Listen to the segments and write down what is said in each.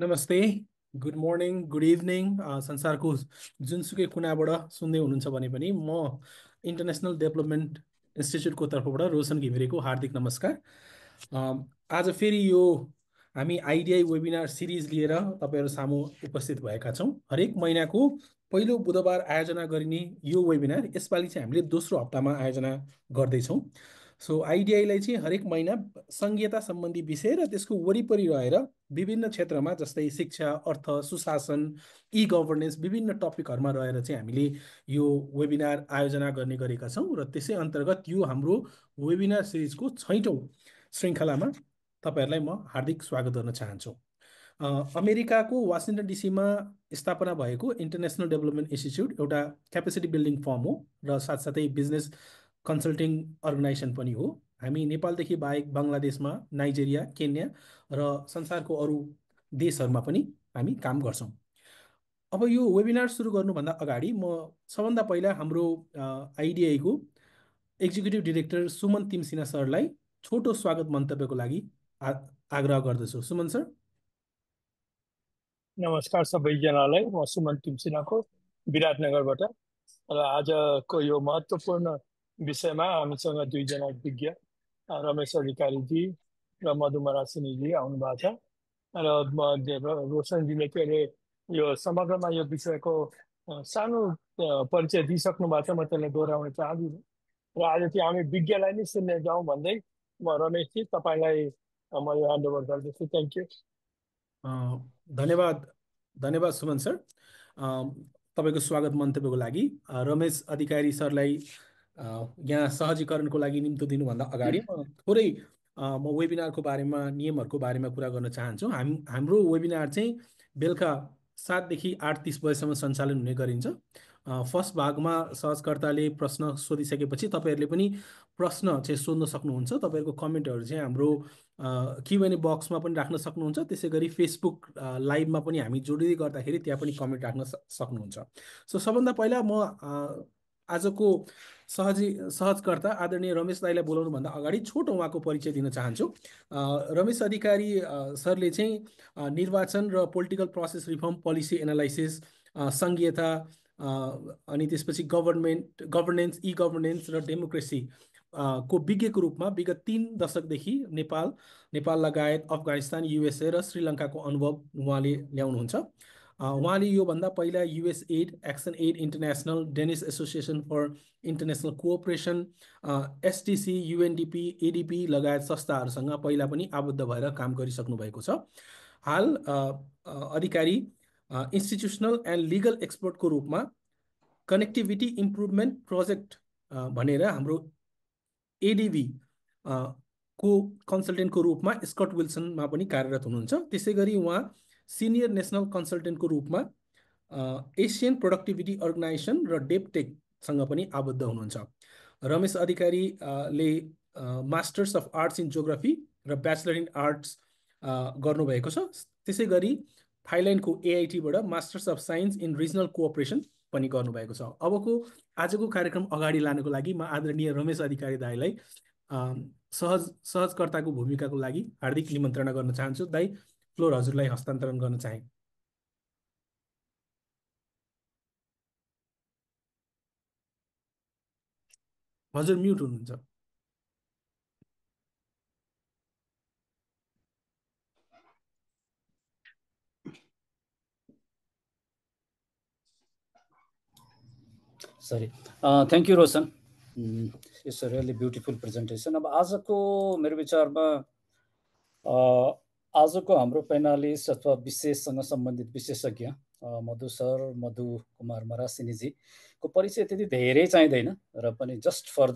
नमस्ते, good morning, good evening. संसारको जुनसुकै कुनाबाट सुन्दै हुनुहुन्छ भने पनि म इन्टरनेसनल डेभलपमेन्ट इन्स्टिच्युटको तर्फबाट रोशन घिमिरेको हार्दिक नमस्कार। आज फेरि यो हामी आइडिआई वेबिनार सिरिज लिएर तपाईँहरू सामु उपस्थित भएका छौँ। हरेक महिनाको पहिलो बुधबार आयोजना गरिने यो वेबिनार यसपालि चाहिँ हामीले दोस्रो हप्तामा आयोजना गर्दैछौँ। सो आइडिआईलाई चाहिँ हरेक महिना सङ्घीयता सम्बन्धी विषय र त्यसको वरिपरि रहेर विभिन्न क्षेत्रमा जस्तै शिक्षा, अर्थ, सुशासन, ई गभर्नेन्स विभिन्न टपिकहरूमा रहेर चाहिँ हामीले यो वेबिनार आयोजना गर्ने गरेका छौँ र त्यसै अन्तर्गत यो हाम्रो वेबिनार सिरिजको 6औँ श्रृङ्खलामा तपाईँहरूलाई म हार्दिक स्वागत गर्न चाहन्छु। अमेरिकाको वासिङ्टन डिसीमा स्थापना भएको इन्टरनेसनल डेभलपमेन्ट इन्स्टिच्युट एउटा क्यापेसिटी बिल्डिङ फर्म हो र साथसाथै बिजनेस कन्सल्टिङ अर्गनाइजेसन पनि हो। हामी नेपालदेखि बाहेक बङ्गलादेशमा, नाइजेरिया, केन्या र संसारको अरू देशहरूमा पनि हामी काम गर्छौँ। अब यो वेबिनार सुरु गर्नुभन्दा अगाडि म सबभन्दा पहिला हाम्रो आइडिआईको एक्जिक्युटिभ डिरेक्टर सुमन तिमसिना सरलाई छोटो स्वागत मन्तव्यको लागि आग्रह गर्दछु। सुमन सर। नमस्कार सबैजनालाई, म सुमन तिमसिनाको विराटनगरबाट र आजको यो महत्त्वपूर्ण विषयमा हामीसँग दुईजना विज्ञ रमेश अधिकारीजी र मधु मरासिनीजी आउनु भएको छ र रोशनजीले के अरे यो समग्रमा यो विषयको सानो परिचय दिइसक्नु भएको छ। म त्यसलाई दोहोऱ्याउन चाहदिनँ र आज चाहिँ हामी विज्ञलाई नै सुन्ने जाउँ भन्दै म रमेशजी तपाईँलाई म यो ह्यान्डओभर गर्दैछु। Thank you. धन्यवाद धन्यवाद सुमन सर, तपाईँको स्वागत मन्तव्यको लागि। रमेश अधिकारी सरलाई यहाँ सहजीकरणको लागि निम्तो दिनुभन्दा अगाडि थोरै म वेबिनारको बारेमा, नियमहरूको बारेमा कुरा गर्न चाहन्छु। हाम्रो वेबिनार चाहिँ बेलुका 7 देखि 8:30 बजेसम्म सञ्चालन हुने गरिन्छ। फर्स्ट भागमा सहजकर्ताले प्रश्न सोधिसकेपछि तपाईँहरूले पनि प्रश्न चाहिँ सोध्न सक्नुहुन्छ। तपाईँहरूको कमेन्टहरू चाहिँ हाम्रो Q&A बक्समा पनि राख्न सक्नुहुन्छ। त्यसै गरी फेसबुक लाइभमा पनि हामी जोडिँदै गर्दाखेरि त्यहाँ पनि कमेन्ट राख्न सक्नुहुन्छ। सो सबभन्दा पहिला म आजको सहजकर्ता आदरणीय रमेश दाईलाई बोलाउनुभन्दा अगाडि छोटो उहाँको परिचय दिन चाहन्छु। रमेश अधिकारी सरले चाहिँ निर्वाचन र political process reform, policy analysis, सङ्घीयता अनि त्यसपछि गभर्नेन्स, ई गभर्नेन्स र डेमोक्रेसी को विज्ञको रूपमा विगत 3 दशकदेखि नेपाल लगायत अफगानिस्तान, युएसए र श्रीलङ्काको अनुभव उहाँले ल्याउनुहुन्छ। उहाँले योभन्दा पहिला USAID, action aid international, Danish association for international cooperation, STC, UNDP, ADP लगायत संस्थाहरूसँग पहिला पनि आबद्ध भएर काम गरिसक्नु भएको छ। हाल अधिकारी इन्स्टिट्युसनल एन्ड लिगल एक्सपर्टको रूपमा कनेक्टिभिटी इम्प्रुभमेन्ट प्रोजेक्ट भनेर हाम्रो एडिभी को कन्सल्टेन्टको रूपमा स्कट विल्सनमा पनि कार्यरत हुनुहुन्छ। त्यसै गरी उहाँ सिनियर नेसनल कन्सल्टेन्टको रूपमा एसियन प्रोडक्टिभिटी अर्गनाइजेसन र डेपटेकसँग पनि आबद्ध हुनुहुन्छ। रमेश अधिकारीले masters of arts in geography र ब्याचलर इन आर्ट्स गर्नुभएको छ। त्यसै गरी थाइल्यान्डको एआइटीबाट masters of science in regional cooperation पनि गर्नुभएको छ। आजको कार्यक्रम अगाडि लानको लागि म आदरणीय रमेश अधिकारी दाईलाई सहजकर्ताको भूमिकाको लागि हार्दिक निमन्त्रणा गर्न चाहन्छु। दाई, फ्लोर हजुरलाई हस्तान्तरण गर्न चाहे। हजुर म्युट हुनुहुन्छ। Sorry, thank you Roshan. It's a really beautiful presentation. अब आजको मेरो विचारमा आजको हाम्रो पेनालिस्ट अथवा विशेषसँग सम्बन्धित विशेषज्ञ मधु सर, मधु कुमार मरासिनीजीको परिचय त्यति धेरै चाहिँदैन र पनि जस्ट फर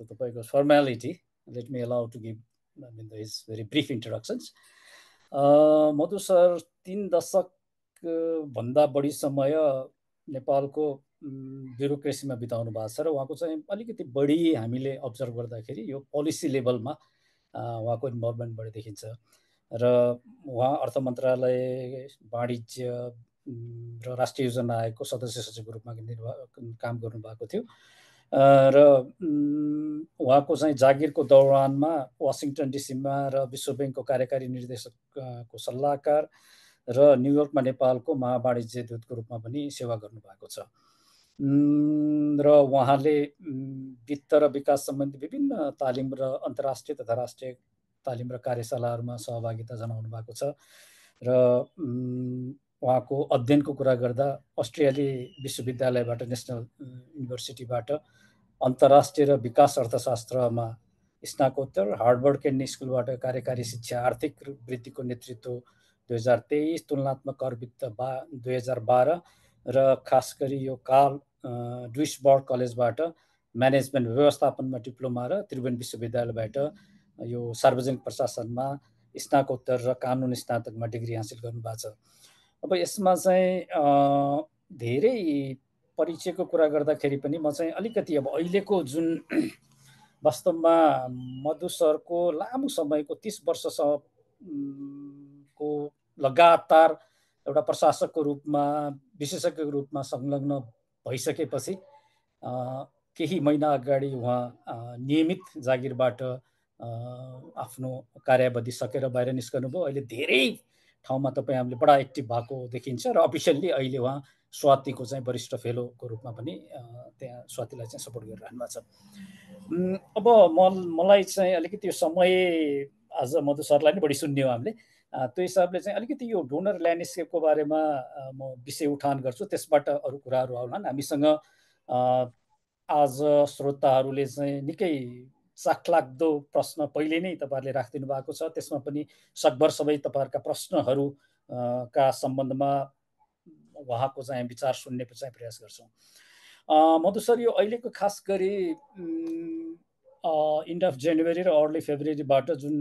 तपाईँको formality let me allow to give his very brief introductions. Madhu sir 3 दशक भन्दा बढी समय नेपालको ब्युरोक्रेसीमा बिताउनु भएको छ र उहाँको चाहिँ अलिकति बढी हामीले अब्जर्भ गर्दाखेरि यो पोलिसी लेभलमा उहाँको इन्भल्भमेन्ट बढी देखिन्छ र उहाँ अर्थ मन्त्रालय, वाणिज्य र राष्ट्रिय योजना आयोगको सदस्य सचिवको रूपमा काम गर्नुभएको थियो र उहाँको चाहिँ जागिरको दौरानमा वासिङटन डिसीमा र विश्व ब्याङ्कको कार्यकारी निर्देशकको सल्लाहकार र न्युयोर्कमा नेपालको महावाणिज्य दूतको रूपमा पनि सेवा गर्नुभएको छ। र उहाँले वित्त र विकास सम्बन्धी विभिन्न तालिम र अन्तर्राष्ट्रिय तथा राष्ट्रिय तालिम र कार्यशालाहरूमा सहभागिता जनाउनु भएको छ। र उहाँको अध्ययनको कुरा गर्दा अस्ट्रेलियाली विश्वविद्यालयबाट, नेसनल युनिभर्सिटीबाट अन्तर्राष्ट्रिय र विकास अर्थशास्त्रमा स्नाकोत्तर, हार्वर्ड केन्नी स्कुलबाट कार्यकारी शिक्षा आर्थिक वृद्धिको नेतृत्व 2023, तुलनात्मक कर वित्त 2012 र खास गरी यो कार्ल ड्युइसबर्ग कलेजबाट म्यानेजमेन्ट व्यवस्थापनमा डिप्लोमा र त्रिभुवन विश्वविद्यालयबाट यो सार्वजनिक प्रशासनमा स्नाकोत्तर र कानुन स्नातकमा डिग्री हासिल गर्नुभएको छ। अब यसमा चाहिँ धेरै परिचयको कुरा गर्दाखेरि पनि म चाहिँ अलिकति अब अहिलेको जुन वास्तवमा मधु सरको लामो समयको 30 वर्षको लगातार एउटा प्रशासकको रूपमा, विशेषज्ञको रूपमा संलग्न भइसकेपछि केही महिना अगाडि उहाँ नियमित जागिरबाट आफ्नो कार्यावधि सकेर बाहिर निस्कनुभयो। अहिले धेरै ठाउँमा तपाईँ हामीले बडा एक्टिभ भएको देखिन्छ र अफिसियल्ली अहिले उहाँ स्वातिको चाहिँ वरिष्ठ फेलोको रूपमा पनि त्यहाँ स्वातिलाई चाहिँ सपोर्ट गरिरहनु भएको छ। अब मलाई चाहिँ अलिकति यो समय आज मधु सरलाई नै बढी सुन्ने हो हामीले, त्यो हिसाबले चाहिँ अलिकति यो डोनर ल्यान्डस्केपको बारेमा म विषय उठान गर्छु, त्यसबाट अरू कुराहरू आउलान्। हामीसँग आज श्रोताहरूले चाहिँ निकै चाखलाग्दो प्रश्न पहिले नै तपाईँहरूले राखिदिनु भएको छ, त्यसमा पनि सकभर सबै तपाईँहरूका प्रश्नहरूका सम्बन्धमा उहाँको चाहिँ विचार सुन्ने चाहिँ प्रयास गर्छौँ। मधु सर, यो अहिलेको खास गरी इन्ड अफ जनवरी र अर्ली फेब्रुअरीबाट जुन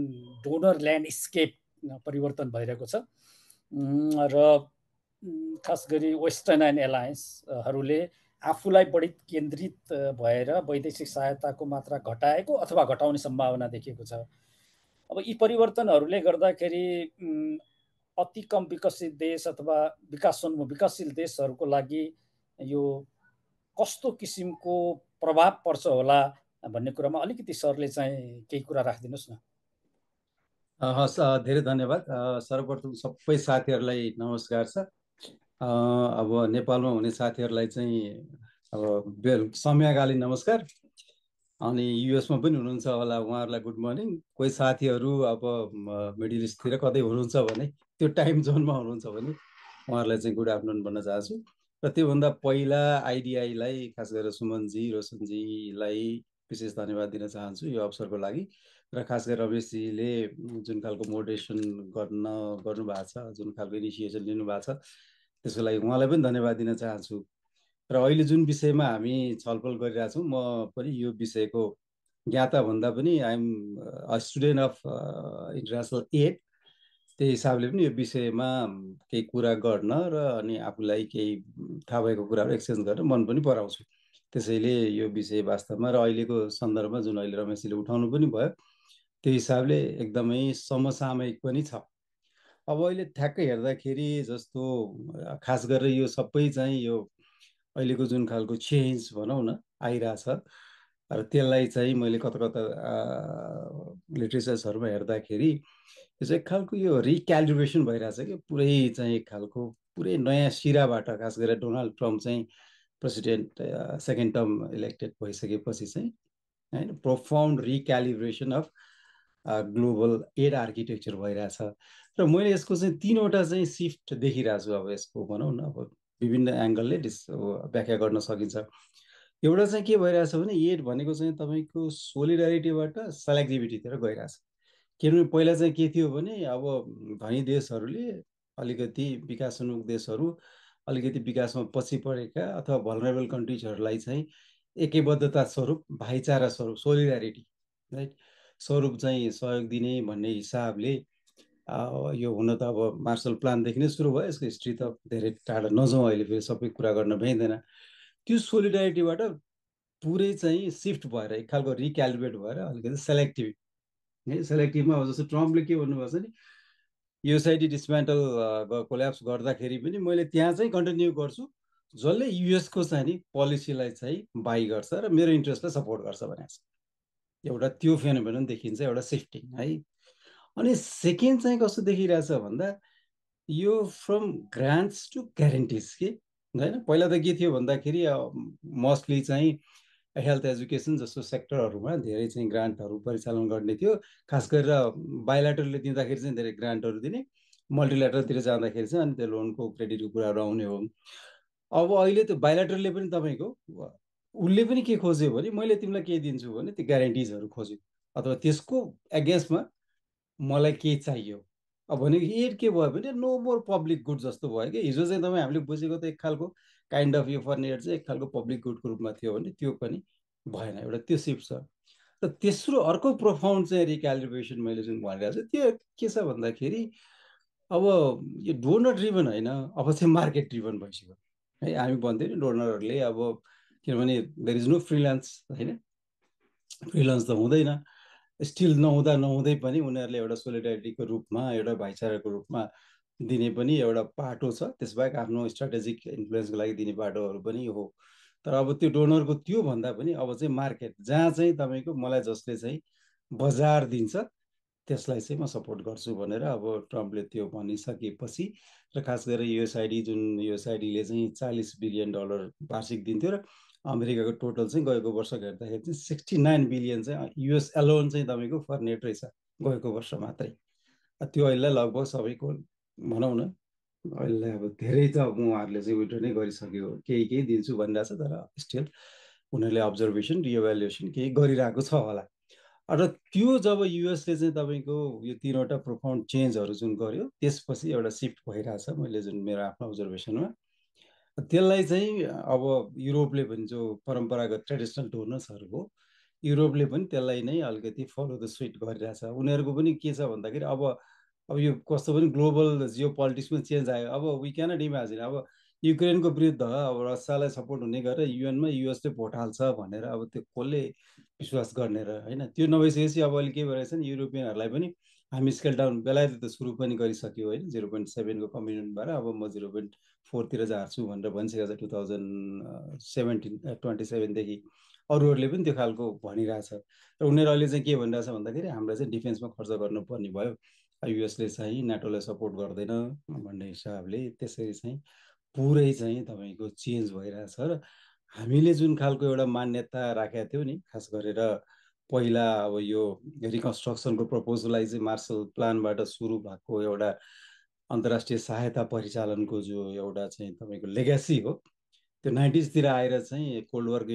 डोनर ल्यान्डस्केप परिवर्तन भइरहेको छ र खास गरी वेस्टर्न एन्ड एलायन्सहरूले आफूलाई बढी केन्द्रित भएर वैदेशिक सहायताको मात्रा घटाएको अथवा घटाउने सम्भावना देखिएको छ। अब यी परिवर्तनहरूले गर्दाखेरि अति कम विकसित देश अथवा विकासशील देशहरूको लागि यो कस्तो किसिमको प्रभाव पर्छ होला भन्ने कुरामा अलिकति सरले चाहिँ केही कुरा राखिदिनुहोस् न। हस्, धेरै धन्यवाद। सर्वप्रथम सबै साथीहरूलाई नमस्कार छ। अब नेपालमा हुने साथीहरूलाई चाहिँ अब समयकालीन नमस्कार, अनि युएसमा पनि हुनुहुन्छ होला उहाँहरूलाई गुड मर्निङ। कोही साथीहरू अब मिडल इस्टतिर कतै हुनुहुन्छ भने, त्यो टाइम जोनमा हुनुहुन्छ भने उहाँहरूलाई चाहिँ गुड आफ्टरनुन भन्न चाहन्छु। र त्योभन्दा पहिला आइडिआईलाई, खास गरेर सुमनजी, रोशनजीलाई विशेष धन्यवाद दिन चाहन्छु यो अवसरको लागि। र खास गरेर रमेशजीले जुन खालको मोडरेसन गर्नुभएको छ, जुन खालको इनिसिएसन लिनुभएको छ, त्यसको लागि उहाँलाई पनि धन्यवाद दिन चाहन्छु। र अहिले जुन विषयमा हामी छलफल गरिरहेछौँ, म पनि यो विषयको ज्ञाता भन्दा पनि I'm a student of international ed, त्यही हिसाबले पनि यो विषयमा केही कुरा गर्न र अनि आफूलाई केही थाहा भएको कुराहरू एक्सचेन्ज गर्न मन पनि पराउँछु। त्यसैले यो विषय वास्तवमा र अहिलेको सन्दर्भमा जुन अहिले रमेशजीले उठाउनु पनि भयो, त्यो हिसाबले एकदमै समसामयिक पनि छ। अब अहिले ठ्याक्कै हेर्दाखेरि जस्तो खास गरेर यो सबै चाहिँ यो अहिलेको जुन खालको चेन्ज भनौँ न आइरहेछ, र त्यसलाई चाहिँ मैले कता कता लिट्रेचर्सहरूमा हेर्दाखेरि यो चाहिँ एक खालको यो रिक्यालिब्रेसन भइरहेछ कि पुरै चाहिँ एक खालको पुरै नयाँ सिराबाट, खास गरेर डोनाल्ड ट्रम्प चाहिँ प्रेसिडेन्ट सेकेन्ड टर्म इलेक्टेड भइसकेपछि चाहिँ होइन profound recalibration of global aid architecture भइरहेछ। र मैले यसको चाहिँ 3वटा चाहिँ सिफ्ट देखिरहेको छु। अब यसको भनौँ न अब विभिन्न एङ्गलले व्याख्या गर्न सकिन्छ। एउटा चाहिँ के भइरहेछ भने एड भनेको चाहिँ तपाईँको सोलिडारिटीबाट सेलेक्टिभिटीतिर गइरहेछ। किनभने पहिला चाहिँ के थियो भने अब धनी देशहरूले अलिकति विकासोन्मुख देशहरू अलिकति विकासमा पछि परेका अथवा भलनरेबल कन्ट्रिजहरूलाई चाहिँ एकैबद्धता स्वरूप, भाइचारा स्वरूप, सोलिडारिटी राइट स्वरूप चाहिँ सहयोग दिने भन्ने हिसाबले यो हुन त अब मार्शल प्लानदेखि नै सुरु भयो। यसको हिस्ट्री त धेरै टाढा नजाउँ, अहिले फेरि सबै कुरा गर्न भ्याइँदैन। त्यो सोलिडारिटीबाट पुरै चाहिँ सिफ्ट भएर एक खालको रिक्यालिब्रेट भएर अलिकति सेलेक्टिभ है, सेलेक्टिभमा अब जस्तो ट्रम्पले के भन्नुभएको छ नि, युएसआइडी डिसमेन्टल कोल्याप्स गर्दाखेरि पनि मैले त्यहाँ चाहिँ कन्टिन्यू गर्छु जसले युएसको चाहिँ नि पोलिसीलाई चाहिँ बाई गर्छ र मेरो इन्ट्रेस्टलाई सपोर्ट गर्छ भनेको छ। एउटा त्यो फेनोमेनन देखिन्छ, एउटा सिफ्टिङ है। अनि सेकेन्ड चाहिँ कस्तो देखिरहेछ भन्दा यो फ्रम ग्रान्ट्स टु ग्यारेन्टिज के होइन। पहिला त के थियो भन्दाखेरि मोस्टली चाहिँ हेल्थ एजुकेसन जस्तो सेक्टरहरूमा धेरै चाहिँ ग्रान्टहरू परिचालन गर्ने थियो। खास गरेर बायोलेटरले दिँदाखेरि चाहिँ धेरै ग्रान्टहरू दिने, मल्टिलेटरतिर जाँदाखेरि चाहिँ अनि त्यो लोनको क्रेडिटको कुराहरू आउने हो। अब अहिले त्यो बायोलेटरले पनि तपाईँको उसले पनि के खोज्यो भने मैले तिमीलाई के दिन्छु भने त्यो ग्यारेन्टिजहरू खोज्यो, अथवा त्यसको एगेन्स्टमा मलाई के चाहियो। अब भनेको एड के भयो भने नो मोर पब्लिक गुड जस्तो भयो कि हिजो चाहिँ तपाईँ हामीले बुझेको त एक खालको काइन्ड अफ यो फर्ने एड चाहिँ एक खालको पब्लिक गुडको रूपमा थियो भने त्यो पनि भएन, एउटा त्यो सिफ्ट छ। र तेस्रो अर्को प्रोफाउन्ड चाहिँ रिक्यालिब्रेसन मैले जुन भनिरहेको छु त्यो के छ भन्दाखेरि अब यो डोनर ड्रिभन होइन, अब चाहिँ मार्केट ड्रिभन भइसक्यो है। हामी भन्थ्यौँ नि डोनरहरूले अब किनभने देयर इज नो फ्रिलान्स होइन, फ्रिलान्स त हुँदैन, स्टिल नहुँदै पनि उनीहरूले एउटा सोलिडारिटीको रूपमा एउटा भाइचाराको रूपमा दिने पनि एउटा बाटो छ। त्यसबाहेक आफ्नो स्ट्राटेजिक इन्फ्लुएन्सको लागि दिने बाटोहरू पनि हो। तर अब त्यो डोनरको त्यो भन्दा पनि अब चाहिँ मार्केट जहाँ चाहिँ तपाईँको मलाई जसले चाहिँ बजार दिन्छ त्यसलाई चाहिँ म सपोर्ट गर्छु भनेर अब ट्रम्पले त्यो भनिसकेपछि र खास गरेर युएसआइडी जुन युएसआइडीले चाहिँ $40 बिलियन वार्षिक दिन्थ्यो र अमेरिकाको टोटल चाहिँ गएको वर्ष हेर्दाखेरि चाहिँ 69 बिलियन चाहिँ युएस एलोन चाहिँ तपाईँको फर्नेट रहेछ गएको वर्ष मात्रै। त्यो अहिले लगभग सबैको भनौँ न अहिले अब धेरै त अब उहाँहरूले चाहिँ विड्रो नै गरिसक्यो, केही दिन्छु भनिरहेछ, तर स्टिल उनीहरूले अब्जर्भेसन रिएभ्यालुएसन केही गरिरहेको छ होला। र त्यो जब युएसले चाहिँ तपाईँको यो 3वटा प्रोफाउन्ड चेन्जहरू जुन गर्यो त्यसपछि एउटा सिफ्ट भइरहेछ मैले जुन मेरो आफ्नो अब्जर्भेसनमा। त्यसलाई चाहिँ अब युरोपले पनि जो परम्परागत ट्रेडिसनल डोनर्सहरू हो युरोपले पनि त्यसलाई नै अलिकति फलो द स्विट गरिरहेछ। उनीहरूको पनि के छ भन्दाखेरि अब यो कस्तो पनि ग्लोबल जियो पोलिटिक्समा चेन्ज आयो। अब वी क्यानट इमेजिन अब युक्रेनको विरुद्ध अब रसियालाई सपोर्ट हुने गरेर युएनमा युएसले भोट हाल्छ भनेर अब त्यो कसले विश्वास गर्ने र होइन। त्यो नभइसकेपछि अब अहिले के भइरहेछ नि युरोपियनहरूलाई पनि हामी स्केल डाउन बेलायतले त सुरु पनि गरिसक्यो होइन 0.7को कमिटमेन्टबाट अब म 0.4तिर झार्छु भनेर भनिसकेको छ 2027देखि। अरूहरूले पनि त्यो खालको भनिरहेछ र उनीहरू अहिले चाहिँ के भनिरहेछ भन्दाखेरि हामीलाई चाहिँ डिफेन्समा खर्च गर्नुपर्ने भयो, युएसले चाहिँ नेटोलाई सपोर्ट गर्दैन भन्ने हिसाबले त्यसरी चाहिँ पुरै चाहिँ तपाईँको चेन्ज भइरहेछ। र हामीले जुन खालको एउटा मान्यता राखेका थियौँ नि खास गरेर पहिला अब यो रिकन्स्ट्रक्सनको प्रपोजललाई चाहिँ मार्सल प्लानबाट सुरु भएको एउटा अन्तर्राष्ट्रिय सहायता परिचालनको जो एउटा चाहिँ तपाईँको लेगेसी हो त्यो 90sतिर आएर चाहिँ कोल्ड वारको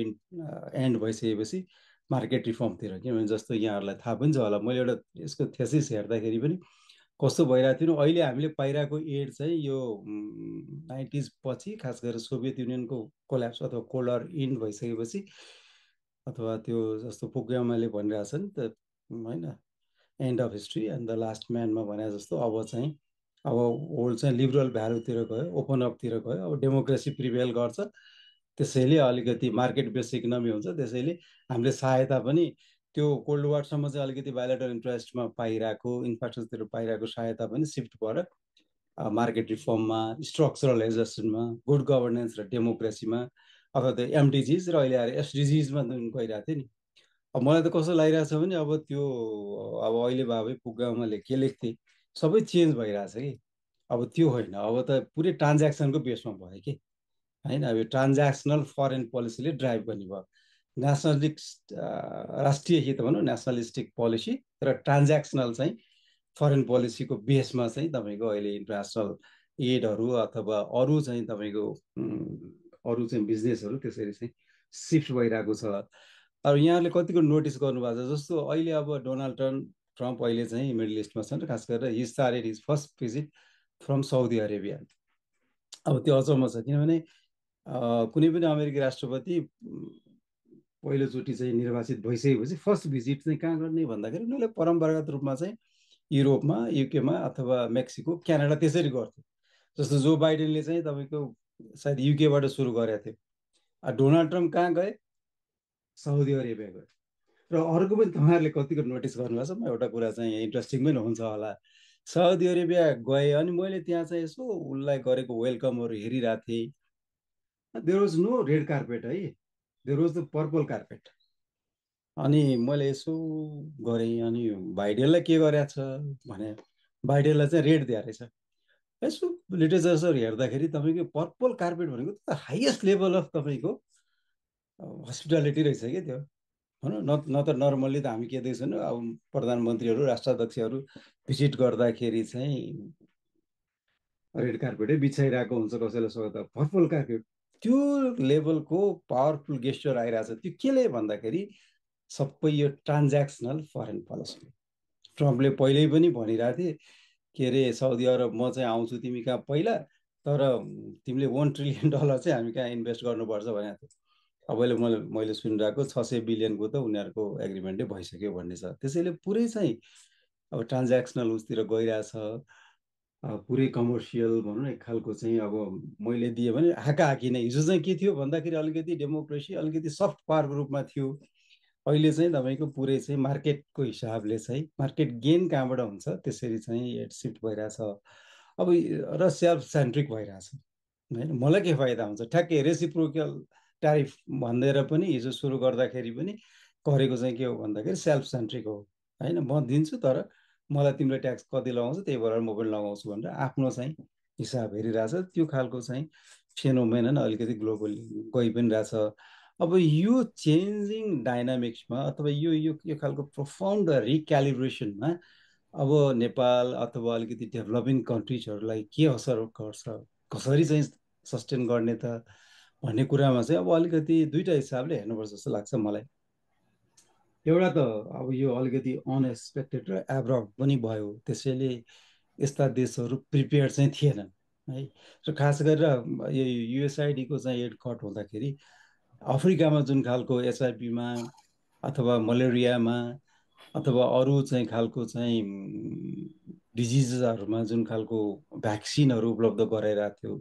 एन्ड भइसकेपछि मार्केट रिफर्मतिर, किनभने जस्तो यहाँहरूलाई थाहा पनि छ होला मैले एउटा यसको थेसिस हेर्दाखेरि पनि कस्तो भइरहेको थियो। अहिले हामीले पाइरहेको एड चाहिँ यो 90s पछि खास गरेर सोभियत युनियनको कोल्याप्स अथवा कोल्ड वार इन्ड भइसकेपछि अथवा त्यो जस्तो फुकुयामाले भनिरहेछ नि त होइन end of history and the last म्यानमा भने जस्तो अब चाहिँ अब वर्ल्ड चाहिँ लिबरल भ्यालुतिर गयो, ओपन अपतिर गयो, अब डेमोक्रेसी प्रिभेल गर्छ, त्यसैले अलिकति मार्केट बेस्ड इकोनोमी हुन्छ, त्यसैले हामीले सहायता पनि त्यो कोल्ड वारसम्म चाहिँ अलिकति बायोलेटरल इन्ट्रेस्टमा पाइरहेको इन्फ्रास्ट्रक्चरतिर पाइरहेको सहायता पनि सिफ्ट भएर मार्केट रिफर्ममा, स्ट्रक्चरल एडजस्टमेन्टमा, गुड गभर्नेन्स र डेमोक्रेसीमा अथवा त्यो एमडिजिज र अहिले आएर एसडिजिजमा जुन गइरहेको थियो नि। अब मलाई त कस्तो लागिरहेछ भने अब त्यो अब अहिले भावे पुगामाले के लेख्थे सबै चेन्ज भइरहेछ कि अब त्यो होइन, अब त पुरै ट्रान्ज्याक्सनको बेसमा भयो कि होइन। अब यो ट्रान्ज्याक्सनल फरेन पोलिसीले ड्राइभ गर्ने भयो, नेसनलिक राष्ट्रिय हित भनौँ नेसनलिस्टिक पोलिसी र ट्रान्ज्याक्सनल चाहिँ फरेन पोलिसीको बेसमा चाहिँ तपाईँको अहिले इन्टरनेसनल एडहरू अथवा अरू चाहिँ तपाईँको अरू चाहिँ बिजनेसहरू त्यसरी चाहिँ सिफ्ट भइरहेको छ। अब यहाँहरूले कतिको नोटिस गर्नुभएको छ जस्तो अहिले अब डोनाल्ड ट्रम्प अहिले चाहिँ मिडल इस्टमा छन् र खास गरेर he started his first visit from Saudi Arabia. अब त्यो अचम्म छ किनभने कुनै पनि अमेरिकी राष्ट्रपति पहिलोचोटि चाहिँ निर्वाचित भइसकेपछि फर्स्ट भिजिट चाहिँ कहाँ गर्ने भन्दाखेरि उनीहरूले परम्परागत रूपमा चाहिँ युरोपमा, युकेमा अथवा मेक्सिको, क्यानाडा त्यसरी गर्थ्यो। जस्तो जो बाइडेनले चाहिँ तपाईँको सायद युकेबाट सुरु गरेको थियो। डोनाल्ड ट्रम्प कहाँ गए? साउदी अरेबिया गए। र अर्को पनि तपाईँहरूले कतिको नोटिस गर्नुभएको छ, म एउटा कुरा चाहिँ इन्ट्रेस्टिङ पनि हुन्छ होला। साउदी अरेबिया गए अनि मैले त्यहाँ चाहिँ यसो उसलाई गरेको वेलकमहरू हेरिरहेको थिएँ। There was no red carpet है, there was the purple carpet. अनि मैले यसो गरेँ अनि बाइडेनलाई के गरेछ भने बाइडेनलाई चाहिँ रेड दिएको रहेछ। यसो लिटरेचर हेर्दाखेरि तपाईँको पर्पल कार्पेट भनेको त हाइएस्ट लेभल अफ तपाईँको हस्पिटालिटी रहेछ क्या त्यो होइन। न त नर्मल्ली त हामी के देख्छौँ अब प्रधानमन्त्रीहरू राष्ट्राध्यक्षहरू भिजिट गर्दाखेरि चाहिँ रेड कार्पेटै बिछाइरहेको हुन्छ कसैलाई सोध्दा, पर्पल कार्पेट त्यो लेभलको पावरफुल गेस्चर आइरहेछ। त्यो केले भन्दाखेरि सबै यो ट्रान्ज्याक्सनल फरेन पोलिसी। ट्रम्पले पहिल्यै पनि भनिरहेको थिए के अरे साउदी अरब म चाहिँ आउँछु तिमी कहाँ पहिला, तर तिमीले $1 ट्रिलियन चाहिँ हामी कहाँ इन्भेस्ट गर्नुपर्छ भनेको थियो। अब मैले सुनिरहेको 600 बिलियनको त उनीहरूको एग्रिमेन्टै भइसक्यो भन्ने छ। त्यसैले पुरै चाहिँ अब ट्रान्ज्याक्सनल उसतिर गइरहेछ, पुरै कमर्सियल भनौँ न एक खालको चाहिँ। अब मैले दिएँ भने हाकाहाकी नै। हिजो चाहिँ के थियो भन्दाखेरि अलिकति डेमोक्रेसी अलिकति सफ्ट पावरको रूपमा थियो। अहिले चाहिँ तपाईँको पुरै चाहिँ मार्केटको हिसाबले चाहिँ मार्केट गेन कहाँबाट हुन्छ त्यसरी चाहिँ सिफ्ट भइरहेछ अब र सेल्फ सेन्ट्रिक भइरहेछ होइन। मलाई के फाइदा हुन्छ ठ्याक्कै रेसिप्रोकल ट्यारिफ भनेर पनि हिजो सुरु गर्दाखेरि पनि गरेको चाहिँ के हो भन्दाखेरि सेल्फ सेन्ट्रिक हो होइन। म दिन्छु तर मलाई तिमीले ट्याक्स कति लगाउँछ त्यही भएर म पनि लगाउँछु भनेर आफ्नो चाहिँ हिसाब हेरिरहेछ। त्यो खालको चाहिँ फेनोमेनन अलिकति ग्लोबली गइ पनि रहेछ। अब यो चेन्जिङ डाइनामिक्समा अथवा यो खालको प्रोफाउन्ड रिक्यालिब्रेसनमा अब नेपाल अथवा अलिकति डेभलपिङ कन्ट्रिजहरूलाई के असर गर्छ, कसरी चाहिँ सस्टेन गर्ने त भन्ने कुरामा चाहिँ अब अलिकति दुईवटा हिसाबले हेर्नुपर्छ जस्तो लाग्छ मलाई। एउटा त अब यो अलिकति अनएक्सपेक्टेड र एब्रप्ट पनि भयो, त्यसैले यस्ता देशहरू प्रिपेयर चाहिँ थिएनन् है। र खास गरेर यो युएसआइडीको चाहिँ एड कट हुँदाखेरि अफ्रिकामा जुन खालको एचआइभीमा अथवा मलेरियामा अथवा अरू चाहिँ खालको चाहिँ डिजिजहरूमा जुन खालको भ्याक्सिनहरू उपलब्ध गराइरहेको थियो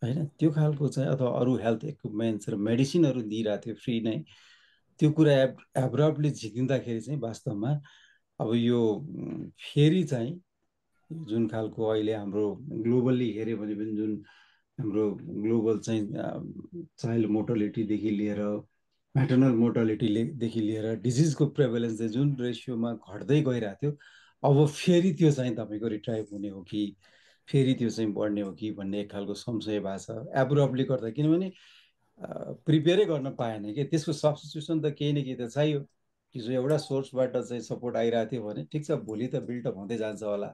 होइन, त्यो खालको चाहिँ अथवा अरू हेल्थ इक्विपमेन्ट्स र मेडिसिनहरू दिइरहेको थियो फ्री नै। त्यो कुरा एब्रप्टली झिकिँदाखेरि चाहिँ वास्तवमा अब यो फेरि चाहिँ जुन खालको अहिले हाम्रो ग्लोबल्ली हेऱ्यो भने पनि जुन हाम्रो ग्लोबल चाहिँ चाइल्ड मोर्टालिटीदेखि लिएर म्याटर्नल मोर्टालिटीदेखि लिएर डिजिजको प्रेभलेन्स चाहिँ जुन रेसियोमा घट्दै गइरहेको थियो, अब फेरि त्यो चाहिँ तपाईँको रिट्राइभ हुने हो कि फेरि त्यो चाहिँ बढ्ने हो कि भन्ने एक खालको संशय भएको छ एब्रप्टली गर्दा। किनभने प्रिपेयरै गर्न पाएन कि त्यसको सब्स्टिट्युसन त केही न केही त चाहियो। हिजो एउटा सोर्सबाट चाहिँ सपोर्ट आइरहेको थियो भने ठिक छ, भोलि त बिल्डअप हुँदै जान्छ होला।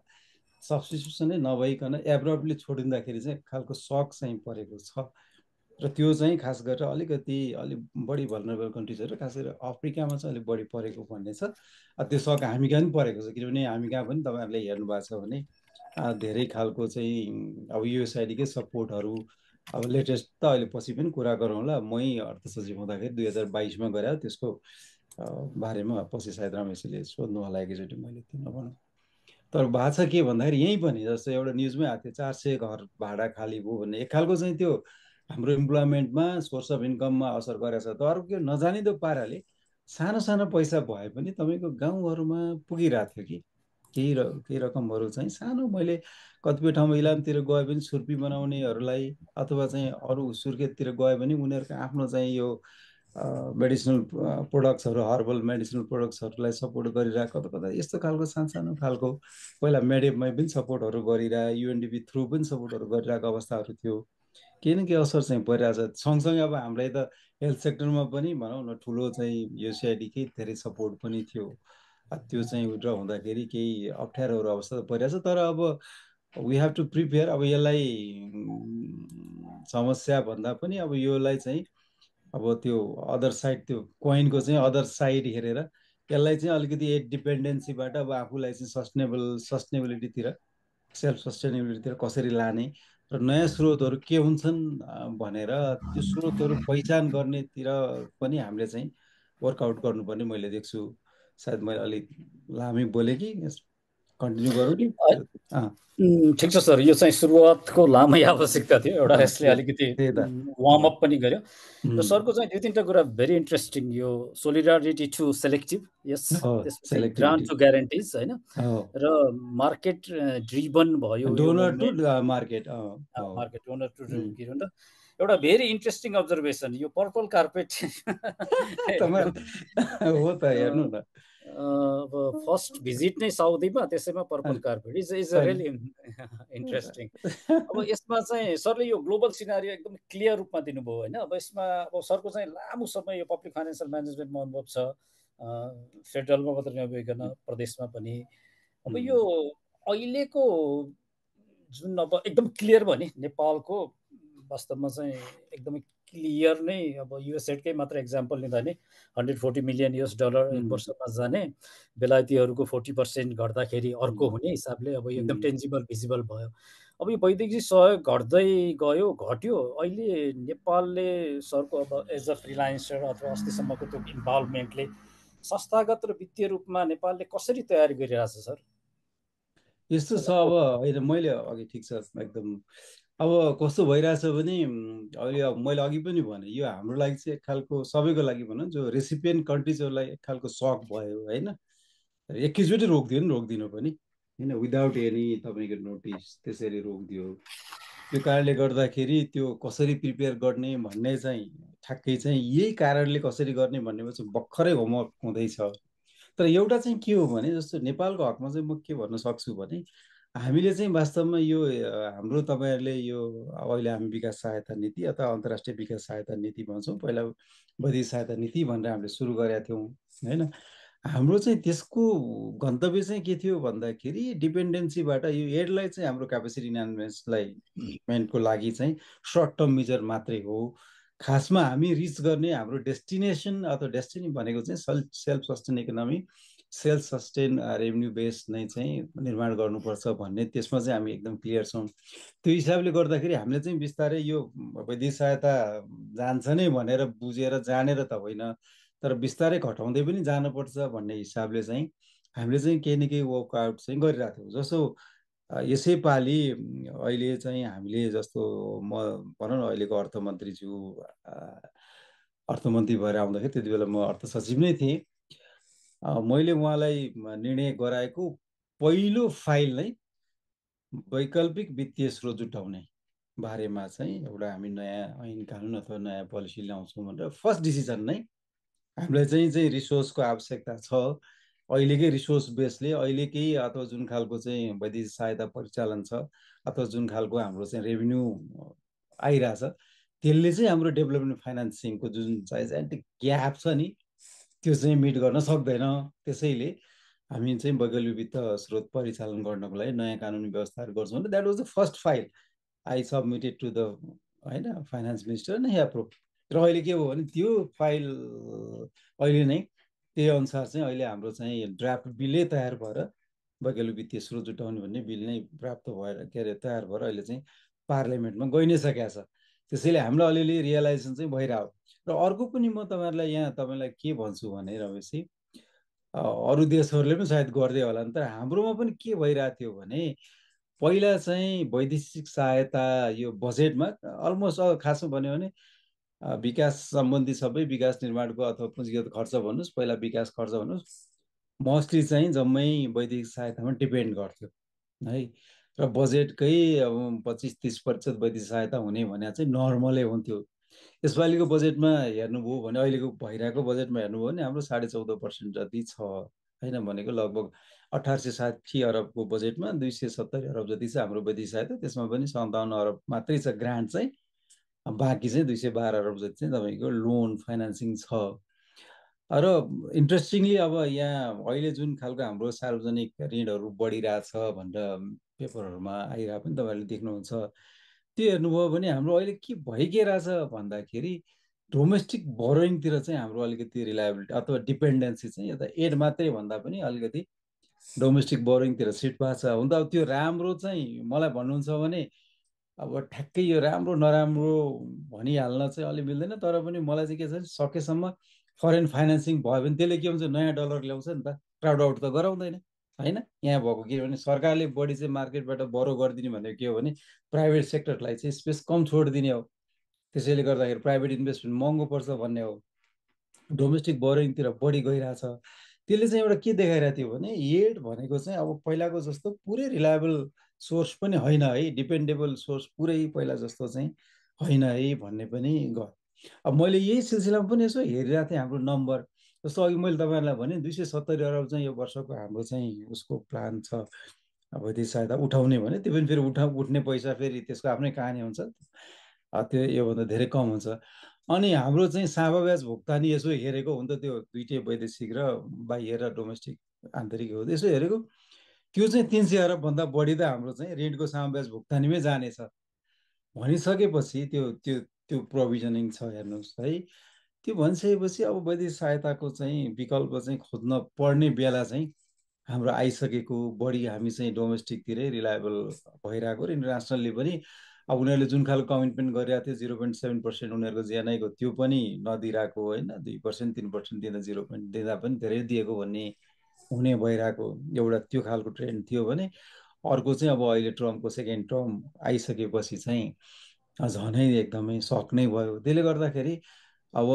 सब्स्टिट्युसनै नभइकन एब्रप्टली छोडिँदाखेरि चाहिँ एक खालको सक चाहिँ परेको छ। र त्यो चाहिँ खास गरेर अलिक बढी भल्नरेबल कन्ट्रिजहरू खास गरेर अफ्रिकामा चाहिँ अलिक बढी परेको भन्ने छ। त्यो सक हामी कहाँ पनि परेको छ, किनभने हामी कहाँ पनि तपाईँहरूले हेर्नु भएको छ भने धेरै खालको चाहिँ अब युएसआइडीकै सपोर्टहरू अब लेटेस्ट त अहिले पछि पनि कुरा गरौँला। मै अर्थ सचिव हुँदाखेरि 2022मा गएर त्यसको बारेमा पछि सायद रमेशले सोध्नु होला एकैचोटि, मैले त्यो नभनौँ। तर भएको छ के भन्दाखेरि यहीँ पनि जस्तो एउटा न्युजमै आएको थियो 400 घर भाडा खाली भयो भन्ने एक खालको चाहिँ त्यो हाम्रो इम्प्लोइमेन्टमा सोर्स अफ इन्कममा असर गरेछ। त अरू के नजानिदो पाराले सानो सानो पैसा भए पनि तपाईँको गाउँहरूमा पुगिरहेको थियो कि केही रकमहरू चाहिँ सानो। मैले कतिपय ठाउँमा इलामतिर गए पनि छुर्पी बनाउनेहरूलाई अथवा चाहिँ अरू सुर्खेततिर गए पनि उनीहरूको आफ्नो चाहिँ यो मेडिसिनल प्रोडक्ट्सहरू हर्बल मेडिसिनल प्रोडक्ट्सहरूलाई सपोर्ट गरिरहेको कता यस्तो खालको सानो खालको पहिला मेडेपमै पनि सपोर्टहरू गरिरहेको, युएनडिपी थ्रु पनि सपोर्टहरू गरिरहेको अवस्थाहरू थियो। केही न केही असर चाहिँ परिरहेछ। सँगसँगै अब हामीलाई त हेल्थ सेक्टरमा पनि भनौँ न ठुलो चाहिँ युएसआइडीकै धेरै सपोर्ट पनि थियो। त्यो चाहिँ विड्र हुँदाखेरि केही अप्ठ्यारोहरू अवस्था त परिरहेछ। तर अब वी हेभ टु प्रिपेयर। अब यसलाई समस्या भन्दा पनि अब यसलाई चाहिँ अब त्यो अदर साइड त्यो कोइनको चाहिँ अदर साइड हेरेर यसलाई चाहिँ अलिकति डिपेन्डेन्सीबाट अब आफूलाई चाहिँ सस्टेनेबिलिटीतिर सेल्फ सस्टेनेबिलिटीतिर कसरी लाने र नयाँ स्रोतहरू के हुन्छन् भनेर त्यो स्रोतहरू पहिचान गर्नेतिर पनि हामीले चाहिँ वर्कआउट गर्नुपर्ने मैले देख्छु। सायद मैले अलिक लामै बोलेँ कि कन्टिन्यू गरौँ कि? ठिक छ सर, यो चाहिँ सुरुवातको लामै आवश्यकता थियो, एउटा यसले अलिकति वार्मअप पनि गर्यो। र सरको चाहिँ 2-3टा कुरा भेरी इन्ट्रेस्टिङ, यो सोलिडारिटी टु सेलेक्टिभ, यस त्यसपछि ग्रान्ट टु ग्यारेन्टिज होइन, र मार्केट ड्रिभन भयो, donor to market, donor to driven. र एउटा भेरी इन्ट्रेस्टिङ अब्जर्भेसन, यो पर्पल कार्पेट हो त हेर्नु न, अब फर्स्ट भिजिट नै साउदीमा, त्यसैमा purple carpet is a really interesting. अब यसमा चाहिँ सरले यो ग्लोबल सिनारियो एकदम क्लियर रूपमा दिनुभयो होइन। अब यसमा अब सरको चाहिँ लामो समय यो पब्लिक फाइनेन्सियल म्यानेजमेन्टमा अनुभव छ, फेडरलमा मात्र नभइकन प्रदेशमा पनि। अब यो अहिलेको जुन अब एकदम क्लियर भयो नि नेपालको, वास्तवमा चाहिँ एकदमै क्लियर नै, अब युएसएडकै मात्र एक्जाम्पल लिँदा नि $140 मिलियन एक वर्षमा जाने, बेलायतीहरूको 40% घट्दाखेरि अर्को हुने हिसाबले अब एकदम टेन्जिबल भिजिबल भयो। अब यो वैदेशिक सहयोग घट्दै गयो, घट्यो। अहिले नेपालले सरको अब एज अ फ्रिलान्सर अथवा अस्तिसम्मको त्यो इन्भल्भमेन्टले संस्थागत र वित्तीय रूपमा नेपालले कसरी तयारी गरिरहेछ सर? यस्तो छ अब होइन, मैले अघि ठिक छ एकदम। अब कस्तो भइरहेछ भने अहिले अब मैले अघि पनि भने यो हाम्रो लागि चाहिँ एक खालको, सबैको लागि भनौँ जो रेसिपिएन्ट कन्ट्रिजहरूलाई एक खालको सक भयो होइन। एकैचोटि रोकिदिनु पनि होइन, विदाउट एनी तपाईँको नोटिस त्यसरी रोकिदियो। त्यो कारणले गर्दाखेरि त्यो कसरी प्रिपेयर गर्ने भन्ने चाहिँ ठ्याक्कै चाहिँ यही कारणले कसरी गर्ने भन्नेमा चाहिँ भर्खरै होमवर्क हुँदैछ। तर एउटा चाहिँ के हो भने, जस्तो नेपालको हकमा चाहिँ म के भन्न सक्छु भने, हामीले चाहिँ वास्तवमा यो हाम्रो तपाईँहरूले यो अहिले हामी विकास सहायता नीति अथवा अन्तर्राष्ट्रिय विकास सहायता नीति भन्छौँ, पहिला वैदेशिक सहायता नीति भनेर हामीले सुरु गरेका थियौँ होइन। हाम्रो चाहिँ त्यसको गन्तव्य चाहिँ के थियो भन्दाखेरि, डिपेन्डेन्सीबाट यो एडलाई चाहिँ हाम्रो क्यापेसिटी इन्हान्समेन्टको लागि चाहिँ सर्ट टर्म मेजर मात्रै हो। खासमा हामी रिच गर्ने हाम्रो डेस्टिनेसन अथवा डेस्टिनी भनेको चाहिँ self sustain economy, self sustain revenue base नै चाहिँ निर्माण गर्नुपर्छ भन्ने, त्यसमा चाहिँ हामी एकदम क्लियर छौँ। त्यो हिसाबले गर्दाखेरि हामीले चाहिँ बिस्तारै यो वैदेशिक सहायता जान्छ नै भनेर बुझेर जानेर त होइन, तर बिस्तारै घटाउँदै पनि जानुपर्छ भन्ने हिसाबले चाहिँ हामीले चाहिँ केही न केही वर्कआउट चाहिँ गरिरहेको थियौँ। जस्तो यसैपालि अहिले चाहिँ हामीले जस्तो म भनौँ न, अहिलेको अर्थमन्त्रीज्यू अर्थमन्त्री भएर आउँदाखेरि त्यति बेला म अर्थ सचिव नै थिएँ। मैले उहाँलाई निर्णय गराएको पहिलो फाइल नै वैकल्पिक वित्तीय स्रोत जुटाउने बारेमा चाहिँ एउटा हामी नयाँ ऐन कानुन अथवा नयाँ पोलिसी ल्याउँछौँ भनेर फर्स्ट डिसिजन नै हामीलाई चाहिँ रिसोर्सको आवश्यकता छ। अहिलेकै रिसोर्स बेसले अहिलेकै अथवा जुन खालको चाहिँ वैदेशिक सहायता परिचालन छ अथवा जुन खालको हाम्रो चाहिँ रेभेन्यू आइरहेछ, त्यसले चाहिँ हाम्रो डेभलपमेन्ट फाइनेन्सिङको जुन जाइजेन्टिक ग्याप छ नि, त्यो चाहिँ मिट गर्न सक्दैन। त्यसैले हामी चाहिँ वैकल्पिक वित्त स्रोत परिचालन गर्नको लागि नयाँ कानुनी व्यवस्थाहरू गर्छौँ। That was the first file I submitted to the होइन फाइनेन्स मिनिस्टर नै एप्रुभ। र अहिले के हो भने त्यो फाइल अहिले नै त्यही अनुसार चाहिँ अहिले हाम्रो चाहिँ ड्राफ्ट बिलै तयार भएर वैकल्पिक वित्तीय स्रोत जुटाउने भन्ने बिल नै प्राप्त भएर के अरे तयार भएर अहिले चाहिँ पार्लियामेन्टमा गइ नै सकेको छ। त्यसैले हामीलाई अलिअलि रियलाइजेसन चाहिँ भइरहेको। र अर्को पनि म तपाईँहरूलाई यहाँ तपाईँलाई के भन्छु भने, रमेशजी अरू देशहरूले पनि सायद गर्दै होला नि, तर हाम्रोमा पनि के भइरहेको थियो भने पहिला चाहिँ वैदेशिक सहायता यो बजेटमा अलमोस्ट खासमा भन्यो भने विकास सम्बन्धी सबै विकास निर्माणको अथवा पुँजीगत खर्च भन्नुहोस्, पहिला विकास खर्च भन्नुहोस्, मोस्टली चाहिँ जम्मै वैदेशिक सहायतामा डिपेन्ड गर्थ्यो है। र बजेटकै अब 25-30% वैदेशिक सहायता हुने भने चाहिँ नर्मलै हुन्थ्यो। यसपालिको बजेटमा हेर्नुभयो भने, अहिलेको भइरहेको बजेटमा हेर्नुभयो भने हाम्रो 14.5% जति छ होइन। भनेको लगभग 1860 अरबको बजेटमा 270 अरब जति छ हाम्रो वैदेशिक सहायता। त्यसमा पनि 57 अरब मात्रै छ ग्रान्ट चाहिँ, बाँकी चाहिँ 212 अरब जति चाहिँ तपाईँको लोन फाइनेन्सिङ छ। र इन्ट्रेस्टिङली अब यहाँ अहिले जुन खालको हाम्रो सार्वजनिक ऋणहरू बढिरहेछ भनेर पेपरहरूमा आइरहेको पनि तपाईँहरूले देख्नुहुन्छ। त्यो हेर्नुभयो भने हाम्रो अहिले के भइरहेछ भन्दाखेरि डोमेस्टिक बोरोइङतिर चाहिँ हाम्रो अलिकति रिलायबिलिटी अथवा डिपेन्डेन्सी चाहिँ यता एड मात्रै भन्दा पनि अलिकति डोमेस्टिक बोरोइङतिर सिफ्ट भएको छ। हुन त अब त्यो राम्रो चाहिँ मलाई भन्नुहुन्छ भने अब ठ्याक्कै यो राम्रो नराम्रो भनिहाल्न चाहिँ अलि मिल्दैन, तर पनि मलाई चाहिँ के छ सकेसम्म फरेन फाइनेन्सिङ भयो भने त्यसले के हुन्छ, नयाँ डलर ल्याउँछ नि त, क्राउड आउट त गराउँदैन होइन। यहाँ भएको के भने सरकारले बढी चाहिँ मार्केटबाट बरो गरिदिने भनेको के हो भने प्राइभेट सेक्टरलाई चाहिँ स्पेस कम छोडिदिने हो। त्यसैले गर्दाखेरि प्राइभेट इन्भेस्टमेन्ट महँगो पर्छ भन्ने हो। डोमेस्टिक बोरोइङतिर बढी गइरहेछ। त्यसले चाहिँ एउटा के देखाइरहेको थियो भने एड भनेको चाहिँ अब पहिलाको जस्तो पुरै रिलायबल सोर्स पनि होइन है, डिपेन्डेबल सोर्स पुरै पहिला जस्तो चाहिँ होइन है भन्ने पनि गयो। अब मैले यही सिलसिलामा पनि यसो हेरिरहेको थिएँ हाम्रो नम्बर। जस्तो अघि मैले तपाईँहरूलाई भने 270 अरब चाहिँ यो वर्षको हाम्रो चाहिँ उसको प्लान छ वैदेशिक सहायता उठाउने भने त्यो पनि फेरि उठ्ने पैसा फेरि त्यसको आफ्नै कहानी हुन्छ, त्यो योभन्दा धेरै कम हुन्छ। अनि हाम्रो चाहिँ साभा ब्याज भुक्तानी यसो हेरेको हुन्छ, त्यो दुइटै वैदेशिक र बाह्य र डोमेस्टिक आन्तरिक हो, यसो हेरेको त्यो चाहिँ 300 अरबभन्दा बढी त हाम्रो चाहिँ ऋणको साभा ब्याज भुक्तानीमै जानेछ भनिसकेपछि त्यो त्यो त्यो प्रोभिजनिङ छ हेर्नुहोस् है। त्यो भनिसकेपछि अब वैदेशिक सहायताको चाहिँ विकल्प चाहिँ खोज्न पर्ने बेला चाहिँ हाम्रो आइसकेको, बढी हामी चाहिँ डोमेस्टिकतिरै रिलायबल भइरहेको र इन्टरनेसनलले पनि अब उनीहरूले जुन खालको कमिटमेन्ट गरिरहेको थियो 0.7% उनीहरूको जिएनआईको त्यो पनि नदिरहेको होइन, 2% 3% दिँदा 0 दिँदा पनि धेरै दिएको भन्ने हुने भइरहेको एउटा त्यो खालको ट्रेन्ड थियो भने अर्को चाहिँ अब अहिले ट्रम्पको सेकेन्ड टर्म आइसकेपछि चाहिँ झनै एकदमै सक नै भयो। त्यसले गर्दाखेरि अब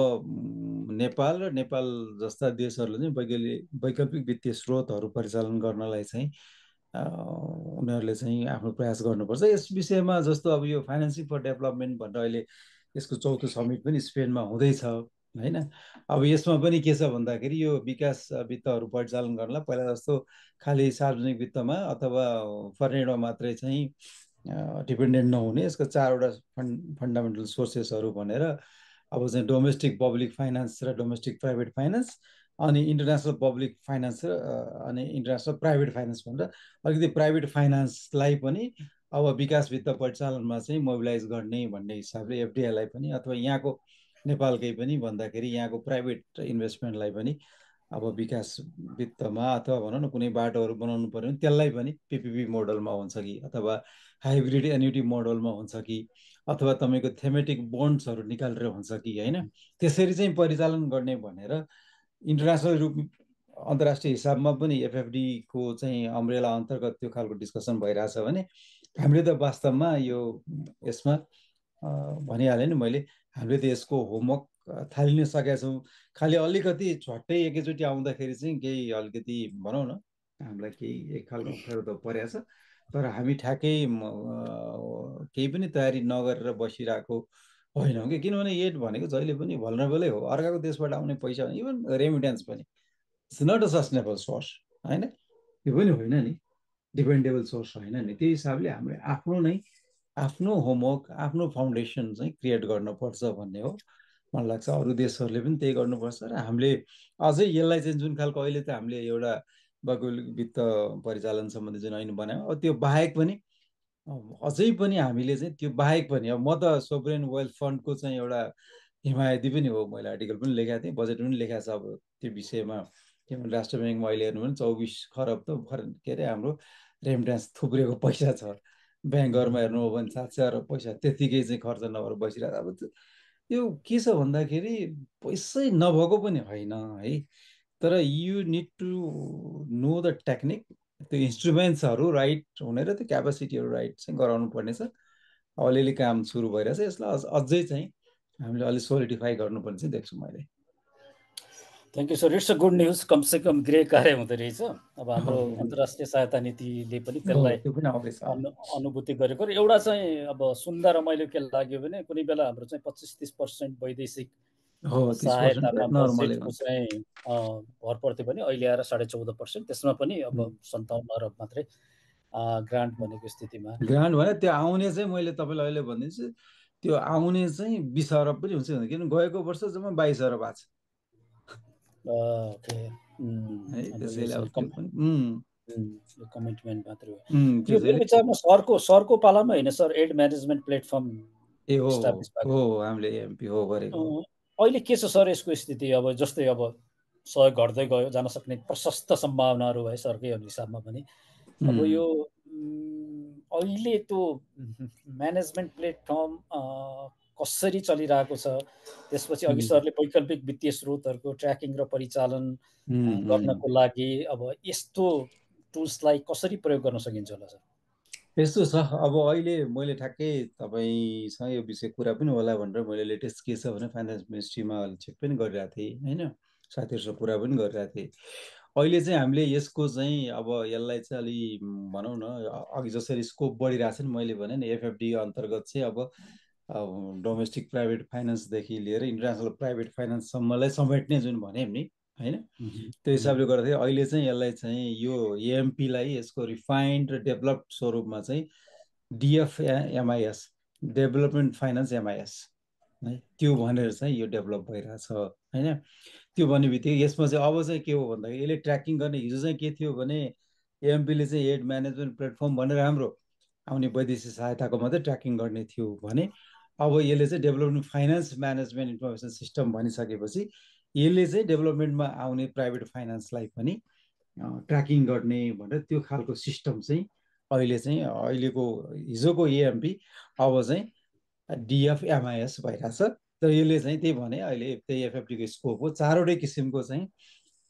नेपाल र नेपाल जस्ता देशहरूले चाहिँ वैकल्पिक वित्तीय स्रोतहरू परिचालन गर्नलाई चाहिँ उनीहरूले चाहिँ आफ्नो प्रयास गर्नुपर्छ। यस विषयमा जस्तो अब यो फाइनेन्सिङ फर डेभलपमेन्ट भनेर अहिले यसको 4थो समिट पनि स्पेनमा हुँदैछ होइन। अब यसमा पनि के छ भन्दाखेरि यो विकास वित्तहरू परिचालन गर्नलाई पहिला जस्तो खालि सार्वजनिक वित्तमा अथवा फरेनमा मात्रै चाहिँ डिपेन्डेन्ट नहुने यसको 4वटा फन्डामेन्टल सोर्सेसहरू भनेर अब चाहिँ डोमेस्टिक पब्लिक फाइनेन्स र डोमेस्टिक प्राइभेट फाइनेन्स अनि इन्टरनेसनल पब्लिक फाइनेन्स र अनि इन्टरनेसनल प्राइभेट फाइनेन्स भनेर अलिकति प्राइभेट फाइनेन्सलाई पनि अब विकास वित्त परिचालनमा चाहिँ मोबिलाइज गर्ने भन्ने हिसाबले एफडिआईलाई पनि अथवा यहाँको नेपालकै पनि भन्दाखेरि यहाँको प्राइभेट इन्भेस्टमेन्टलाई पनि अब विकास वित्तमा अथवा भनौँ न कुनै बाटोहरू बनाउनु पर्यो भने त्यसलाई पनि पिपिपी मोडलमा हुन्छ कि अथवा हाइब्रिड एन्युटी मोडलमा हुन्छ कि अथवा तपाईँको थेमेटिक बोन्ड्सहरू निकालेर हुन्छ कि होइन, त्यसरी चाहिँ परिचालन गर्ने भनेर इन्टरनेसनल रूप अन्तर्राष्ट्रिय हिसाबमा पनि एफएफडीको चाहिँ अम्ब्रेला अन्तर्गत त्यो खालको डिस्कसन भइरहेछ भने हामीले त वास्तवमा यो यसमा भनिहालेँ नि मैले, हामीले त यसको होमवर्क थालिन सकेका छौँ। खालि अलिकति झट्टै एकैचोटि आउँदाखेरि चाहिँ केही अलिकति भनौँ न हामीलाई केही एक खालको अप्ठ्यारो त परेको छ, तर हामी ठ्याक्कै केही पनि तयारी नगरेर बसिरहेको होइनौँ कि, किनभने एड भनेको जहिले पनि भल्नरेबलै हो। अर्काको देशबाट आउने पैसा इभन रेमिटेन्स पनि it's not a sustainable source होइन, त्यो पनि होइन नि, डिपेन्डेबल सोर्स होइन नि। त्यही हिसाबले हामीले आफ्नो होमवर्क आफ्नो फाउन्डेसन चाहिँ क्रिएट गर्नुपर्छ भन्ने हो मलाई लाग्छ। अरू देशहरूले पनि त्यही गर्नुपर्छ र हामीले अझै यसलाई चाहिँ जुन खालको अहिले त हामीले एउटा वैकल्पिक वित्त परिचालन सम्बन्धी जुन ऐन बनायौँ, अब त्यो बाहेक पनि अझै पनि हामीले चाहिँ त्यो बाहेक पनि अब म त सोभरेन वेल्थ फन्डको चाहिँ एउटा हिमायती पनि हो, मैले आर्टिकल पनि लेखेको थिएँ, बजेट पनि लेखाएको छ अब त्यो विषयमा। किनभने राष्ट्र ब्याङ्कमा अहिले हेर्नु भने 24 खरब त के अरे हाम्रो रेमिटेन्स थुप्रेको पैसा छ, ब्याङ्कहरूमा हेर्नु हो भने 700 अरब पैसा त्यतिकै चाहिँ खर्च नभएर बसिरहेको। अब यो के छ भन्दाखेरि पैसै नभएको पनि होइन है, तर you need to know the technique, त्यो इन्स्ट्रुमेन्ट्सहरू राइट हुने र त्यो क्यापासिटीहरू राइट चाहिँ गराउनु पर्नेछ। अलिअलि काम सुरु भइरहेछ, यसलाई अझै चाहिँ हामीले अलिक सोलिडिफाई गर्नुपर्ने चाहिँ देख्छु मैले। Thank you sir, it's a good news, कमसेकम गृह कार्य हुँदो रहेछ। अब हाम्रो अन्तर्राष्ट्रिय सहायता नीतिले पनि त्यसलाई अनुभूति गरेको र एउटा चाहिँ अब सुन्दा रमाइलो के लाग्यो भने कुनै बेला हाम्रो चाहिँ 25-30% वैदेशिक सहायतामा बजेटको चाहिँ भर पर्थ्यो भने अहिले आएर 14.5%, त्यसमा पनि अब 57 अरब मात्रै ग्रान्ट भनेको स्थितिमा। ग्रान्ट भने त्यो आउने चाहिँ मैले तपाईँलाई अहिले भनिदिन्छु, त्यो आउने चाहिँ 20 अरब पनि हुन्छ, किन गएको वर्ष जम्मा 22 अरब आएको छ। कमिटमेन्ट मात्रै हो त्यो विचारमा। सरको पालामा होइन sir, aid management platform establish भएको हो, हामीले एमपी हो गरेको। अहिले के छ सर यसको स्थिति? अब जस्तै अब सहयोग घट्दै गयो, जान सक्ने प्रशस्त सम्भावनाहरू भए सरकै हिसाबमा पनि। अब यो अहिले त्यो म्यानेजमेन्ट प्लेटफर्म कसरी चलिरहेको छ? त्यसपछि अघि सरले वैकल्पिक वित्तीय स्रोतहरूको ट्र्याकिङ र परिचालन गर्नको लागि अब यस्तो टुल्सलाई कसरी प्रयोग गर्न सकिन्छ होला सर? यस्तो छ, अब अहिले मैले ठ्याक्कै तपाईँसँग यो विषय कुरा पनि होला भनेर मैले लेटेस्ट के छ भने फाइनेन्स मिनिस्ट्रीमा चेक पनि गरिरहेको थिएँ होइन, साथीहरूसँग कुरा पनि गरिरहेको थिएँ। अहिले चाहिँ हामीले यसको चाहिँ अब यसलाई चाहिँ अलि भनौँ न अघि जसरी स्कोप बढिरहेको छ नि, मैले भने नि एफएफडी अन्तर्गत चाहिँ अब डोमेस्टिक प्राइभेट फाइनेन्सदेखि लिएर इन्टरनेसनल प्राइभेट फाइनेन्ससम्मलाई समेट्ने जुन भन्यौँ नि होइन। त्यो हिसाबले गर्दाखेरि अहिले चाहिँ यसलाई चाहिँ यो एएमपीलाई यसको रिफाइन्ड र डेभलप्ड स्वरूपमा चाहिँ डिएफएमआइएस, डेभलपमेन्ट फाइनेन्स एमआइएस है, त्यो भनेर चाहिँ यो डेभलप भइरहेछ होइन। त्यो भन्ने बित्तिकै यसमा चाहिँ अब चाहिँ के हो भन्दाखेरि यसले ट्र्याकिङ गर्ने, हिजो चाहिँ के थियो भने एएमपीले चाहिँ एड म्यानेजमेन्ट प्लेटफर्म भनेर हाम्रो आउने वैदेशिक सहायताको मात्रै ट्र्याकिङ गर्ने थियो भने अब यसले चाहिँ development finance management information system भनिसकेपछि यसले चाहिँ डेभलपमेन्टमा आउने प्राइभेट फाइनेन्सलाई पनि ट्र्याकिङ गर्ने भनेर त्यो खालको सिस्टम चाहिँ अहिले चाहिँ अहिलेको हिजोको एएमपी अब चाहिँ डिएफएमआइएस भइरहेछ। तर यसले चाहिँ त्यही भने अहिले त्यही एफएफडीको स्कोप हो, 4वटै किसिमको चाहिँ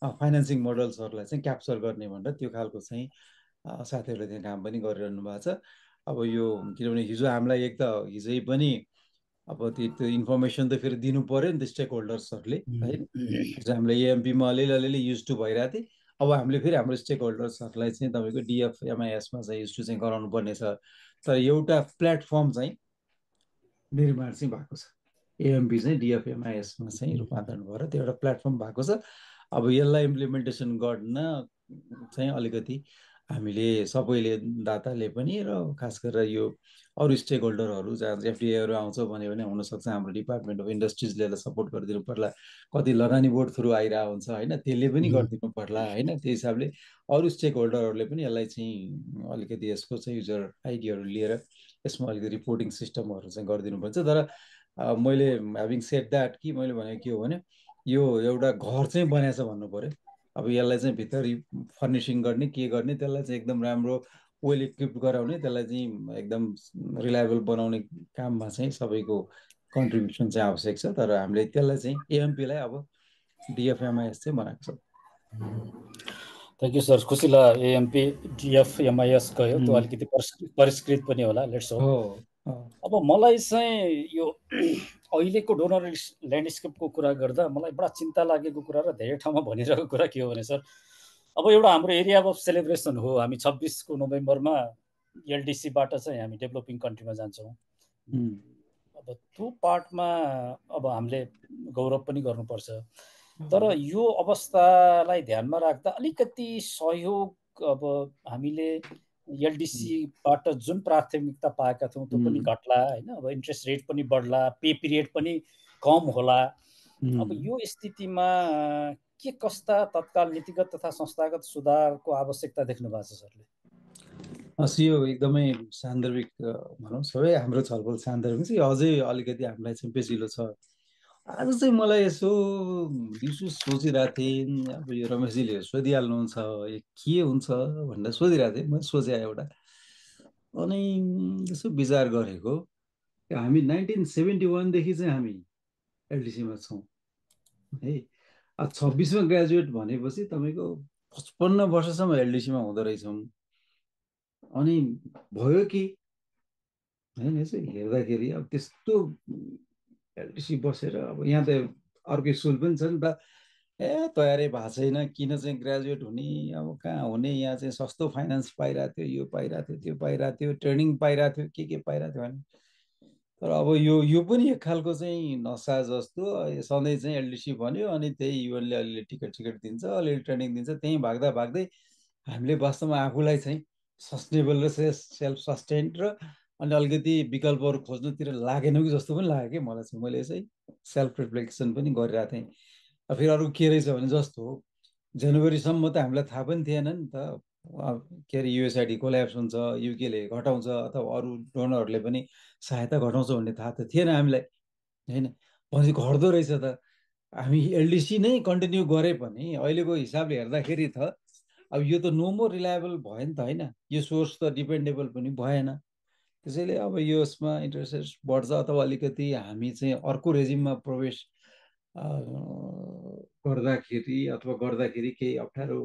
फाइनेन्सिङ मोडल्सहरूलाई चाहिँ क्याप्चर गर्ने भनेर त्यो खालको चाहिँ साथीहरूले त्यहाँ काम पनि गरिरहनु भएको छ। अब यो किनभने हिजो हामीलाई एक त हिजै पनि अब त्यो इन्फर्मेसन त फेरि दिनु पऱ्यो नि त स्टेक होल्डर्सहरूले है। हिजो हामीलाई एएमपीमा अलिअलि युज टु भइरहेको थिएँ, अब हामीले फेरि हाम्रो स्टेक होल्डर्सहरूलाई चाहिँ तपाईँको डिएफएमआइएसमा चाहिँ युज टु चाहिँ गराउनु पर्ने छ। तर एउटा प्लेटफर्म चाहिँ निर्माण चाहिँ भएको छ, एएमपी चाहिँ डिएफएमआइएसमा चाहिँ रूपान्तरण भएर त्यो एउटा प्लेटफर्म भएको छ। अब यसलाई इम्प्लिमेन्टेसन गर्न चाहिँ अलिकति हामीले सबैले, दाताले पनि र खास गरेर यो अरू स्टेक होल्डरहरू जहाँ एफडिआईहरू आउँछ भन्यो भने हुनसक्छ हाम्रो डिपार्टमेन्ट अफ इन्डस्ट्रिजले सपोर्ट गरिदिनु पर्ला, कति लगानी बोर्ड थ्रु आइरहेको हुन्छ होइन, त्यसले पनि गरिदिनु पर्ला होइन। त्यो हिसाबले अरू स्टेक होल्डरहरूले पनि यसलाई चाहिँ अलिकति यसको चाहिँ युजर आइडीहरू लिएर यसमा अलिकति रिपोर्टिङ सिस्टमहरू चाहिँ गरिदिनु पर्छ। तर मैले ह्याभिङ सेड द्याट कि मैले भनेको के हो भने यो एउटा घर चाहिँ बनाएछ भन्नु पऱ्यो। अब यसलाई चाहिँ भित्र फर्निसिङ गर्ने के गर्ने, त्यसलाई चाहिँ एकदम राम्रो वेल इक्विप्ड गराउने, त्यसलाई चाहिँ एकदम रिलायबल बनाउने काममा चाहिँ सबैको कन्ट्रिब्युसन चाहिँ आवश्यक छ। तर हामीले त्यसलाई चाहिँ एएमपीलाई अब डिएफएमआइएस चाहिँ बनाएको छ। थ्याङ्क यू सर, खुसी लाग्यो। एएमपी डिएफएमआइएस गयो, त्यो अलिकति परिष्कृत पनि होला, लेट्स होप। अब मलाई चाहिँ यो अहिलेको डोनर ल्यान्डस्केपको कुरा गर्दा मलाई बडा चिन्ता लागेको कुरा र धेरै ठाउँमा भनिरहेको कुरा के हो भने सर, अब एउटा हाम्रो एरिया अफ सेलिब्रेसन हो, हामी 26 नोभेम्बरमा एलडिसीबाट चाहिँ हामी डेभलपिङ कन्ट्रीमा जान्छौँ। अब त्यो पार्टमा अब हामीले गौरव पनि गर्नुपर्छ। तर यो अवस्थालाई ध्यानमा राख्दा अलिकति सहयोग अब हामीले एलडिसीबाट जुन प्राथमिकता पाएका थियौँ त्यो पनि घट्ला होइन। अब इन्ट्रेस्ट रेट पनि बढ्ला, पे पिरियड पनि कम होला। अब यो स्थितिमा के कस्ता तत्काल नीतिगत तथा संस्थागत सुधारको आवश्यकता देख्नु भएको छ सरले? यो एकदमै सान्दर्भिक भनौँ, सबै हाम्रो छलफल सान्दर्भिक चाहिँ अझै अलिकति हामीलाई चाहिँ पेचिलो छ। आज चाहिँ मलाई यसो दिउँसो सोचिरहेको थिएँ, अब यो रमेशजीले सोधिहाल्नुहुन्छ के हुन्छ भनेर सोधिरहेको थिएँ। मैले सोचेँ एउटा, अनि यसो विचार गरेको हामी 1971देखि चाहिँ हामी एलडिसीमा छौँ है। 26मा ग्रेजुएट भनेपछि तपाईँको 55 वर्षसम्म एलडिसीमा हुँदो रहेछौँ। अनि भयो कि होइन, यसो हेर्दाखेरि अब त्यस्तो एलडिसी बसेर अब यहाँ त अर्को स्कुल पनि छ नि त, तयारै भएको छैन, किन चाहिँ ग्रेजुएट हुने, अब कहाँ हुने, यहाँ चाहिँ सस्तो फाइनेन्स पाइरहेको थियो, यो पाइरहेको थियो, त्यो पाइरहेको थियो, ट्रेनिङ पाइरहेको थियो, के पाइरहेको थियो भने। तर अब यो पनि एक खालको चाहिँ नसा जस्तो, सधैँ चाहिँ एलडिसी भन्यो अनि त्यही युएनले अलिअलि टिकट दिन्छ, अलिअलि ट्रेनिङ दिन्छ, त्यहीँ भाग्दा भाग्दै हामीले वास्तवमा आफूलाई चाहिँ सस्टेनेबल र सेल्फ सस्टेन्ड र अनि अलिकति विकल्पहरू खोज्नुतिर लागेनौँ कि जस्तो पनि लाग्यो कि मलाई चाहिँ। मैले चाहिँ सेल्फ रिफ्लेक्सन पनि गरिरहेको थिएँ। फेरि अरू के रहेछ भने जस्तो जनवरीसम्म त हामीलाई थाहा पनि थिएन नि त, के अरे युएसआइडी कोल्याप्स हुन्छ, युकेले घटाउँछ अथवा अरू डोनरहरूले पनि सहायता घटाउँछ भन्ने थाहा त थिएन हामीलाई होइन। भनेपछि घट्दो रहेछ त। हामी एलडिसी नै कन्टिन्यू गरे पनि अहिलेको हिसाबले हेर्दाखेरि त अब यो त नो मोर रिलायबल भयो नि त होइन, यो सोर्स त डिपेन्डेबल पनि भएन। त्यसैले अब यसमा इन्ट्रेस्ट रेट बढ्छ अथवा अलिकति हामी चाहिँ अर्को रेजिममा प्रवेश गर्दाखेरि केही अप्ठ्यारो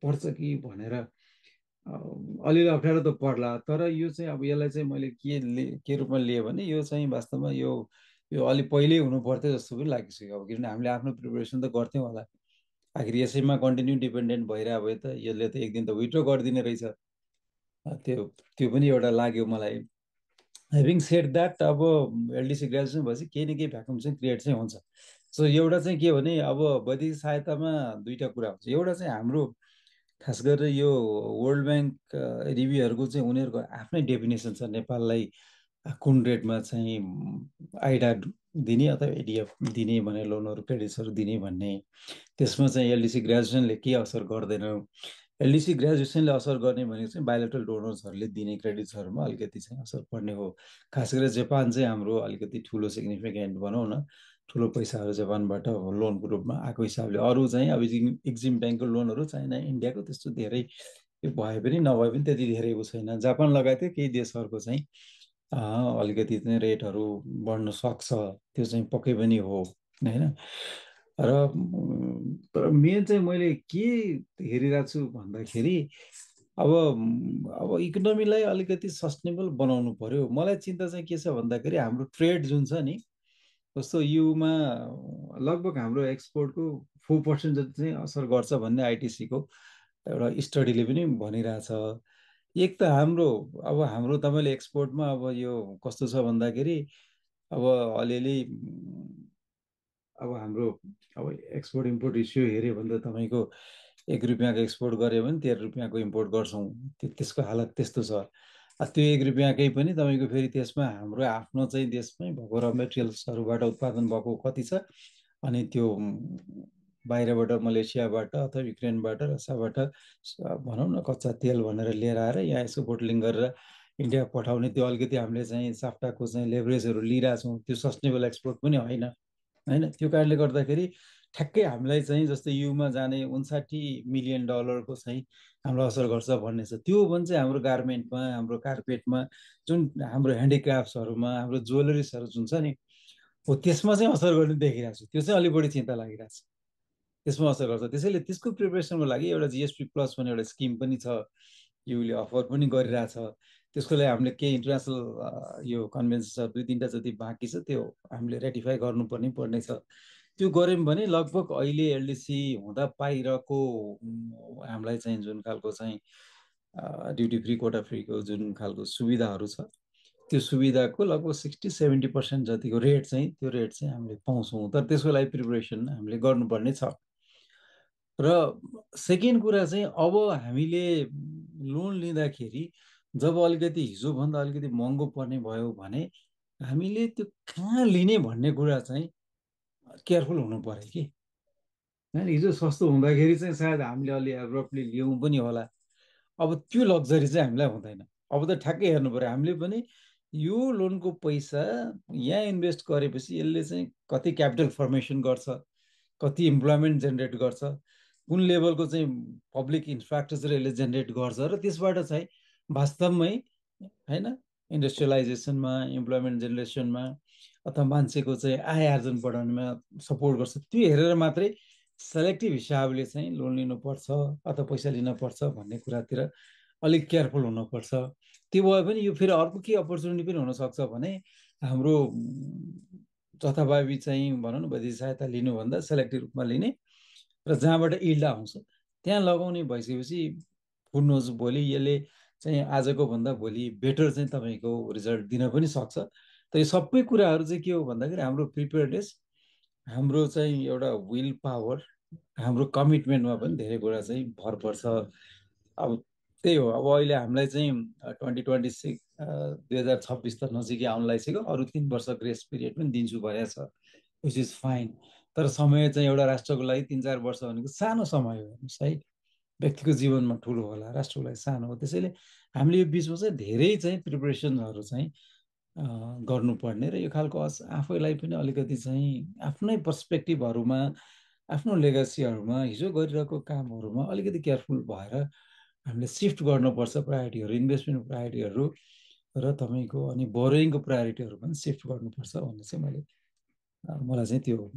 पर्छ कि भनेर अलिअलि अप्ठ्यारो त पर्ला। तर यो चाहिँ अब यसलाई चाहिँ मैले के रूपमा लिएँ भने यो चाहिँ वास्तवमा यो अलिक पहिल्यै हुनु पर्थ्यो जस्तो पनि लागिसक्यो। अब किनभने हामीले आफ्नो प्रिपरेसन त गर्थ्यौँ होला, आखिर यसैमा कन्टिन्यू डिपेन्डेन्ट भइरहेको भए त यसले त एक दिन त विथड्र गरिदिने रहेछ, त्यो पनि एउटा लाग्यो मलाई। ह्याभिङ सेड द्याट अब एलडिसी ग्रेजुएसन भएपछि केही न केही भ्याकुम चाहिँ क्रिएट चाहिँ हुन्छ। सो एउटा चाहिँ के भने अब वैदेशिक सहायतामा दुईटा कुरा हुन्छ। एउटा चाहिँ हाम्रो खास गरेर यो वर्ल्ड ब्याङ्क रिभ्यूहरूको चाहिँ उनीहरूको आफ्नै डेफिनेसन छ नेपाललाई कुन रेटमा चाहिँ आइडा दिने अथवा एडिएफ दिने भने लोनहरू क्रेडिट्सहरू दिने भन्ने। त्यसमा चाहिँ एलडिसी ग्रेजुएसनले के असर गर्दैन। एलडिसी ग्रेजुएसनले असर गर्ने भनेको चाहिँ बायोलेटरल डोनर्सहरूले दिने क्रेडिट्सहरूमा अलिकति चाहिँ असर पर्ने हो। खास गरेर जापान चाहिँ हाम्रो अलिकति ठुलो सिग्निफिकेन्ट भनौँ न, ठुलो पैसाहरू जापानबाट लोनको रूपमा आएको हिसाबले अरू चाहिँ अब एक्जिम ब्याङ्कको लोनहरू चाइना इन्डियाको त्यस्तो धेरै भए पनि नभए पनि त्यति धेरै छैन। जापान लगायतकै केही देशहरूको चाहिँ अलिकति चाहिँ रेटहरू बढ्न सक्छ, त्यो चाहिँ पक्कै पनि हो होइन। र मेन चाहिँ मैले के हेरिरहेको छु भन्दाखेरि अब इकोनोमीलाई अलिकति सस्टेनेबल बनाउनु पर्यो। मलाई चिन्ता चाहिँ के छ भन्दाखेरि हाम्रो ट्रेड जुन छ नि, जस्तो युमा लगभग हाम्रो एक्सपोर्टको 4% जति चाहिँ असर गर्छ भन्ने आइटिसीको एउटा स्टडीले पनि भनिरहेछ। एक त हाम्रो तपाईँले एक्सपोर्टमा अब यो कस्तो छ भन्दाखेरि अब अलिअलि अब हाम्रो अब एक्सपोर्ट इम्पोर्ट रेसियो हेऱ्यो भने त तपाईँको 1 रुपियाँको एक्सपोर्ट गऱ्यो भने 13 रुपियाँको इम्पोर्ट गर्छौँ, त्यसको हालत त्यस्तो छ। त्यो 1 रुपियाँकै पनि तपाईँको फेरि त्यसमा हाम्रो आफ्नो चाहिँ देशमै भएको र मेटेरियल्सहरूबाट उत्पादन भएको कति छ, अनि त्यो बाहिरबाट मलेसियाबाट अथवा युक्रेनबाट रसियाबाट भनौँ न कच्चा तेल भनेर लिएर आएर यहाँ यसो बोटलिङ गरेर इन्डिया पठाउने, त्यो अलिकति हामीले चाहिँ साफ्टाको चाहिँ लेभरेजहरू लिइरहेछौँ। त्यो सस्टेनेबल एक्सपोर्ट पनि होइन होइन। त्यो कारणले गर्दाखेरि ठ्याक्कै हामीलाई चाहिँ जस्तै युमा जाने 59 मिलियन डलरको चाहिँ हाम्रो असर गर्छ भन्ने छ। त्यो भने चाहिँ हाम्रो गार्मेन्टमा, हाम्रो कार्पेटमा, जुन हाम्रो ह्यान्डिक्राफ्ट्सहरूमा, हाम्रो ज्वेलरिजहरू जुन छ नि, हो त्यसमा चाहिँ असर गर्ने देखिरहेको छु। त्यो चाहिँ अलिक बढी चिन्ता लागिरहेको छ, त्यसमा असर गर्छ। त्यसैले त्यसको प्रिपरेसनको लागि एउटा जिएसपी प्लस भन्ने एउटा स्किम पनि छ, युले अफर पनि गरिरहेछ। त्यसको लागि हामीले केही इन्टरनेसनल यो कन्भेन्सन 2-3टा जति बाँकी छ, त्यो हामीले रेटिफाई गर्नुपर्ने छ। त्यो गऱ्यौँ भने लगभग अहिले एलडिसी हुँदा पाइरहेको हामीलाई चाहिँ जुन खालको चाहिँ ड्युटी फ्री कोटा फ्रीको जुन खालको सुविधाहरू छ, त्यो सुविधाको लगभग 60-70% जतिको रेट चाहिँ त्यो रेट चाहिँ हामीले पाउँछौँ। तर त्यसको लागि प्रिपरेसन हामीले गर्नुपर्ने छ। र सेकेन्ड कुरा चाहिँ अब हामीले लोन लिँदाखेरि जब अलिकति हिजोभन्दा अलिकति महँगो पर्ने भयो भने हामीले त्यो कहाँ लिने भन्ने कुरा चाहिँ केयरफुल हुनु पर्यो कि होइन। हिजो सस्तो हुँदाखेरि चाहिँ सायद हामीले अलि एब्रप्टली लियौँ पनि होला। अब त्यो लग्जरी चाहिँ हामीलाई हुँदैन। अब त ठ्याक्कै हेर्नु पर्यो हामीले पनि, यो लोनको पैसा यहाँ इन्भेस्ट गरेपछि यसले चाहिँ कति क्यापिटल फर्मेसन गर्छ, कति इम्प्लोइमेन्ट जेनेरेट गर्छ, कुन लेभलको चाहिँ पब्लिक इन्फ्रास्ट्रक्चर यसले जेनेरेट गर्छ, र त्यसबाट चाहिँ वास्तवमै होइन इन्डस्ट्रियलाइजेसनमा, इम्प्लोइमेन्ट जेनेरेसनमा अथवा मान्छेको चाहिँ आय आर्जन बढाउनेमा सपोर्ट गर्छ। त्यो हेरेर मात्रै सेलेक्टिभ हिसाबले चाहिँ लोन लिनुपर्छ अथवा पैसा लिनुपर्छ भन्ने कुरातिर अलिक केयरफुल हुनुपर्छ। त्यो भए पनि यो फेरि अर्को के अपर्च्युनिटी पनि हुनसक्छ भने हाम्रो जथाभावी चाहिँ भनौँ न वैदेशिक सहायता लिनुभन्दा सेलेक्टिभ रूपमा लिने र जहाँबाट इल्ड आउँछ त्यहाँ लगाउने भइसकेपछि कुर्नुहोस्, भोलि यसले चाहिँ आजको भन्दा भोलि बेटर चाहिँ तपाईँको रिजल्ट दिन पनि सक्छ। तर यो सबै कुराहरू चाहिँ के हो भन्दाखेरि हाम्रो प्रिपेयर्डनेस, हाम्रो चाहिँ एउटा विल पावर, हाम्रो कमिटमेन्टमा पनि धेरै कुरा चाहिँ भर पर्छ। अब त्यही हो, अब अहिले हामीलाई चाहिँ 2026 2026 त नजिकै आउन लागिसक्यो। अरू 3 वर्ष ग्रेस पिरियड पनि दिन्छु भनेको छ, विच इज फाइन। तर समय चाहिँ एउटा राष्ट्रको लागि 3-4 वर्ष भनेको सानो समय हो हेर्नुहोस् है। व्यक्तिको जीवनमा ठुलो होला, राष्ट्रको लागि सानो हो। त्यसैले हामीले यो बिचमा चाहिँ धेरै चाहिँ प्रिपरेसनहरू चाहिँ गर्नुपर्ने र यो खालको आफैलाई पनि अलिकति चाहिँ आफ्नै पर्सपेक्टिभहरूमा, आफ्नो लेगसीहरूमा, हिजो गरिरहेको कामहरूमा अलिकति केयरफुल भएर हामीले सिफ्ट गर्नुपर्छ प्रायोरिटीहरू, इन्भेस्टमेन्ट प्रायोरिटीहरू र तपाईँको अनि बोरोइङको प्रायोरिटीहरू पनि सिफ्ट गर्नुपर्छ भन्ने चाहिँ मलाई चाहिँ त्यो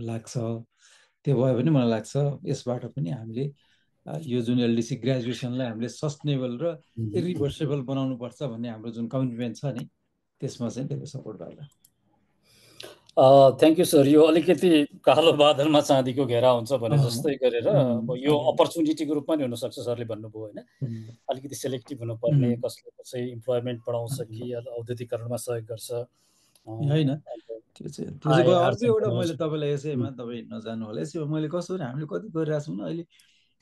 लाग्छ। त्यो भयो भने मलाई लाग्छ यसबाट पनि हामीले यो जुन एलडिसी ग्रेजुएसनलाई हामीले सस्टेनेबल र इरिभर्सेबल बनाउनुपर्छ भन्ने हाम्रो जुन कमिटमेन्ट छ नि, त्यसमा चाहिँ त्यसले सपोर्ट गर्ला। Thank you sir. यो अलिकति कालो बादलमा चाँदीको घेरा हुन्छ भने जस्तै गरेर अब यो अपर्च्युनिटीको रूपमा नि हुनसक्छ, सरले भन्नुभयो होइन। अलिकति सेलेक्टिभ हुनुपर्ने, कसले चाहिँ इम्प्लोइमेन्ट बढाउँछ कि औद्योगिकरणमा सहयोग गर्छ होइन। त्यो चाहिँ अर्को एउटा मैले तपाईँलाई यसैमा हुँ। तपाईँ नजानु होला यसो मैले कस्तो हामीले कति गरिरहेको छौँ अहिले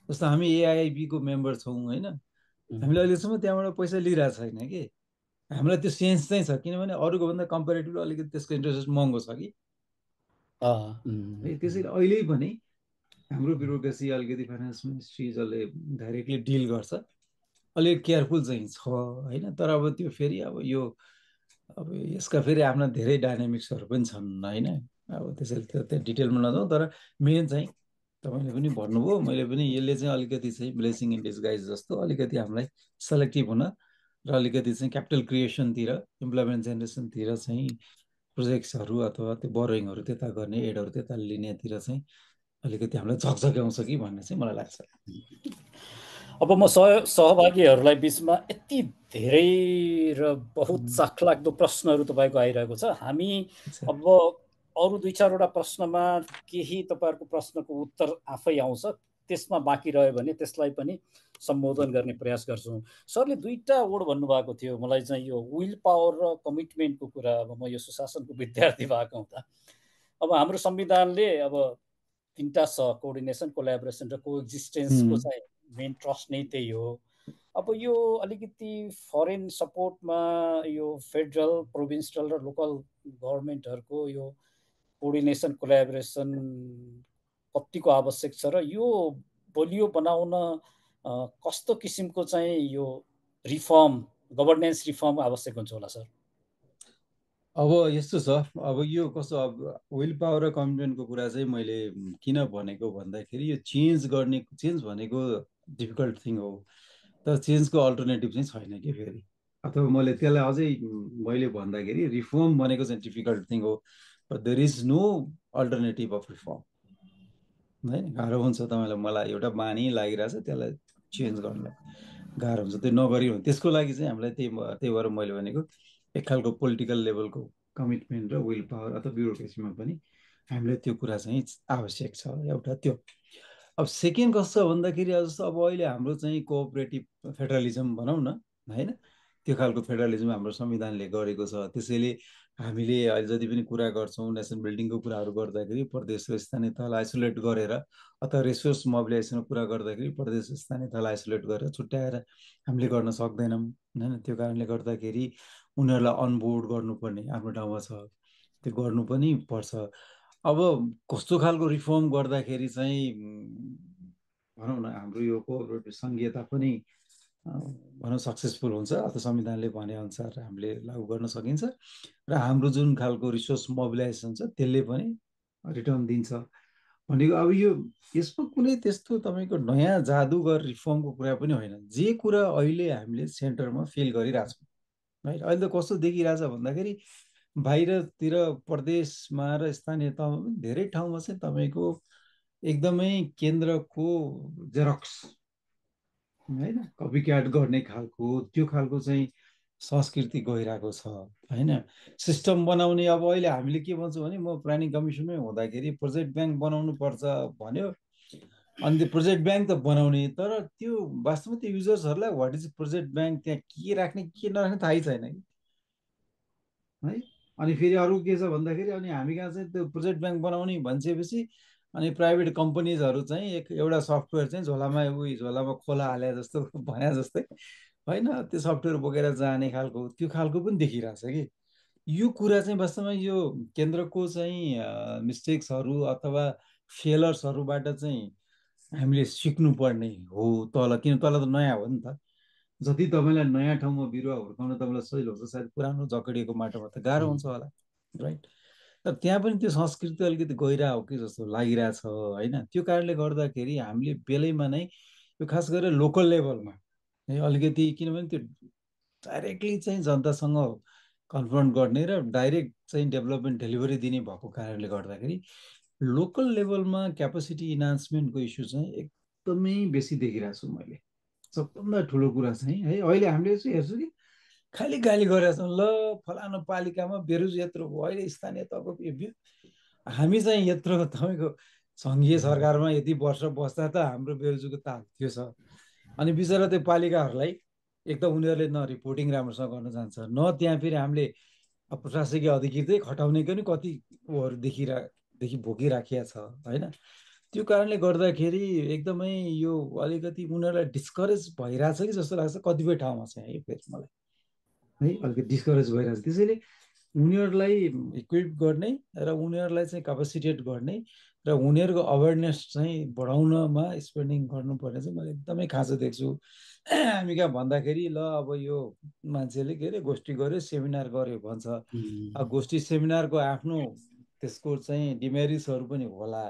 जस्तो हामी AIIB को मेम्बर छौँ होइन हामीले अहिलेसम्म त्यहाँबाट पैसा लिइरहेको छैन कि हामीलाई त्यो सेन्स चाहिँ छ किनभने अरूको भन्दा कम्पेरिटिभली अलिकति त्यसको इन्ट्रेस्ट महँगो छ कि त्यसैले अहिले पनि हाम्रो ब्युरोक्रेसी अलिकति फाइनेन्स मिनिस्ट्रिजले डाइरेक्टली डिल गर्छ अलिक केयरफुल चाहिँ छ होइन तर अब त्यो फेरि अब यो अब यसका फेरि आफ्ना धेरै डाइनामिक्सहरू पनि छन् होइन अब त्यसैले त्यो डिटेलमा नजाउँ तर मेन चाहिँ तपाईँले पनि भन्नुभयो मैले पनि यसले चाहिँ अलिकति चाहिँ ब्लेसिङ इन डिस्गाइज जस्तो अलिकति हामीलाई सेलेक्टिभ हुन र अलिकति चाहिँ क्यापिटल क्रिएसनतिर इम्प्लोइमेन्ट जेनेरेसनतिर चाहिँ प्रोजेक्ट्सहरू अथवा त्यो बोरोइङहरू त्यता गर्ने एडहरू त्यता लिनेतिर चाहिँ अलिकति हामीलाई झकझक्याउँछ कि भन्ने चाहिँ मलाई लाग्छ अब म सहभागीहरूलाई बिचमा यति धेरै र बहुत चाखलाग्दो प्रश्नहरू तपाईँको आइरहेको छ हामी अब अरू 2-4वटा प्रश्नमा केही तपाईँहरूको प्रश्नको उत्तर आफै आउँछ त्यसमा बाँकी रह्यो भने त्यसलाई पनि सम्बोधन गर्ने प्रयास गर्छौँ सरले 2टा वर्ड भन्नुभएको थियो मलाई चाहिँ यो विल पावर र कमिटमेन्टको कुरा अब म यो सुशासनको विद्यार्थी भएको हुँदा अब हाम्रो संविधानले अब 3टा छ कोअर्डिनेसन कोल्याबोरेसन र कोएक्जिस्टेन्सको चाहिँ मेन ट्रस्ट नै त्यही हो अब यो अलिकति फरेन सपोर्टमा यो फेडरल प्रोभिन्सियल र लोकल गभर्मेन्टहरूको यो कोअर्डिनेसन कोल्याबोरेसन कतिको आवश्यक छ र यो बलियो बनाउन कस्तो किसिमको चाहिँ यो रिफर्म गभर्नेन्स रिफर्म आवश्यक हुन्छ होला सर अब यस्तो छ अब यो कस्तो अब विल पावर र कमिटमेन्टको कुरा चाहिँ मैले किन भनेको भन्दाखेरि यो चेन्ज भनेको डिफिकल्ट थिङ हो तर चेन्जको अल्टरनेटिभ चाहिँ छैन कि फेरि अथवा मैले त्यसलाई अझै मैले भन्दाखेरि रिफर्म भनेको चाहिँ डिफिकल्ट थिङ हो but there is no alternative of reform होइन गाह्रो हुन्छ तपाईँलाई मलाई एउटा बानी लागिरहेछ त्यसलाई चेन्ज गर्नलाई गाह्रो हुन्छ त्यो नगरी त्यसको लागि चाहिँ हामीलाई त्यही भएर मैले भनेको एक खालको पोलिटिकल लेभलको कमिटमेन्ट र विल पावर अथवा ब्युरोक्रेसीमा पनि हामीलाई त्यो कुरा चाहिँ आवश्यक छ एउटा त्यो अब सेकेन्ड कस्तो छ भन्दाखेरि जस्तो अब अहिले हाम्रो चाहिँ कोअपरेटिभ फेडरलिजम भनौँ न होइन त्यो खालको फेडरलिजम हाम्रो संविधानले गरेको छ त्यसैले हामीले अहिले जति पनि कुरा गर्छौँ नेसन बिल्डिङको कुराहरू गर्दाखेरि प्रदेश र स्थानीय तहलाई आइसोलेट गरेर अथवा रिसोर्स मोबिलाइजेसनको कुरा गर्दाखेरि प्रदेश स्थानीय तहलाई आइसोलेट गरेर छुट्याएर हामीले गर्न सक्दैनौँ होइन त्यो कारणले गर्दाखेरि उनीहरूलाई अनबोर्ड गर्नुपर्ने आफ्नो ठाउँमा छ त्यो गर्नु पनि पर्छ अब कस्तो खालको रिफर्म गर्दाखेरि चाहिँ भनौँ न हाम्रो यो कोअपरेटिभ सङ्घीयता पनि भनौँ सक्सेसफुल हुन्छ अथवा संविधानले भनेअनुसार हामीले लागू गर्न सकिन्छ र हाम्रो जुन खालको रिसोर्स मोबिलाइजेसन छ त्यसले पनि रिटर्न दिन्छ भनेको अब यो यसमा कुनै त्यस्तो तपाईँको नयाँ जादुगर रिफर्मको कुरा पनि होइन जे कुरा अहिले हामीले सेन्टरमा फेल गरिरहेछौँ है अहिले त कस्तो देखिरहेछ भन्दाखेरि बाहिरतिर प्रदेशमा र स्थानीय तहमा पनि धेरै ठाउँमा चाहिँ तपाईँको एकदमै केन्द्रको जेरक्स होइन कपी क्याट गर्ने खालको त्यो खालको चाहिँ संस्कृति गइरहेको छ होइन सिस्टम बनाउने अब अहिले हामीले के भन्छौँ भने म प्लानिङ कमिसनमै हुँदाखेरि प्रोजेक्ट ब्याङ्क बनाउनु पर्छ भन्यो अनि त्यो प्रोजेक्ट ब्याङ्क त बनाउने तर त्यो वास्तवमा त्यो युजर्सहरूलाई वाट इज प्रोजेक्ट ब्याङ्क त्यहाँ के राख्ने के नराख्ने थाहै छैन कि है अनि फेरि अरू के छ भन्दाखेरि अनि हामी कहाँ चाहिँ त्यो प्रोजेक्ट ब्याङ्क बनाउने भनिसकेपछि अनि प्राइभेट कम्पनीजहरू चाहिँ एउटा सफ्टवेयर चाहिँ झोलामा खोला हाले जस्तो भने जस्तै होइन त्यो सफ्टवेयर बोकेर जाने खालको त्यो खालको पनि देखिरहेछ कि यो कुरा चाहिँ वास्तवमा यो केन्द्रको चाहिँ मिस्टेक्सहरू अथवा फेलर्सहरूबाट चाहिँ हामीले सिक्नुपर्ने हो तल किन तल त नयाँ हो नि त जति तपाईँलाई नयाँ ठाउँमा बिरुवा हुर्काउन तपाईँलाई सजिलो हुन्छ सायद पुरानो जकडिएको माटोमा त गाह्रो हुन्छ होला राइट तर त्यहाँ पनि त्यो संस्कृति अलिकति गइरहेको हो कि जस्तो लागिरहेछ होइन त्यो कारणले गर्दाखेरि हामीले बेलैमा नै यो खास गरेर लोकल लेभलमा है अलिकति किनभने त्यो डाइरेक्टली चाहिँ जनतासँग कन्फ्रन्ट गर्ने र डाइरेक्ट चाहिँ डेभलपमेन्ट डेलिभरी दिने भएको कारणले गर्दाखेरि लोकल लेभलमा क्यापेसिटी इन्हान्समेन्टको इस्यु चाहिँ एकदमै बेसी देखिरहेको छु मैले सबभन्दा ठुलो कुरा चाहिँ है अहिले हामीले चाहिँ हेर्छु कि खालि गाली गरेका छौँ ल फलानु पालिकामा बेरोजगार यत्रो भयो अहिले स्थानीय तहको हामी चाहिँ यत्रो तपाईँको सङ्घीय सरकारमा यति वर्ष बस्दा त हाम्रो बेरोजगारता त्यो छ अनि बिचरा त्यो पालिकाहरूलाई एक त उनीहरूले न रिपोर्टिङ राम्रोसँग गर्न जान्छ न त्यहाँ फेरि हामीले प्रशासकीय अधिकृतै खटाउनेको नि कति उहरू देखि भोगिराखिया छ होइन। त्यो कारणले गर्दाखेरि एकदमै यो अलिकति उनीहरूलाई डिस्करेज भइरहेछ कि जस्तो लाग्छ कतिपय ठाउँमा चाहिँ है, फेरि मलाई है अलिकति डिस्करेज भइरहेछ। त्यसैले उनीहरूलाई इक्विप गर्ने र उनीहरूलाई चाहिँ क्यापासिटेट गर्ने र उनीहरूको अवेरनेस चाहिँ बढाउनमा स्पेन्डिङ गर्नुपर्ने चाहिँ मैले एकदमै खाँचो देख्छु। हामी कहाँ भन्दाखेरि ल अब यो मान्छेले के अरे गोष्ठी गर्यो सेमिनार गर्यो भन्छ। अब गोष्ठी सेमिनारको आफ्नो त्यसको चाहिँ डिमेरिट्सहरू पनि होला,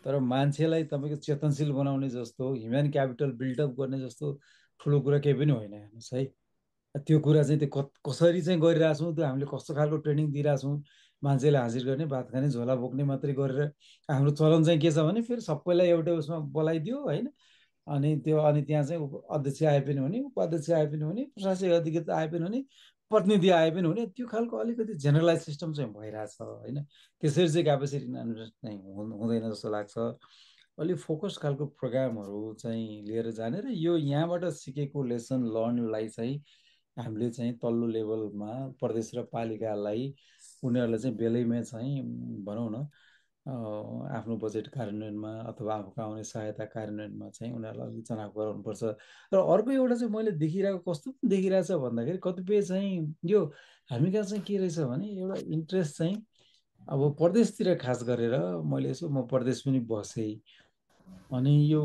तर मान्छेलाई तपाईँको चेतनशील बनाउने जस्तो ह्युमन क्यापिटल बिल्डअप गर्ने जस्तो ठुलो कुरा केही पनि होइन हेर्नुहोस् है। त्यो कुरा चाहिँ त्यो कसरी चाहिँ गरिरहेछौँ, त्यो हामीले कस्तो खालको ट्रेनिङ दिइरहेछौँ, मान्छेलाई हाजिर गर्ने भात खाने झोला बोक्ने मात्रै गरेर हाम्रो चलन चाहिँ के छ भने फेरि सबैलाई एउटै उसमा बोलाइदियो होइन। अनि त्यहाँ चाहिँ अध्यक्ष आए पनि हुने, उपाध्यक्ष आए पनि हुने, प्रशासकीय अधिकृत आए पनि हुने, प्रतिनिधि आए पनि हुने, त्यो खालको अलिकति जेनरलाइज सिस्टम चाहिँ भइरहेछ होइन। त्यसरी चाहिँ क्यापेसिटी म्यानेजमेन्ट चाहिँ हुँदैन जस्तो लाग्छ। अलिक फोकस खालको प्रोग्रामहरू चाहिँ लिएर जाने र यो यहाँबाट सिकेको लेसन लर्नलाई चाहिँ हामीले चाहिँ तल्लो लेभलमा प्रदेश र पालिकालाई उनीहरूलाई चाहिँ बेलैमा चाहिँ भनौँ न आफ्नो बजेट कार्यान्वयनमा अथवा आफूको आउने सहायता कार्यान्वयनमा चाहिँ उनीहरूलाई अलिक चनाख गराउनुपर्छ। र अर्को एउटा चाहिँ मैले देखिरहेको कस्तो देखिरहेछ भन्दाखेरि कतिपय चाहिँ यो हामी कहाँ चाहिँ के रहेछ भने एउटा इन्ट्रेस्ट चाहिँ अब प्रदेशतिर खास गरेर मैले यसो म प्रदेश पनि बसेँ। अनि यो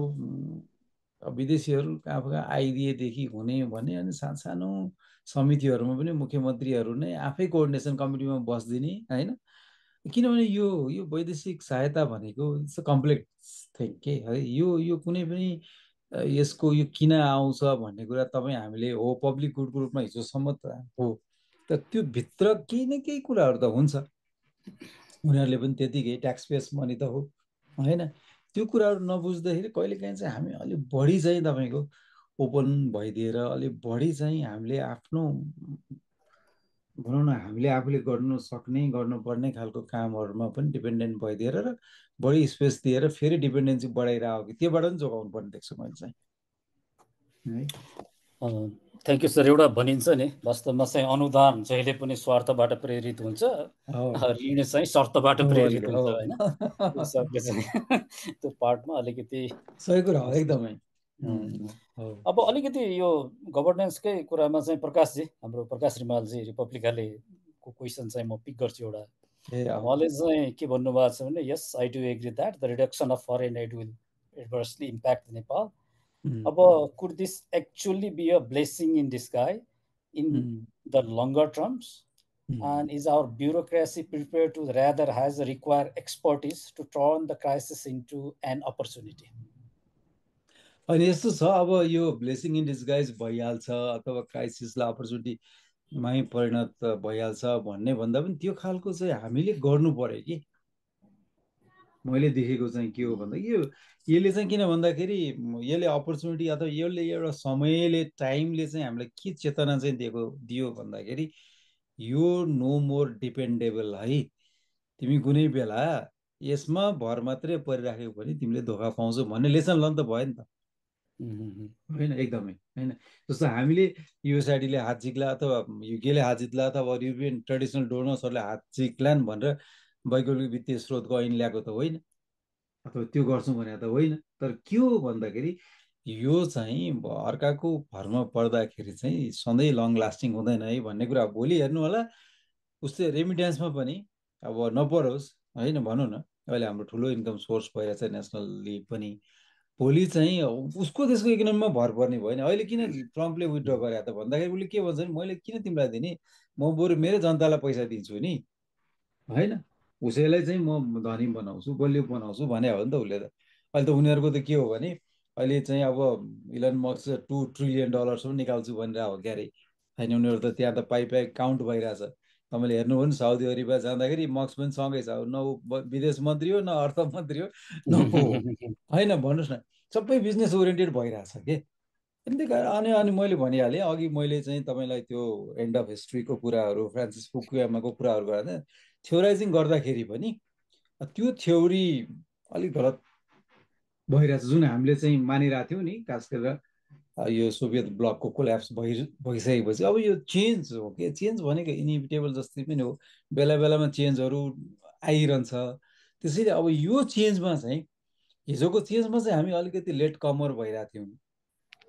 विदेशीहरू अब आइदिएदेखि हुने भने अनि सानो समितिहरूमा पनि मुख्यमन्त्रीहरू नै आफै कोअर्डिनेसन कमिटीमा बस्दिने होइन। किनभने यो वैदेशिक सहायता भनेको इट्स अ कम्प्लेक्स थिङ के है। यो कुनै पनि यसको यो किन आउँछ भन्ने कुरा तपाईँ हामीले हो पब्लिक गुडको रूपमा हिजोसम्म त हो, त त्यो भित्र केही न केही कुराहरू त हुन्छ। उनीहरूले पनि त्यतिकै ट्याक्स पेस मनी त हो होइन। त्यो कुराहरू नबुझ्दाखेरि कहिलेकाहीँ चाहिँ हामी अलिक बढी चाहिँ तपाईँको ओपन भइदिएर अलिक बढी चाहिँ हामीले आफ्नो भनौँ न हामीले आफूले गर्नु सक्ने गर्नुपर्ने खालको कामहरूमा पनि डिपेन्डेन्ट भइदिएर र बढी स्पेस दिएर फेरि डिपेन्डेन्सी बढाइरहेको कि त्योबाट पनि जोगाउनु पर्ने देख्छु मैले चाहिँ है। Thank you sir. एउटा भनिन्छ नि वास्तवमा चाहिँ अनुदान जहिले पनि स्वार्थबाट प्रेरित हुन्छ, ऋण चाहिँ शर्तबाट प्रेरित हुन्छ होइन। त्यो पार्टमा अलिकति सही कुरा हो एकदमै। अब अलिकति यो गभर्नेन्सकै कुरामा चाहिँ प्रकाशजी, हाम्रो प्रकाश रिमालजी रिपब्लिकालेको क्वेसन चाहिँ म पिक गर्छु एउटा। उहाँले चाहिँ के भन्नुभएको छ भने yes I do agree that the reduction of foreign aid will adversely impact Nepal. अब could this actually be a blessing in disguise in the longer terms and is our bureaucracy prepared to rather has require expertise to turn the crisis into an opportunity? अनि यस्तो छ अब यो blessing in disguise भइहाल्छ अथवा क्राइसिसलाई अपर्च्युनिटीमै परिणत भइहाल्छ भन्ने भन्दा पनि त्यो खालको चाहिँ हामीले गर्नु पर्यो कि। मैले देखेको चाहिँ के हो भन्दा यसले चाहिँ किन भन्दाखेरि यसले अपर्च्युनिटी अथवा यसले एउटा समयले टाइमले चाहिँ हामीलाई के चेतना चाहिँ दियो भन्दाखेरि यो नो मोर डिपेन्डेबल है। तिमी कुनै बेला यसमा भर मात्रै परिराखेको भने तिमीले धोका पाउँछौ भन्ने लेसन लर्न त भयो नि त होइन एकदमै होइन। जस्तो हामीले युएसआइडीले हात झिक्ला अथवा युकेले हात जित्ला अथवा युरोपियन ट्रेडिसनल डोनर्सहरूले हात झिक्लान् भनेर वैकल्पिक वित्तीय स्रोतको ऐन ल्याएको त होइन, अथवा त्यो गर्छौँ भने त होइन। तर के हो भन्दाखेरि यो चाहिँ अर्काको भरमा पर्दाखेरि चाहिँ सधैँ लङ लास्टिङ हुँदैन है भन्ने कुरा भोलि हेर्नु होला। उस्तै रेमिट्यान्समा पनि अब नपरोस् होइन भनौँ न, अहिले हाम्रो ठुलो इन्कम सोर्स भइरहेछ नेसनली पनि, भोलि चाहिँ उसको देशको इकोनोमीमा भर पर्ने भयो नि। अहिले किन ट्रम्पले विथड्र गरे त भन्दाखेरि उसले के भन्छ भने मैले किन तिमीलाई दिने, म बरु मेरो जनतालाई पैसा दिन्छु नि होइन, उसैलाई चाहिँ म धनी बनाउँछु बलियो बनाउँछु भने हो नि त उसले त। अहिले त उनीहरूको त के हो भने अहिले चाहिँ अब इलन मस्क $2 ट्रिलियन पनि निकाल्छु भनेर हो क्यारे होइन। उनीहरू त त्यहाँ त पाइ काउन्ट भइरहेछ। तपाईँले हेर्नुभयो नि साउदी अरेबिया जाँदाखेरि मस्क पनि सँगै छ, न विदेश मन्त्री हो न अर्थमन्त्री हो न को होइन। भन्नुहोस् न सबै बिजनेस ओरिएन्टेड भइरहेछ के। अनि मैले भनिहालेँ अघि, मैले चाहिँ तपाईँलाई त्यो एन्ड अफ हिस्ट्रीको कुराहरू फ्रान्सिस फुकुयामाको कुराहरू गर्दा थ्योराइजिङ गर्दाखेरि पनि त्यो थ्योरी अलिक गलत भइरहेछ जुन हामीले चाहिँ मानिरहेको थियौँ नि। खास गरेर यो सोभियत ब्लकको कोल्याप्स भइसकेपछि अब यो चेन्ज हो कि चेन्ज भनेको इनिभिटेबल जस्तै पनि हो, बेला बेलामा चेन्जहरू आइरहन्छ। त्यसैले अब यो चेन्जमा चाहिँ हिजोको चेन्जमा चाहिँ हामी अलिकति लेट कमर भइरहेको थियौँ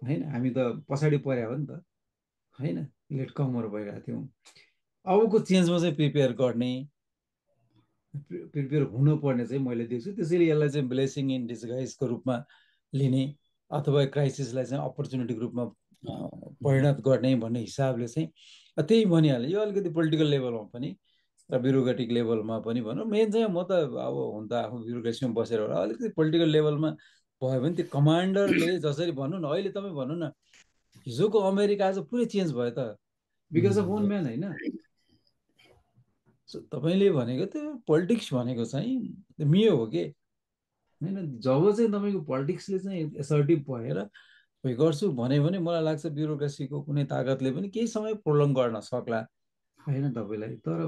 होइन, हामी त पछाडि पर्या हो नि त होइन, लेट कमर भइरहेको थियौँ। अबको चेन्जमा चाहिँ प्रिपेयर हुनुपर्ने चाहिँ मैले देख्छु। त्यसैले यसलाई चाहिँ ब्लेसिङ इन डिस्गाइजको रूपमा लिने अथवा क्राइसिसलाई चाहिँ अपर्च्युनिटीको रूपमा परिणत गर्ने भन्ने हिसाबले चाहिँ त्यही भनिहालेँ। यो अलिकति पोलिटिकल लेभलमा पनि र ब्युरोक्रेटिक लेभलमा पनि भनौँ, मेन चाहिँ म त अब हुन त आफू ब्युरोक्रेसीमा बसेर होला, अलिकति पोलिटिकल लेभलमा भयो भने त्यो कमान्डरले जसरी भनौँ न, अहिले तपाईँ भनौँ न हिजोको अमेरिका आज पुरै चेन्ज भयो त बिकज अफ वान म्यान होइन। तपाईँले भनेको त्यो पोलिटिक्स भनेको चाहिँ मियो हो कि होइन। जब चाहिँ तपाईँको पोलिटिक्सले चाहिँ एसर्टिभ भएर गर्छु भन्यो भने मलाई लाग्छ ब्युरोक्रेसीको कुनै ताकतले पनि केही समय प्रोलङ गर्न सक्ला होइन तपाईँलाई। तर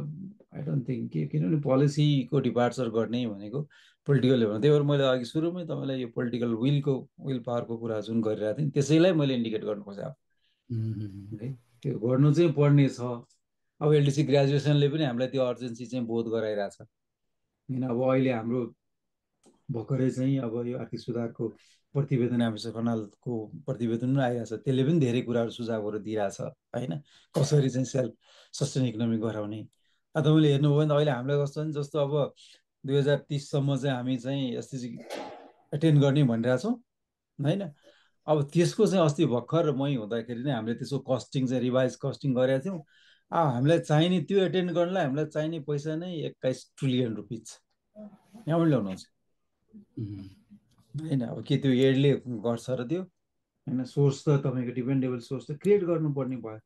आई डोन्ट थिङ्क कि, किनभने पोलिसीको डिपार्चर गर्ने भनेको पोलिटिकल लेभलमा, त्यही भएर मैले अघि सुरुमै तपाईँलाई यो पोलिटिकल विल पावरको कुरा जुन गरिरहेको थिएँ त्यसैलाई मैले इन्डिकेट गर्नु खोजेँ है। त्यो गर्नु चाहिँ पर्ने छ। अब एलडिसी ग्रेजुएसनले पनि हामीलाई त्यो अर्जेन्सी चाहिँ बोध गराइरहेछ। किन अब अहिले हाम्रो भर्खरै चाहिँ अब यो आर्थिक सुधारको प्रतिवेदन आफिसर खनालको प्रतिवेदन पनि आइरहेछ, त्यसले पनि धेरै कुराहरू सुझावहरू दिइरहेछ होइन, कसरी चाहिँ सेल्फ सस्टेन इकोनोमी गराउने। तपाईँले हेर्नुभयो भने अहिले हामीलाई कस्तो नि, जस्तो अब 2030सम्म चाहिँ हामी चाहिँ एसडिजी एटेन्ड गर्ने भनिरहेछौँ होइन। अब त्यसको चाहिँ अस्ति भर्खर मै हुँदाखेरि नै हामीले त्यसको कस्टिङ चाहिँ रिभाइज कस्टिङ गरेका थियौँ। हामीलाई चाहिने त्यो एटेन्ड गर्नलाई हामीलाई चाहिने पैसा नै 21 ट्रिलियन रुपिज यहाँबाट ल्याउनुहुन्छ होइन। अब के त्यो एडले गर्छ र त्यो होइन, सोर्स त तपाईँको डिपेन्डेबल सोर्स त क्रिएट गर्नुपर्ने भयो।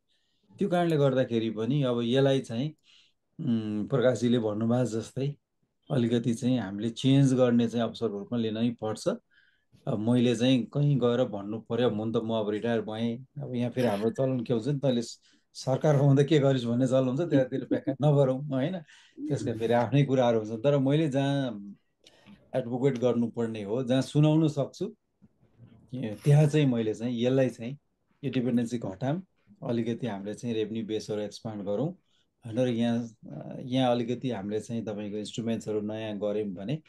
त्यो कारणले गर्दाखेरि पनि अब यसलाई चाहिँ प्रकाशजीले भन्नुभएको जस्तै अलिकति चाहिँ हामीले चेन्ज गर्ने चाहिँ अवसरको रूपमा लिनै पर्छ। अब मैले चाहिँ कहीँ गएर भन्नु पर्यो म त म अब रिटायर भएँ, अब यहाँ फेरि हाम्रो चलन के हुन्छ नि, तैँले सरकारमा हुँदा के गरिस् भन्ने चलन हुन्छ, त्यतातिर व्याख्या नगरौँ होइन, त्यसका फेरि आफ्नै कुराहरू हुन्छ। तर मैले जहाँ एडभोकेट गर्नुपर्ने हो, जहाँ सुनाउन सक्छु, त्यहाँ चाहिँ मैले चाहिँ यसलाई चाहिँ यो डिपेन्डेन्सी घटाम, अलिकति हामीले चाहिँ रेभेन्यू बेसहरू एक्सपान्ड गरौँ होइन, र यहाँ अलिकति हामीले चाहिँ तपाईँको इन्स्ट्रुमेन्ट्सहरू नयाँ गऱ्यौँ भने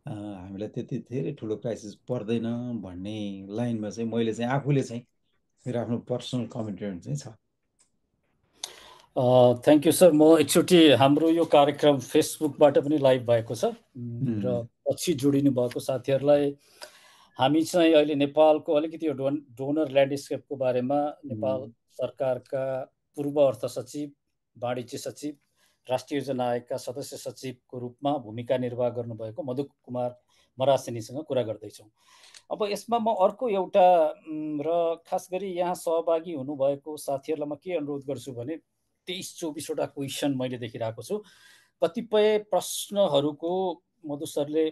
हामीलाई त्यति धेरै ठुलो क्राइसिस पर्दैन भन्ने लाइनमा चाहिँ मैले चाहिँ आफूले चाहिँ मेरो आफ्नो पर्सनल कमिटमेन्ट चाहिँ छ। Thank you sir. म एकचोटि हाम्रो यो कार्यक्रम फेसबुकबाट पनि लाइभ भएको छ र पछि जोडिनु भएको साथीहरूलाई हामी चाहिँ अहिले नेपालको अलिकति यो डोनर ल्यान्डस्केपको बारेमा नेपाल सरकारका पूर्व अर्थ सचिव, वाणिज्य सचिव, राष्ट्रिय योजना आयोगका सदस्य सचिवको रूपमा भूमिका निर्वाह गर्नुभएको मधु कुमार मरासिनीसँग कुरा गर्दैछौँ। अब यसमा म अर्को एउटा र खास गरी यहाँ सहभागी हुनुभएको साथीहरूलाई म के अनुरोध गर्छु भने 23-24वटा क्वेसन मैले देखिरहेको छु। कतिपय प्रश्नहरूको मधु सरले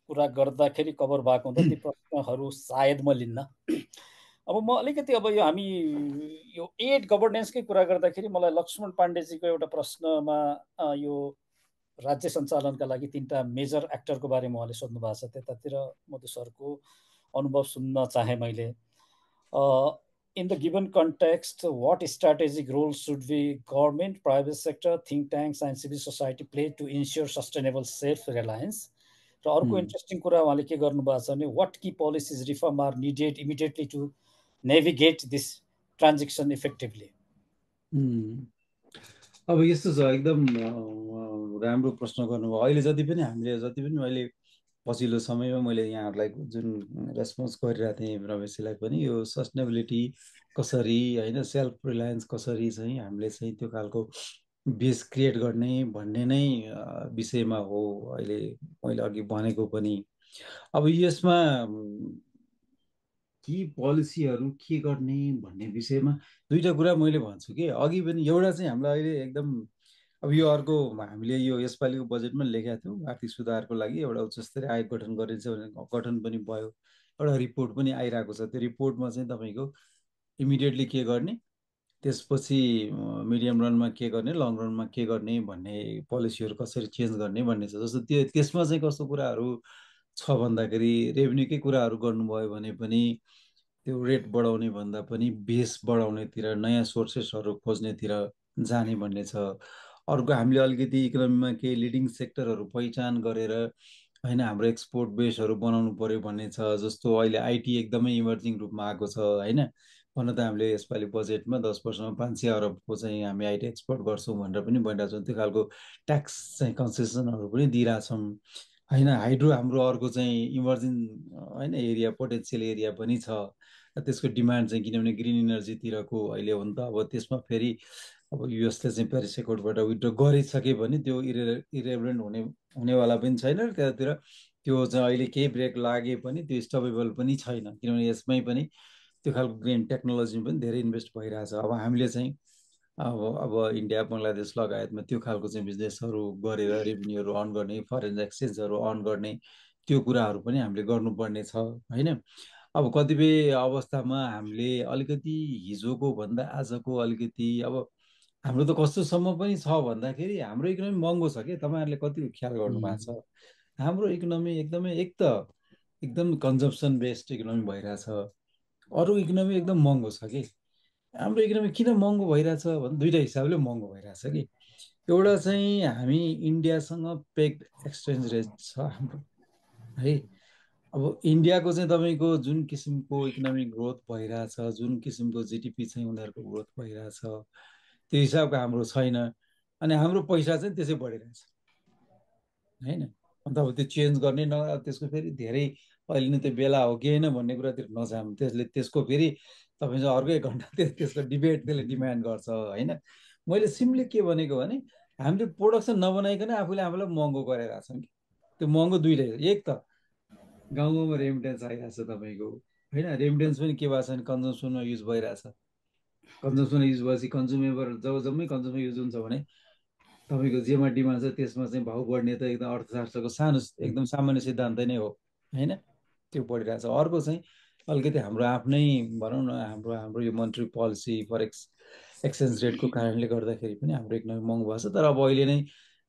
कुरा गर्दाखेरि कभर भएको हुँदा ती प्रश्नहरू सायद म लिन्न। अब म अलिकति अब यो हामी यो एड गभर्नेन्सकै कुरा गर्दाखेरि मलाई लक्ष्मण पाण्डेजीको एउटा प्रश्नमा यो राज्य सञ्चालनका लागि 3टा मेजर एक्टरको बारेमा उहाँले सोध्नु भएको छ, त्यतातिर मधु सरको अनुभव सुन्न चाहे मैले। In the given context, what strategic role should we, government, private sector, think tanks and civil society play to ensure sustainable self-reliance? र अर्को इन्ट्रेस्टिङ कुरा उहाँले के गर्नुभएको छ भने what key policies reform are needed immediately to navigate this transition effectively? अब यस्तो छ, एकदम राम्रो प्रश्न गर्नुभयो। अहिले जति पनि अहिले पछिल्लो समयमा मैले यहाँहरूलाई जुन रेस्पोन्स गरिरहेको थिएँ रमेशजीलाई पनि, यो सस्टेनेबिलिटी कसरी होइन, सेल्फ रिलायन्स कसरी चाहिँ हामीले चाहिँ त्यो खालको बेस क्रिएट गर्ने भन्ने नै विषयमा हो अहिले मैले अघि भनेको पनि। अब यसमा के पोलिसीहरू के गर्ने भन्ने विषयमा 2टा कुरा मैले भन्छु कि अघि पनि। एउटा चाहिँ हामीलाई अहिले एकदम अब यो अर्को हामीले यो यसपालिको बजेटमा लेखेका थियौँ, आर्थिक सुधारको लागि एउटा उच्चस्तरीय आयोग गठन गरिन्छ भने गठन पनि भयो, एउटा रिपोर्ट पनि आइरहेको छ। त्यो रिपोर्टमा चाहिँ तपाईँको इमिडिएटली के गर्ने, त्यसपछि मिडियम रनमा के गर्ने, लङ रनमा के गर्ने भन्ने पोलिसीहरू कसरी चेन्ज गर्ने भन्ने छ। जस्तो त्यसमा चाहिँ कस्तो कुराहरू छ भन्दाखेरि रेभेन्यूकै कुराहरू गर्नुभयो भने पनि त्यो रेट बढाउने भन्दा पनि बेस बढाउनेतिर नयाँ सोर्सेसहरू खोज्नेतिर जाने भन्ने छ। अर्को हामीले अलिकति इकोनोमीमा केही लिडिङ सेक्टरहरू पहिचान गरेर होइन हाम्रो एक्सपोर्ट बेसहरू बनाउनु पर्यो भन्ने छ। जस्तो अहिले आइटी एकदमै इमर्जिङ रूपमा आएको छ होइन। भन्न त हामीले यसपालि बजेटमा 10 वर्षमा 500 अरबको चाहिँ हामी आइटी एक्सपोर्ट गर्छौँ भनेर पनि भनिरहेको छौँ। त्यो खालको ट्याक्स चाहिँ कन्सेसनहरू पनि दिइरहेछौँ होइन। हाइड्रो हाम्रो अर्को चाहिँ इमर्जिङ होइन एरिया पोटेन्सियल एरिया पनि छ। त्यसको डिमान्ड चाहिँ किनभने ग्रिन इनर्जीतिरको अहिले हो नि त। अब त्यसमा फेरि अब युएसले चाहिँ प्यारिस एक्कर्डबाट विथड्र गरिसके भने त्यो इरेलेभेन्ट हुनेवाला पनि छैन। त्यतातिर त्यो चाहिँ अहिले केही ब्रेक लागे पनि त्यो स्टपेबल पनि छैन, किनभने यसमै पनि त्यो खालको ग्रिन टेक्नोलोजीमा पनि धेरै इन्भेस्ट भइरहेछ। अब हामीले चाहिँ अब इन्डिया बङ्गलादेश लगायतमा त्यो खालको चाहिँ बिजनेसहरू गरेर रेभिन्यूहरू अर्न गर्ने, फरेन एक्सचेन्जहरू अर्न गर्ने त्यो कुराहरू पनि हामीले गर्नुपर्ने छ होइन। अब कतिपय अवस्थामा हामीले अलिकति हिजोको भन्दा आजको अलिकति अब हाम्रो त कस्तोसम्म पनि छ भन्दाखेरि हाम्रो इकोनोमी महँगो छ कि तपाईँहरूले कति ख्याल गर्नु भएको छ। हाम्रो इकोनोमी एकदमै एकदम कन्जम्सन बेस्ड इकोनोमी भइरहेछ। अरू इकोनोमी एकदम महँगो छ कि। हाम्रो इकोनोमी किन महँगो भइरहेछ भने दुईवटा हिसाबले महँगो भइरहेछ कि। एउटा चाहिँ हामी इन्डियासँग पेक्ड एक्सचेन्ज रेट छ हाम्रो है। अब इन्डियाको चाहिँ तपाईँको जुन किसिमको इकोनोमिक ग्रोथ भइरहेछ, जुन किसिमको जिडिपी चाहिँ उनीहरूको ग्रोथ भइरहेछ त्यो हिसाबको हाम्रो छैन। अनि हाम्रो पैसा चाहिँ त्यसै बढिरहेछ होइन। अन्त अब त्यो चेन्ज गर्ने त्यसको फेरि धेरै अहिले नै त्यो बेला हो कि होइन भन्ने कुरातिर नजाऊँ। त्यसको फेरि तपाईँ चाहिँ अर्कै घन्टा त्यसको डिबेट त्यसले डिमान्ड गर्छ होइन। मैले सिम्पली के भनेको भने हामीले प्रोडक्सन नबनाइकन आफूले आफूलाई महँगो गरेर छौँ कि। त्यो महँगो दुइटै, एक त गाउँ गाउँमा रेमिटेन्स आइरहेछ तपाईँको होइन। रेमिटेन्स पनि के भएको छ भने कन्जम्सनमा युज भइरहेछ। कन्जम्सनमा युज भएपछि कन्ज्युमेबल जम्मै कन्ज्युमर युज हुन्छ भने तपाईँको जेमा डिमान्ड छ त्यसमा चाहिँ भाउ बढ्ने त एकदम अर्थशास्त्रको सानो एकदम सामान्य सिद्धान्त नै हो होइन। त्यो बढिरहेछ। अर्को चाहिँ अलिकति हाम्रो आफ्नै भनौँ न हाम्रो यो मन्ट्री पोलिसी फरेक्स एक्सचेन्ज रेटको कारणले गर्दाखेरि पनि हाम्रो इकोनोमी महँगो भएको छ। तर अब अहिले नै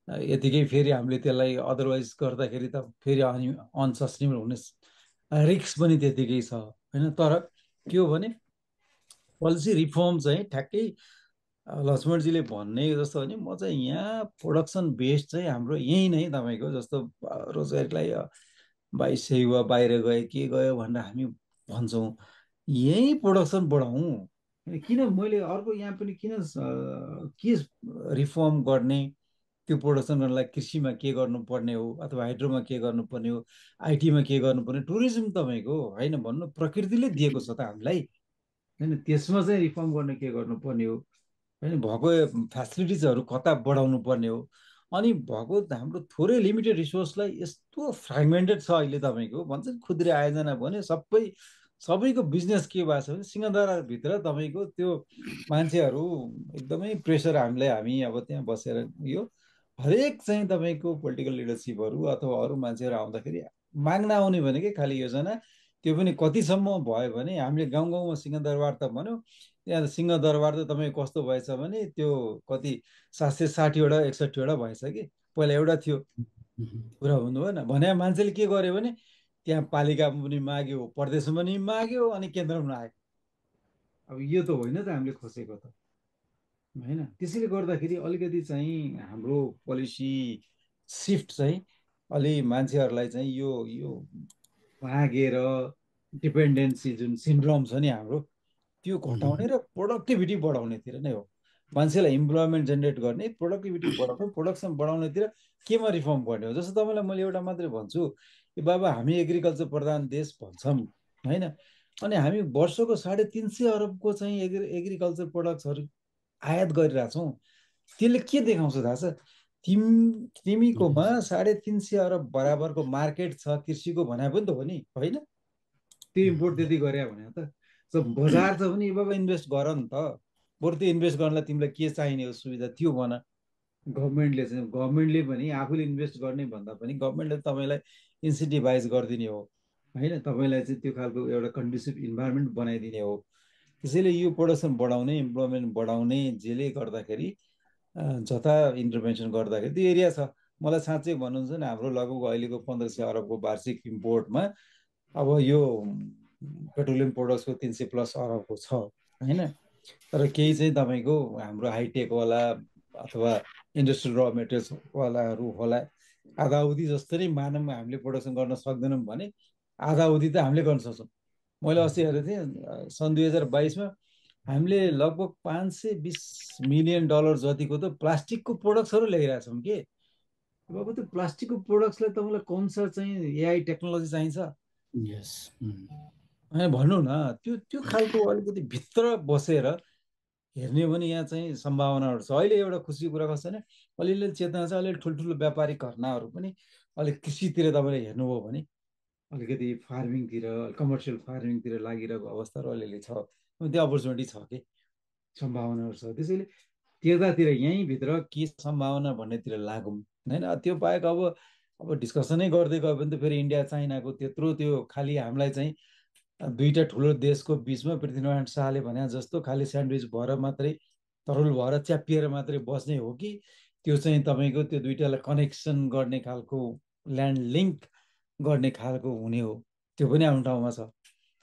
यतिकै फेरि हामीले त्यसलाई अदरवाइज गर्दाखेरि त फेरि अनसस्टेनेबल हुने रिस्क पनि त्यतिकै छ होइन। तर के हो भने पोलिसी रिफर्म चाहिँ ठ्याक्कै लक्ष्मणजीले भन्ने जस्तो भने म चाहिँ यहाँ प्रोडक्सन बेस्ड चाहिँ हाम्रो यहीँ नै तपाईँको जस्तो रोजगारीलाई 2200 युवा बाहिर गए के गयो भनेर हामी भन्छौँ। यहीँ प्रोडक्सन बढाउँ किन। मैले अर्को यहाँ पनि किन के रिफर्म गर्ने, त्यो प्रोडक्सन गर्नलाई कृषिमा के गर्नुपर्ने हो अथवा हाइड्रोमा के गर्नुपर्ने हो, आइटीमा के गर्नुपर्ने, टुरिज्म तपाईँको होइन भन्नु प्रकृतिले दिएको छ त हामीलाई होइन। त्यसमा चाहिँ रिफर्म गर्न के गर्नुपर्ने हो होइन। भएको फेसिलिटिजहरू कता बढाउनु पर्ने हो। अनि भएको हाम्रो थोरै लिमिटेड रिसोर्सलाई यस्तो फ्रेगमेन्टेड छ अहिले तपाईँको भन्छ खुद्रे आयोजना भने सबैको बिजनेस के भएको छ भने सिंहदरबारभित्र तपाईँको त्यो मान्छेहरू एकदमै प्रेसर हामी अब त्यहाँ बसेर यो हरेक चाहिँ तपाईँको पोलिटिकल लिडरसिपहरू अथवा अरू मान्छेहरू आउँदाखेरि माग्न आउने भनेकै खालि योजना। त्यो पनि कतिसम्म भयो भने हामीले गाउँ गाउँमा सिंहदरबार त भन्यो, त्यहाँ सिंहदरबार त तपाईँको कस्तो भएछ भने त्यो कति 760वटा 61वटा भएछ कि। पहिला एउटा थियो कुरा हुनु भएन भने मान्छेले के गर्यो भने त्यहाँ पालिकामा पनि माग्यो, प्रदेशमा पनि माग्यो, अनि केन्द्रमा पनि आयो। अब यो त होइन त हामीले खोजेको त होइन। त्यसैले गर्दाखेरि अलिकति चाहिँ हाम्रो पोलिसी सिफ्ट चाहिँ अलि मान्छेहरूलाई चाहिँ यो मागेर डिपेन्डेन्सी जुन सिन्ड्रोम छ नि हाम्रो त्यो घटाउने र प्रोडक्टिभिटी बढाउनेतिर नै हो। मान्छेलाई इम्प्लोइमेन्ट जेनेरेट गर्ने, प्रोडक्टिभिटी बढाउने, प्रोडक्सन बढाउनेतिर केमा रिफर्म गर्ने हो। जस्तो तपाईँलाई मैले एउटा मात्रै भन्छु, बाबा हामी एग्रिकल्चर प्रधान देश भन्छौँ होइन। अनि हामी वर्षको 350 अरबको चाहिँ एग्रिकल्चर प्रडक्ट्सहरू आयात गरिरहेछौँ। त्यसले के देखाउँछ थाहा छ? तिमीकोमा 350 अरब बराबरको मार्केट छ कृषिको भने पनि त हो नि होइन। त्यो इम्पोर्ट त्यति गरे भने त बजार छ भने बाबा इन्भेस्ट गर नि त। बरु त्यो इन्भेस्ट गर्नलाई तिमीलाई के चाहिने हो सुविधा त्यो भन। गभर्मेन्टले पनि आफूले इन्भेस्ट गर्ने भन्दा पनि गभर्मेन्टले तपाईँलाई इन्सेन्टिभाइज गरिदिने हो होइन। तपाईँलाई चाहिँ त्यो खालको एउटा कन्ड्युसिभ इन्भाइरोमेन्ट बनाइदिने हो। त्यसैले यो प्रोडक्सन बढाउने, इम्प्लोइमेन्ट बढाउने जेले गर्दाखेरि जता इन्टरभेन्सन गर्दाखेरि त्यो एरिया छ। मलाई साँच्चै भन्नुहुन्छ भने हाम्रो लगभग अहिलेको 1500 अरबको वार्षिक इम्पोर्टमा अब यो पेट्रोलियम प्रोडक्ट्सको 300+ अरबको छ होइन। तर केही चाहिँ तपाईँको हाम्रो हाइटेकवाला अथवा इन्डस्ट्रियल र मेटेरियल्सवालाहरू होला। आधा अवधि जस्तो नै मानौँ हामीले प्रोडक्सन गर्न सक्दैनौँ भने आधा अवधि त हामीले गर्न सक्छौँ। मैले अस्ति हेरेको थिएँ सन् 2022मा हामीले लगभग $520 मिलियन जतिको त प्लास्टिकको प्रोडक्ट्सहरू ल्याइरहेछौँ कि। अब त्यो प्लास्टिकको प्रोडक्ट्सलाई तपाईँलाई कुन सा चाहिँ एआई टेक्नोलोजी चाहिन्छ होइन भन्नु न। त्यो त्यो खालको अलिकति भित्र बसेर हेर्ने हो भने यहाँ चाहिँ सम्भावनाहरू छ। अहिले एउटा खुसीको कुरा कस्तो छैन, अलिअलि चेतना छ। अलिअलि ठुल्ठुलो व्यापारिक घटनाहरू पनि अलिक कृषितिर तपाईँले हेर्नुभयो भने अलिकति फार्मिङतिर कमर्सियल फार्मिङतिर लागिरहेको अवस्थाहरू अलिअलि छ। त्यो अपर्च्युनिटी छ कि सम्भावनाहरू छ। त्यसैले त्यतातिर यहीँभित्र के सम्भावना भन्नेतिर लागौँ होइन। त्यो बाहेक अब डिस्कसनै गर्दै गयो भने त फेरि इन्डिया चाइनाको त्यत्रो त्यो खालि हामीलाई चाहिँ दुईवटा ठुलो देशको बिचमा पृथ्वीनारायण शाहले भने जस्तो खालि स्यान्डविच भएर मात्रै तरुल भएर च्यापिएर मात्रै बस्ने हो कि त्यो चाहिँ तपाईँको त्यो दुइटालाई कनेक्सन गर्ने खालको ल्यान्ड लिङ्क गर्ने खालको हुने हो, त्यो पनि आफ्नो ठाउँमा छ।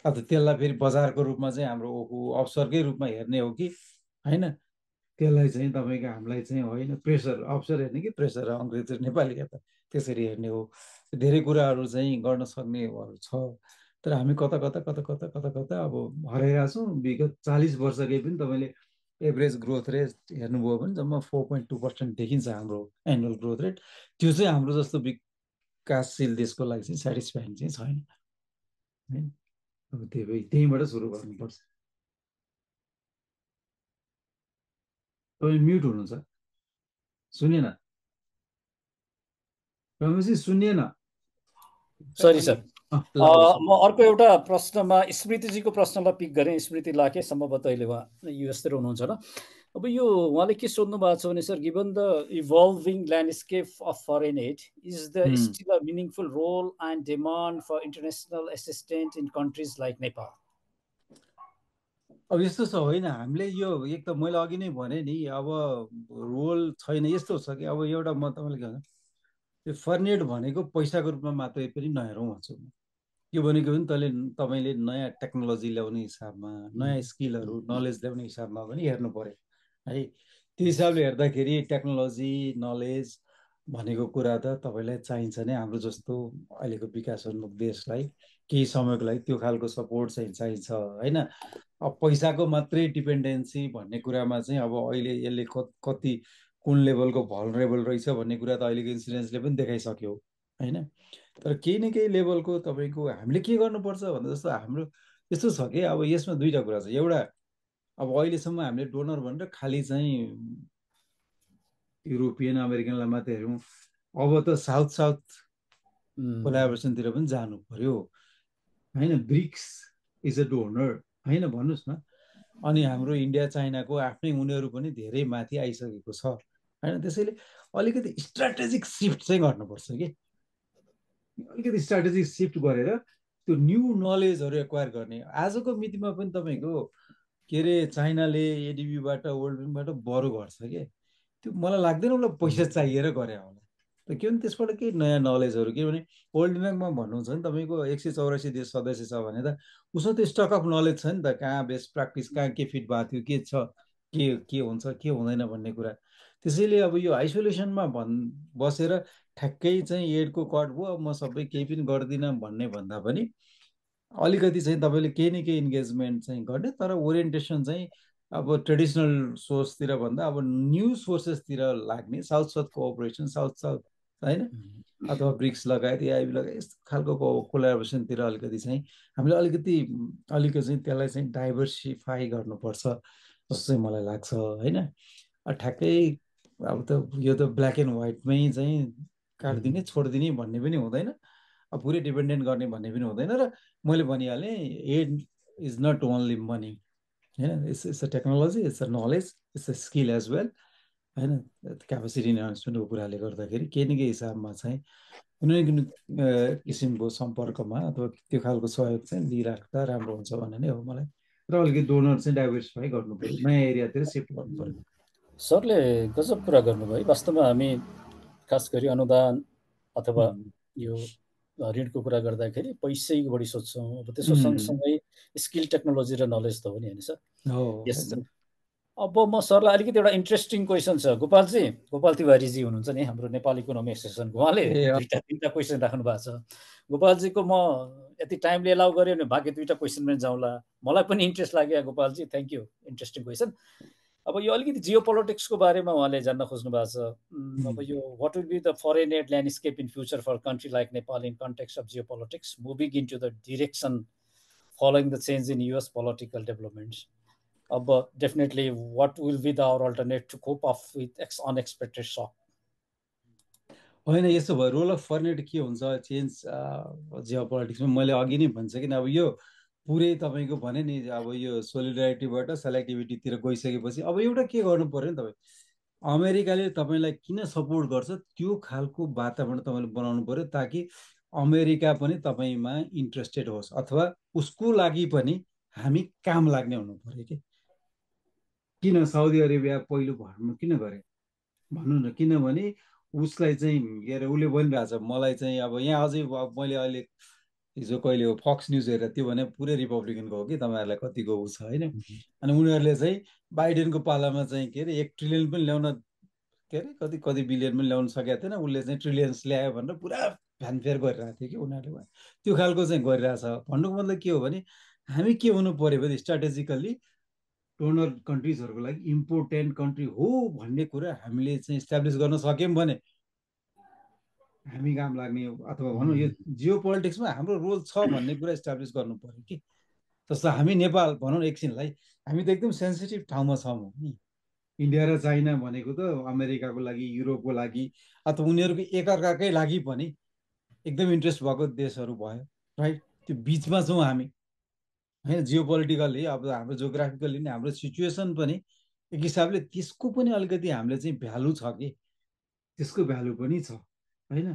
अब त्यसलाई फेरि बजारको रूपमा चाहिँ हाम्रो अवसरकै रूपमा हेर्ने हो कि होइन। त्यसलाई चाहिँ तपाईँको हामीलाई चाहिँ होइन प्रेसर अवसर हेर्ने कि प्रेसर अङ्ग्रेजी नेपाली हेर्दा त्यसरी हेर्ने हो। धेरै कुराहरू चाहिँ गर्न सक्नेहरू छ। तर हामी कता कता कता कता कता कता अब हराइरहेको छौँ। विगत 40 वर्षकै पनि तपाईँले एभरेज ग्रोथ रेट हेर्नुभयो भने जम्मा 4.2% देखिन्छ हाम्रो एनुअल ग्रोथ रेट। त्यो चाहिँ हाम्रो जस्तो विकासशील देशको लागि चाहिँ सेटिस्फाइङ चाहिँ छैन होइन। अब त्यहीँबाट सुरु गर्नुपर्छ। तपाईँ म्युट हुनुहुन्छ, सुनिएन रमेशजी, सुनिएन। सरी सर, म अर्को एउटा प्रश्नमा स्मृतिजीको प्रश्नलाई पिक गरेँ। स्मृति लाखे सम्भवतः अहिले उहाँ युएसतिर हुनुहुन्छ होला। अब यो उहाँले के सोध्नु भएको छ भने sir, given the evolving landscape of foreign aid, is the still a meaningful role and demand for international assistant in countries like Nepal? अब यस्तो छ होइन, हामीले यो एक त मैले अघि नै भने नि अब रोल छैन। यस्तो छ कि अब एउटा म तपाईँले के भन्छ त्यो फर्नेड भनेको पैसाको रूपमा मात्रै पनि नहेरौँ भन्छु म। यो भनेको पनि तपाईँले नयाँ टेक्नोलोजी ल्याउने हिसाबमा, नयाँ स्किलहरू नलेज ल्याउने हिसाबमा पनि हेर्नु पर्यो है। त्यो हिसाबले हेर्दाखेरि टेक्नोलोजी नलेज भनेको कुरा त तपाईँलाई चाहिन्छ नै। हाम्रो जस्तो अहिलेको विकासोन्मुख देशलाई केही समयको लागि त्यो खालको सपोर्ट चाहिँ चाहिन्छ होइन। अब पैसाको मात्रै डिपेन्डेन्सी भन्ने कुरामा चाहिँ अब अहिले यसले कति कुन लेभलको भलरेबल रहेछ भन्ने कुरा त अहिलेको इन्सुरेन्सले पनि देखाइसक्यो होइन। तर केही न केही लेभलको तपाईँको हामीले के गर्नुपर्छ भन्दा जस्तो हाम्रो यस्तो छ कि अब यसमा दुईवटा कुरा छ। एउटा अब अहिलेसम्म हामीले डोनर भनेर खालि चाहिँ युरोपियन अमेरिकनलाई मात्रै हेरौँ। अब त साउथ कोलाबोरेसनतिर पनि जानु पर्यो होइन। ब्रिक्स इज अ डोनर होइन भन्नुहोस् न। अनि हाम्रो इन्डिया चाइनाको आफ्नै उनीहरू पनि धेरै माथि आइसकेको छ होइन। त्यसैले अलिकति स्ट्राटेजिक सिफ्ट चाहिँ गर्नुपर्छ कि, अलिकति स्ट्राटेजिक सिफ्ट गरेर त्यो न्यू नलेजहरू एक्वायर गर्ने। आजको मितिमा पनि तपाईँको के अरे चाइनाले एडिबीबाट वर्ल्ड ब्याङ्कबाट बरु गर्छ कि त्यो मलाई लाग्दैन उसलाई पैसा चाहिएर गरे होला। त के भने त्यसबाट केही नयाँ नलेजहरू, किनभने वर्ल्ड ब्याङ्कमा भन्नुहुन्छ भने तपाईँको 184 देश सदस्य छ भने त उसमा त स्टक अफ नलेज छ नि त, कहाँ बेस्ट प्र्याक्टिस, कहाँ के फिट भएको थियो, के छ, के हुन्छ के हुँदैन भन्ने कुरा। त्यसैले अब यो आइसोलेसनमा बसेर ठ्याक्कै चाहिँ एडको कट भयो अब म सबै केही पनि गर्दिनँ भन्ने भन्दा पनि अलिकति चाहिँ तपाईँले केही न केही इन्गेजमेन्ट चाहिँ गर्ने, तर ओरिएन्टेसन चाहिँ अब ट्रेडिसनल सोर्सतिर भन्दा अब न्यू सोर्सेसतिर लाग्ने, साउथ कोअपरेसन साउथ होइन, अथवा ब्रिक्स लगायत एआइबी लगायत यस्तो खालको कोलाबोरेसनतिर अलिकति चाहिँ हामीले अलिकति चाहिँ त्यसलाई चाहिँ डाइभर्सिफाई गर्नुपर्छ जस्तो चाहिँ मलाई लाग्छ होइन। ठ्याक्कै अब त यो त ब्ल्याक एन्ड व्हाइटमै चाहिँ काटिदिने छोडिदिने भन्ने पनि हुँदैन, अब पुरै डिपेन्डेन्ट गर्ने भन्ने पनि हुँदैन। र मैले भनिहालेँ aid is not only money होइन, it's a technology, it's a knowledge, it's a skill as well होइन। क्यापेसिटी इन्हान्समेन्टको कुराले गर्दाखेरि केही न केही हिसाबमा चाहिँ कुनै किसिमको सम्पर्कमा अथवा त्यो खालको सहयोग चाहिँ लिइराख्दा राम्रो हुन्छ भन्ने नै हो मलाई। र अलिकति डोनर चाहिँ डाइभर्सिफाई गर्नु पऱ्यो, नयाँ एरियातिर सिफ्ट गर्नु पऱ्यो। सरले गजब कुरा गर्नुभयो। वास्तवमा हामी खास गरी अनुदान अथवा यो ऋणको कुरा गर्दाखेरि पैसैको बढी सोध्छौँ। अब त्यसको सँगसँगै स्किल टेक्नोलोजी र नलेज त हो नि होइन सर? यस। अब म सरलाई अलिकति एउटा इन्ट्रेस्टिङ क्वेसन छ। गोपाल तिवारीजी हुनुहुन्छ नि हाम्रो नेपाल इकोनोमी एसोसिएसनको, उहाँले 2-3टा क्वेसन राख्नु भएको छ। गोपालजीको म यति टाइमले एलाउ गऱ्यो भने बाँकी 2टा क्वेसन पनि जाउँला। मलाई पनि इन्ट्रेस्ट लाग्यो Gopalji, thank you, interesting question. अब यो अलिकति जियो पोलिटिक्सको बारेमा उहाँले जान्न खोज्नु भएको छ। अब यो what will be the foreign aid landscape in future for country like Nepal in context of geo politics moving into the direction following the change in US political developments. अब definitely what will be the our alternate to cope of with unexpected shock? होइन, यसो भयो role of foreign add के हुन्छ change Jio पोलिटिक्समा? मैले अघि नै भनिसकेँ नि, अब यो पुरै तपाईँको भने नि अब यो सोलिडारिटीबाट सेलेक्टिभिटीतिर गइसकेपछि अब एउटा के गर्नु पर्यो नि, तपाईँ अमेरिकाले तपाईँलाई किन सपोर्ट गर्छ त्यो खालको वातावरण तपाईँले बनाउनु पर्यो ताकि अमेरिका पनि तपाईँमा इन्ट्रेस्टेड होस् अथवा उसको लागि पनि हामी काम लाग्ने हुनु पर्यो कि। किन साउदी अरेबिया पहिलो भर्नु किन गरे भन्नु न? किनभने उसलाई चाहिँ के अरे उसले भनिरहेको छ मलाई चाहिँ अब यहाँ अझै मैले अहिले हिजो कहिले हो फक्स न्युज हेरेर त्यो भने पुरै रिपब्लिकनको हो कि तपाईँहरूलाई कतिको ऊ छ होइन। अनि उनीहरूले चाहिँ बाइडेनको पालामा चाहिँ के अरे 1 ट्रिलियन पनि ल्याउन के अरे कति बिलियन पनि ल्याउन सकेको थिएन, उसले चाहिँ ट्रिलियन्स ल्यायो भनेर पुरा फ्यानफेयर गरिरहेको थियो कि उनीहरूले। त्यो खालको चाहिँ गरिरहेछ। भन्नुको मतलब के हो भने हामी के हुनु पर्यो भने स्ट्राटेजिकल्ली डोनर कन्ट्रिजहरूको लागि इम्पोर्टेन्ट कन्ट्री हो भन्ने कुरा हामीले चाहिँ इस्टाब्लिस गर्न सक्यौँ भने हामी काम लाग्ने हो। अथवा भनौँ यो जियो पोलिटिक्समा हाम्रो रोल छ भन्ने कुरा इस्टाब्लिस गर्नु पर्यो कि। जस्तो हामी नेपाल भनौँ एकछिनलाई, हामी त एकदम सेन्सिटिभ ठाउँमा छौँ नि। इन्डिया र चाइना भनेको त अमेरिकाको लागि, युरोपको लागि अथवा उनीहरूको एकअर्काकै लागि पनि एकदम इन्ट्रेस्ट भएको देशहरू भयो, राइट? त्यो बिचमा छौँ हामी होइन। जियो पोलिटिकल्ली अब हाम्रो जियोग्राफिकल्ली नै हाम्रो सिचुएसन पनि एक हिसाबले त्यसको पनि अलिकति हामीले चाहिँ भ्यालु छ कि, त्यसको भ्यालु पनि छ होइन।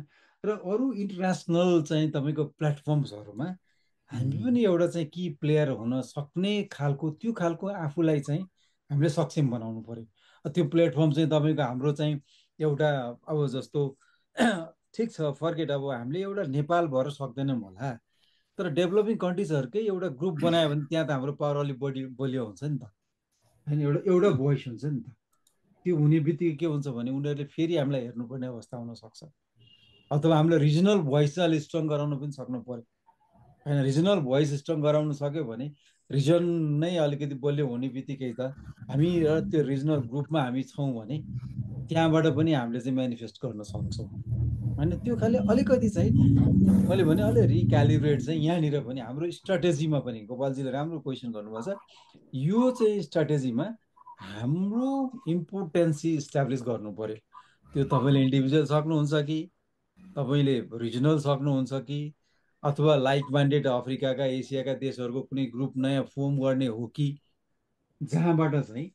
र अरू इन्टरनेसनल चाहिँ तपाईँको प्लेटफर्म्सहरूमा हामी पनि एउटा चाहिँ की प्लेयर हुन सक्ने खालको त्यो खालको आफूलाई चाहिँ हामीले सक्षम बनाउनु पर्यो। त्यो प्लेटफर्म चाहिँ तपाईँको हाम्रो चाहिँ एउटा अब जस्तो ठिक छ फर्केट, अब हामीले एउटा नेपाल भएर सक्दैनौँ होला, तर डेभलपिङ कन्ट्रिजहरूकै एउटा ग्रुप बनायो भने त्यहाँ त हाम्रो पावर अलिक बलियो हुन्छ नि त होइन। एउटा भोइस हुन्छ नि त। त्यो हुने बित्तिकै के हुन्छ भने उनीहरूले फेरि हामीलाई हेर्नुपर्ने अवस्था हुनसक्छ। अथवा हामीले रिजनल भोइस चाहिँ अलिक स्ट्रङ गराउन पनि सक्नु पर्यो होइन। रिजनल भोइस स्ट्रङ गराउन सक्यो भने रिजन नै अलिकति बलियो हुने बित्तिकै त हामी त्यो रिजनल ग्रुपमा हामी छौँ भने त्यहाँबाट पनि हामीले चाहिँ मेनिफेस्ट गर्न सक्छौँ होइन। त्यो खालि अलिकति चाहिँ मैले भने अलिक रिक्यालिब्रेट चाहिँ यहाँनिर पनि हाम्रो स्ट्राटेजीमा पनि गोपालजीले राम्रो क्वेसन गर्नुभएको छ। यो चाहिँ स्ट्राटेजीमा हाम्रो इम्पोर्टेन्सी इस्टाब्लिस गर्नु पर्यो। त्यो तपाईँले इन्डिभिजुअल सक्नुहुन्छ कि तपाईँले रिजनल सक्नुहुन्छ कि अथवा लाइक माइन्डेड अफ्रिकाका एसियाका देशहरूको कुनै ग्रुप नयाँ फर्म गर्ने हो कि जहाँबाट चाहिँ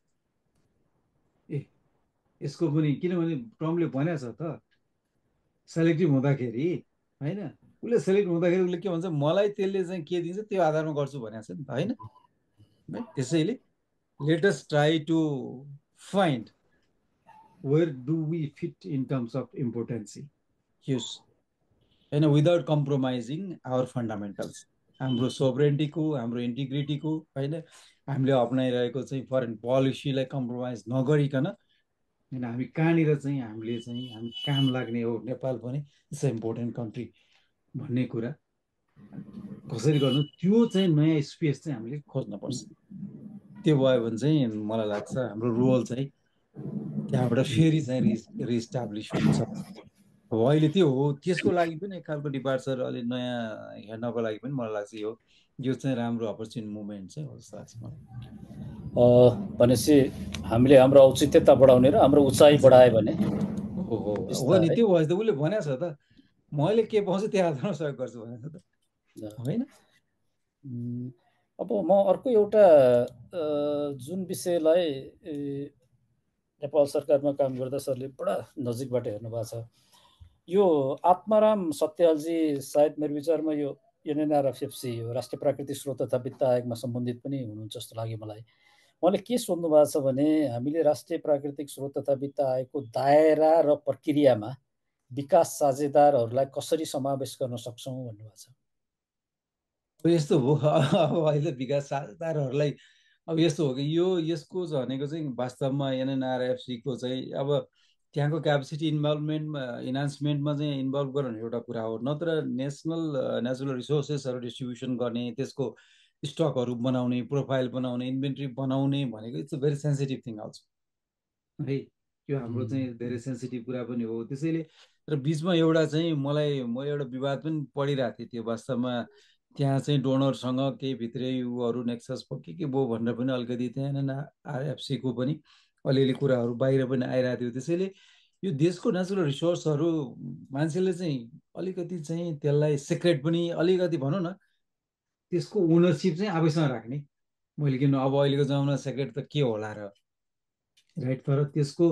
यसको पनि, किनभने ट्रम्पले भनेको छ त सेलेक्टिभ हुँदाखेरि होइन, उसले सेलेक्ट हुँदाखेरि उसले के भन्छ मलाई त्यसले चाहिँ के दिन्छ त्यो आधारमा गर्छु भनेको छ नि त होइन। त्यसैले let us try to find where do we fit in terms of importancy use होइन, विदाउट कम्प्रोमाइजिङ आवर फन्डामेन्टल्स, हाम्रो सोभरेन्टीको, हाम्रो इन्टिग्रिटीको होइन, हामीले अप्नाइरहेको चाहिँ फरेन पोलिसीलाई कम्प्रोमाइज नगरिकन होइन हामी कहाँनिर चाहिँ हामीले चाहिँ हामी काम लाग्ने हो, नेपाल पनि इट्स अ इम्पोर्टेन्ट कन्ट्री भन्ने कुरा कसरी गर्नु, त्यो चाहिँ नयाँ स्पेस चाहिँ हामीले खोज्नुपर्छ। त्यो भयो भने चाहिँ मलाई लाग्छ हाम्रो रोल चाहिँ त्यहाँबाट फेरि चाहिँ रिस्टाब्लिस हुन्छ। अब अहिले त्यो हो, त्यसको लागि पनि एक खालको डिपार्चर अलिक नयाँ हेर्नको लागि पनि मलाई लाग्छ यो चाहिँ राम्रो अपर्च्युनिटी मुभमेन्ट चाहिँ हो जस्तो लाग्छ मलाई। भनेपछि हामीले हाम्रो औचित्यता बढाउने र हाम्रो उचाइ बढायो भने हो नि। त्यो भएपछि त उसले भनेको छ त मैले के पाउँछु त्यो आधारमा सहयोग गर्छु भनेको छ त होइन। अब म अर्को एउटा जुन विषयलाई नेपाल सरकारमा काम गर्दा सरले बडा नजिकबाट हेर्नु भएको छ, यो आत्माराम सत्यालजी सायद मेरो विचारमा यो एनएनआरएफएफसी राष्ट्रिय प्राकृतिक स्रोत तथा वित्त आयोगमा सम्बन्धित पनि हुनुहुन्छ जस्तो लाग्यो मलाई। उहाँले के सोध्नु भएको छ भने हामीले राष्ट्रिय प्राकृतिक स्रोत तथा वित्त आयोगको दायरा र प्रक्रियामा विकास साझेदारहरूलाई कसरी समावेश गर्न सक्छौँ भन्नुभएको छ। यस्तो हो अब अहिले विकास साझेदारहरूलाई अब यस्तो हो कि यसको भनेको चाहिँ वास्तवमा एनएनआरएफसीको चाहिँ अब त्यहाँको क्यापेसिटी इन्हान्समेन्टमा चाहिँ इन्भल्भ गर्ने एउटा कुरा हो। नत्र नेचुरल रिसोर्सेसहरू डिस्ट्रिब्युसन गर्ने, त्यसको स्टकहरू बनाउने, प्रोफाइल बनाउने, इन्भेन्ट्री बनाउने भनेको it's a very sensitive thing also है। त्यो हाम्रो चाहिँ धेरै सेन्सिटिभ कुरा पनि हो। त्यसैले र बिचमा एउटा चाहिँ मैले एउटा विवाद पनि पढिरहेको थिएँ। त्यो वास्तवमा त्यहाँ चाहिँ डोनरसँग केही भित्रै उहरू नेक्सस के भयो भनेर पनि अलिकति त्यहाँ एनएनआरएफसीको पनि अलिअलि कुराहरू बाहिर पनि आइरहेको थियो। त्यसैले यो देशको नेचुरल रिसोर्सहरू मान्छेले चाहिँ अलिकति चाहिँ त्यसलाई सिक्रेट पनि अलिकति भनौँ न, त्यसको ओनरसिप चाहिँ आफैसँग राख्ने। मैले किन अब अहिलेको जमाना सेक्रेट त के होला र, राइट। तर त्यसको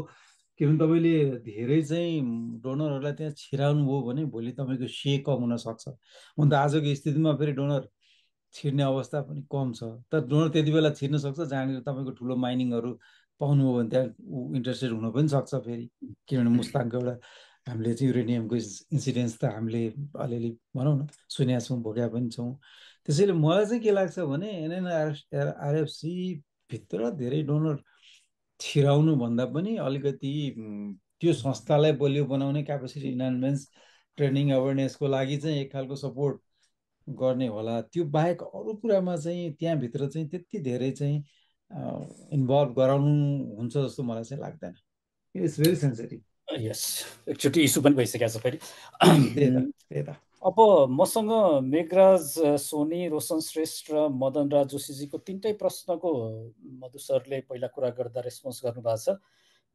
के भने तपाईँले धेरै चाहिँ डोनरहरूलाई त्यहाँ छिराउनु भयो भने भोलि तपाईँको से कम हुनसक्छ। हुन त आजको स्थितिमा फेरि डोनर छिर्ने अवस्था पनि कम छ, तर डोनर त्यति बेला छिर्न सक्छ जहाँनिर तपाईँको ठुलो माइनिङहरू पाउनुभयो भने त्यहाँ इन्ट्रेस्टेड हुन पनि सक्छ फेरि। किनभने मुस्ताङको एउटा हामीले चाहिँ युरेनियमको इन्सिडेन्स त हामीले अलिअलि भनौँ न सुनेका छौँ, भोगेका पनि छौँ। त्यसैले मलाई चाहिँ के लाग्छ भने एनएनआरएफसी भित्र धेरै डोनर छिराउनु भन्दा पनि अलिकति त्यो संस्थालाई बलियो बनाउने, क्यापेसिटी इन्हान्समेन्ट, ट्रेनिङ, अवेरनेसको लागि चाहिँ एक खालको सपोर्ट गर्ने होला। त्यो बाहेक अरू कुरामा चाहिँ त्यहाँभित्र चाहिँ त्यति धेरै चाहिँ इन्भल्भ गराउनु हुन्छ जस्तो मलाई चाहिँ लाग्दैन। It's very sensitive. यस, एकचोटि इस्यु पनि भइसकेको छ फेरि। त्यही त। अब मसँग मेघराज सोनी, रोशन श्रेष्ठ र मदन राज जोशीजीको तिनटै प्रश्नको मधु सरले पहिला कुरा गर्दा रेस्पोन्स गर्नुभएको छ।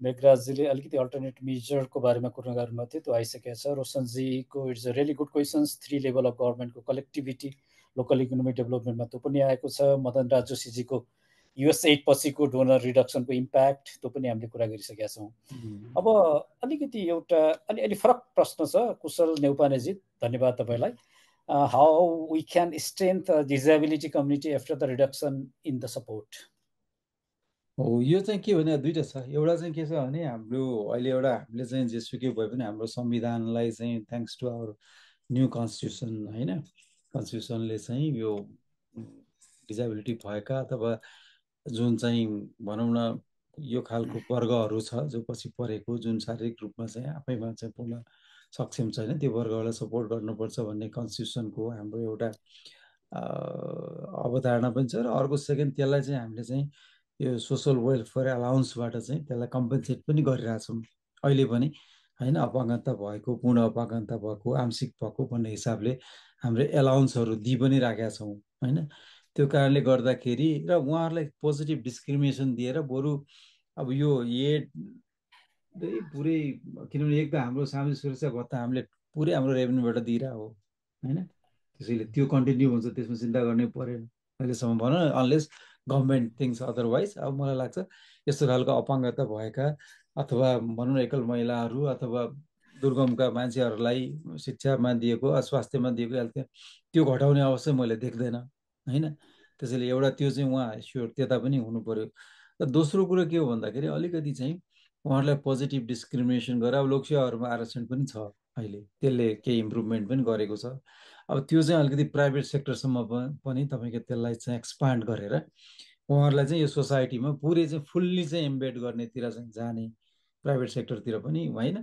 मेघराजजीले अलिकति अल्टरनेट मेजरको बारेमा कुरा गर्नुभएको थियो, त्यो आइसकेको छ। रोशनजीको it's a really good questions, 3 level of गभर्मेन्टको कलेक्टिभिटी लोकल इकोनोमिक डेभलपमेन्टमा त्यो पनि आएको छ। मदन राज जोशीजीको US8 पछिको डोनर रिडक्सनको इम्प्याक्ट, त्यो पनि हामीले कुरा गरिसकेका छौँ। अब अलिकति एउटा अलि फरक प्रश्न छ कुशल नेउपानेजी, धन्यवाद तपाईँलाई। How we can strength disability community after the reduction in the support? हो, यो चाहिँ के भने दुईवटा छ। एउटा चाहिँ के छ भने हाम्रो अहिले एउटा हामीले चाहिँ जेसुकै भए पनि हाम्रो संविधानलाई चाहिँ thanks to our new constitution होइन, कन्स्टिट्युसनले चाहिँ यो डिजेबिलिटी भएका अथवा जुन चाहिँ भनौँ न यो खालको वर्गहरू छ जो पछि परेको, जुन शारीरिक रूपमा चाहिँ आफैमा चाहिँ पूर्ण सक्षम छैन, त्यो वर्गहरूलाई सपोर्ट गर्नुपर्छ भन्ने कन्स्टिट्युसनको हाम्रो एउटा अवधारणा पनि छ। र अर्को सेकेन्ड, त्यसलाई चाहिँ हामीले चाहिँ यो सोसल वेलफेयर अलाउन्सबाट चाहिँ त्यसलाई कम्पेन्सेट पनि गरिरहेछौँ अहिले पनि होइन। अपाङ्गता भएको, पूर्ण अपाङ्गता भएको, आंशिक भएको भन्ने हिसाबले हामीले एलाउन्सहरू दिइ पनि राखेका छौँ होइन। त्यो कारणले गर्दाखेरि र उहाँहरूलाई पोजिटिभ डिस्क्रिमिनेसन दिएर बरु अब यो पुरै, किनभने एक त हाम्रो सामाजिक सुरक्षा भत्ता हामीले पुरै हाम्रो रेभेन्यूबाट दिइरहेको हो होइन। त्यसैले त्यो कन्टिन्यू हुन्छ, त्यसमा चिन्ता गर्नै परेन अहिलेसम्म भनौँ न, अनलेस गभर्मेन्ट थिङ्स अदरवाइज। अब मलाई लाग्छ यस्तो खालको अपाङ्गता भएका अथवा भनौँ न एकल महिलाहरू अथवा दुर्गमका मान्छेहरूलाई शिक्षामा दिएको, स्वास्थ्यमा दिएको हेल्थ त्यो घटाउने अवस्था मैले देख्दैन होइन। त्यसैले एउटा त्यो चाहिँ उहाँ स्योर त्यता पनि हुनु पर्यो। र दोस्रो कुरो के हो भन्दाखेरि अलिकति चाहिँ उहाँहरूलाई पोजिटिभ डिस्क्रिमिनेसन गरेर अब लोकसेवाहरूमा आरक्षण पनि छ अहिले, त्यसले केही इम्प्रुभमेन्ट पनि गरेको छ। अब त्यो चाहिँ अलिकति प्राइभेट सेक्टरसम्म पनि तपाईँको त्यसलाई चाहिँ एक्सपान्ड गरेर उहाँहरूलाई चाहिँ यो सोसाइटीमा पुरै चाहिँ फुल्ली चाहिँ एम्बेड गर्नेतिर चाहिँ जाने, प्राइभेट सेक्टरतिर पनि होइन,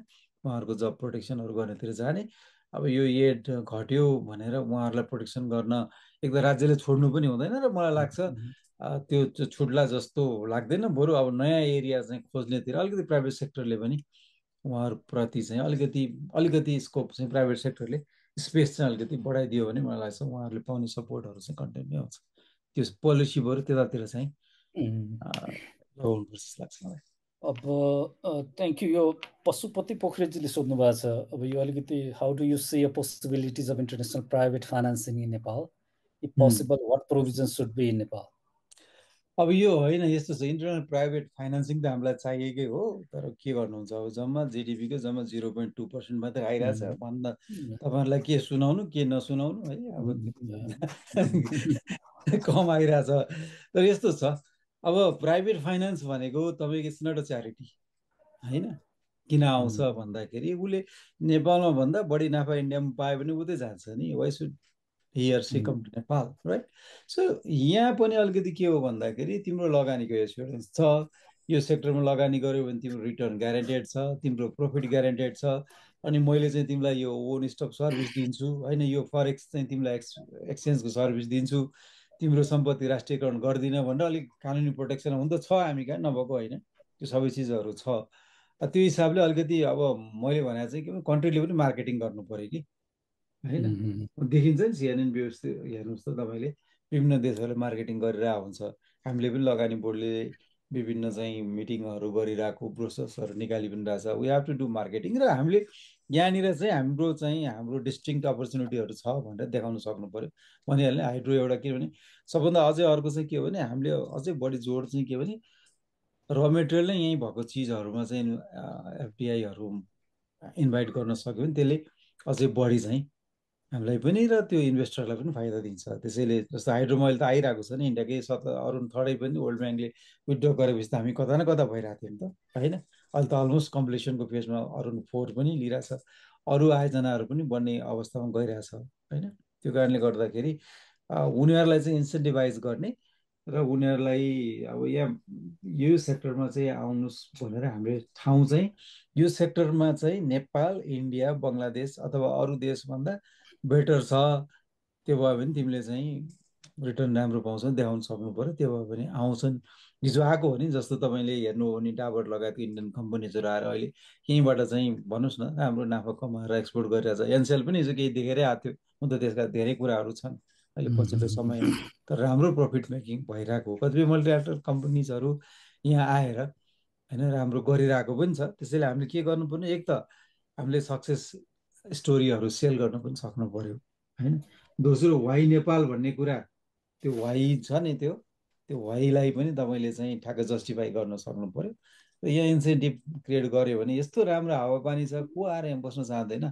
उहाँहरूको जब प्रोटेक्सनहरू गर्नेतिर जाने। अब यो एड घट्यो भनेर उहाँहरूलाई प्रोटेक्सन गर्न एक त राज्यले छोड्नु पनि हुँदैन र मलाई लाग्छ त्यो छुट्ला जस्तो लाग्दैन। बरु अब नयाँ एरिया चाहिँ खोज्नेतिर अलिकति प्राइभेट सेक्टरले पनि उहाँहरूप्रति चाहिँ अलिकति स्कोप चाहिँ प्राइभेट सेक्टरले स्पेस चाहिँ अलिकति बढाइदियो भने मलाई लाग्छ उहाँहरूले पाउने सपोर्टहरू चाहिँ कन्टिन्यू हुन्छ। त्यो पोलिसीहरू त्यतातिर चाहिँ लगाउनुपर्छ जस्तो लाग्छ मलाई। अब थ्याङ्क यू। यो पशुपति पोखरेलजीले सोध्नु भएको छ, अब यो अलिकति how do you see a possibilities of international private financing in Nepal, if possible what provisions should be in Nepal? अब यो होइन, यस्तो छ, इन्टरनल प्राइभेट फाइनेन्सिङ त हामीलाई चाहिएकै हो, तर के गर्नुहुन्छ अब जम्मा जिडिपीको जम्मा 0.2% मात्रै आइरहेछ भन्दा तपाईँहरूलाई के सुनाउनु के नसुनाउनु है। अब कम आइरहेछ। तर यस्तो छ, अब प्राइभेट फाइनेन्स भनेको तपाईँको इट्स नट अ च्यारिटी होइन, किन आउँछ भन्दाखेरि उसले नेपालमा भन्दा बढी नाफा इन्डियामा पायो भने उतै जान्छ नि, why should he or she come to Nepal, right? So यहाँ पनि अलिकति के हो भन्दाखेरि तिम्रो लगानीको एस्योरेन्स छ, यो सेक्टरमा लगानी गर्यो भने तिम्रो रिटर्न ग्यारेन्टेड छ, तिम्रो प्रफिट ग्यारेन्टेड छ, अनि मैले चाहिँ तिमीलाई यो ओन स्टक सर्भिस दिन्छु होइन, यो फरेक्स चाहिँ तिमीलाई एक्सचेन्जको सर्भिस दिन्छु, तिम्रो सम्पत्ति राष्ट्रियकरण गर्दिनँ भनेर अलिक कानुनी प्रोटेक्सन हुन त छ हामी कहाँ, नभएको होइन, त्यो सबै चिजहरू छ। त्यो हिसाबले अलिकति अब मैले भने चाहिँ के कन्ट्रीले पनि मार्केटिङ गर्नु पऱ्यो कि होइन, देखिन्छ नि सिएनएन व्यवस्था हेर्नुहोस् त तपाईँले, विभिन्न देशहरूले मार्केटिङ गरिरहेको हुन्छ, हामीले पनि लगानी बोर्डले विभिन्न चाहिँ मिटिङहरू गरिरहेको प्रोसेसहरू निकालि पनि रहेछ, we have to do marketing, र हामीले यहाँनिर चाहिँ हाम्रो डिस्टिङ्क्ट अपर्च्युनिटीहरू छ भनेर देखाउन सक्नु पऱ्यो। भनिहाल्ने हाइड्रो एउटा के भने सबभन्दा अझै अर्को चाहिँ के हो भने हामीले अझै बढी जोड चाहिँ के भने र मेटेरियल नै यहीँ भएको चिजहरूमा चाहिँ एफडिआईहरू इन्भाइट गर्न सक्यो भने त्यसले अझै बढी चाहिँ हामीलाई पनि र त्यो इन्भेस्टरलाई पनि फाइदा दिन्छ। त्यसैले जस्तो हाइड्रोमा अहिले त आइरहेको छ नि, इन्डियाकै अरुण थर्डै पनि वर्ल्ड ब्याङ्कले विथड्र गरेपछि त हामी कता न कता भइरहेको थियौँ नि त होइन। अहिले त अलमोस्ट कम्प्लिसनको फेजमा अरुण 4 पनि लिइरहेछ, अरू आयोजनाहरू पनि बन्ने अवस्थामा गइरहेछ होइन। त्यो कारणले गर्दाखेरि उनीहरूलाई चाहिँ इन्सेन्टिभाइज गर्ने र उनीहरूलाई अब यहाँ यो सेक्टरमा चाहिँ आउनुहोस् भनेर हाम्रो ठाउँ चाहिँ यो सेक्टरमा चाहिँ नेपाल, इन्डिया, बङ्गलादेश अथवा अरू देशभन्दा बेटर छ, त्यो भयो भने तिमीले चाहिँ रिटर्न राम्रो पाउँछ देखाउन सक्नु पऱ्यो। त्यो भयो भने आउँछन्, हिजो आएको हो नि, जस्तो तपाईँले हेर्नु हो भने डाबर लगायतको इन्डियन कम्पनीजहरू आएर अहिले यहीँबाट चाहिँ भन्नुहोस् न राम्रो नाफा कमाएर एक्सपोर्ट गरिरहेछ। एनसेल पनि हिजो केही देखेरै आएको थियो, हुन त त्यसका धेरै कुराहरू छन् अहिले पछिल्लो समयमा, तर राम्रो प्रफिट मेकिङ भइरहेको, कतिपय मल्टिल्याटरल कम्पनीजहरू यहाँ आएर होइन राम्रो गरिरहेको पनि छ। त्यसैले हामीले के गर्नुपर्ने, एक त हामीले सक्सेस स्टोरीहरू सेल गर्न पनि सक्नु पर्यो होइन। दोस्रो वाइ नेपाल भन्ने कुरा, त्यो वाइ छ नि, त्यो वाइलाई पनि तपाईँले चाहिँ ठ्याक्क जस्टिफाई गर्न सक्नु पर्यो। र यहाँ इन्सेन्टिभ क्रिएट गर्यो भने यस्तो राम्रो हावापानी छ, को आएर यहाँ बस्न चाहँदैन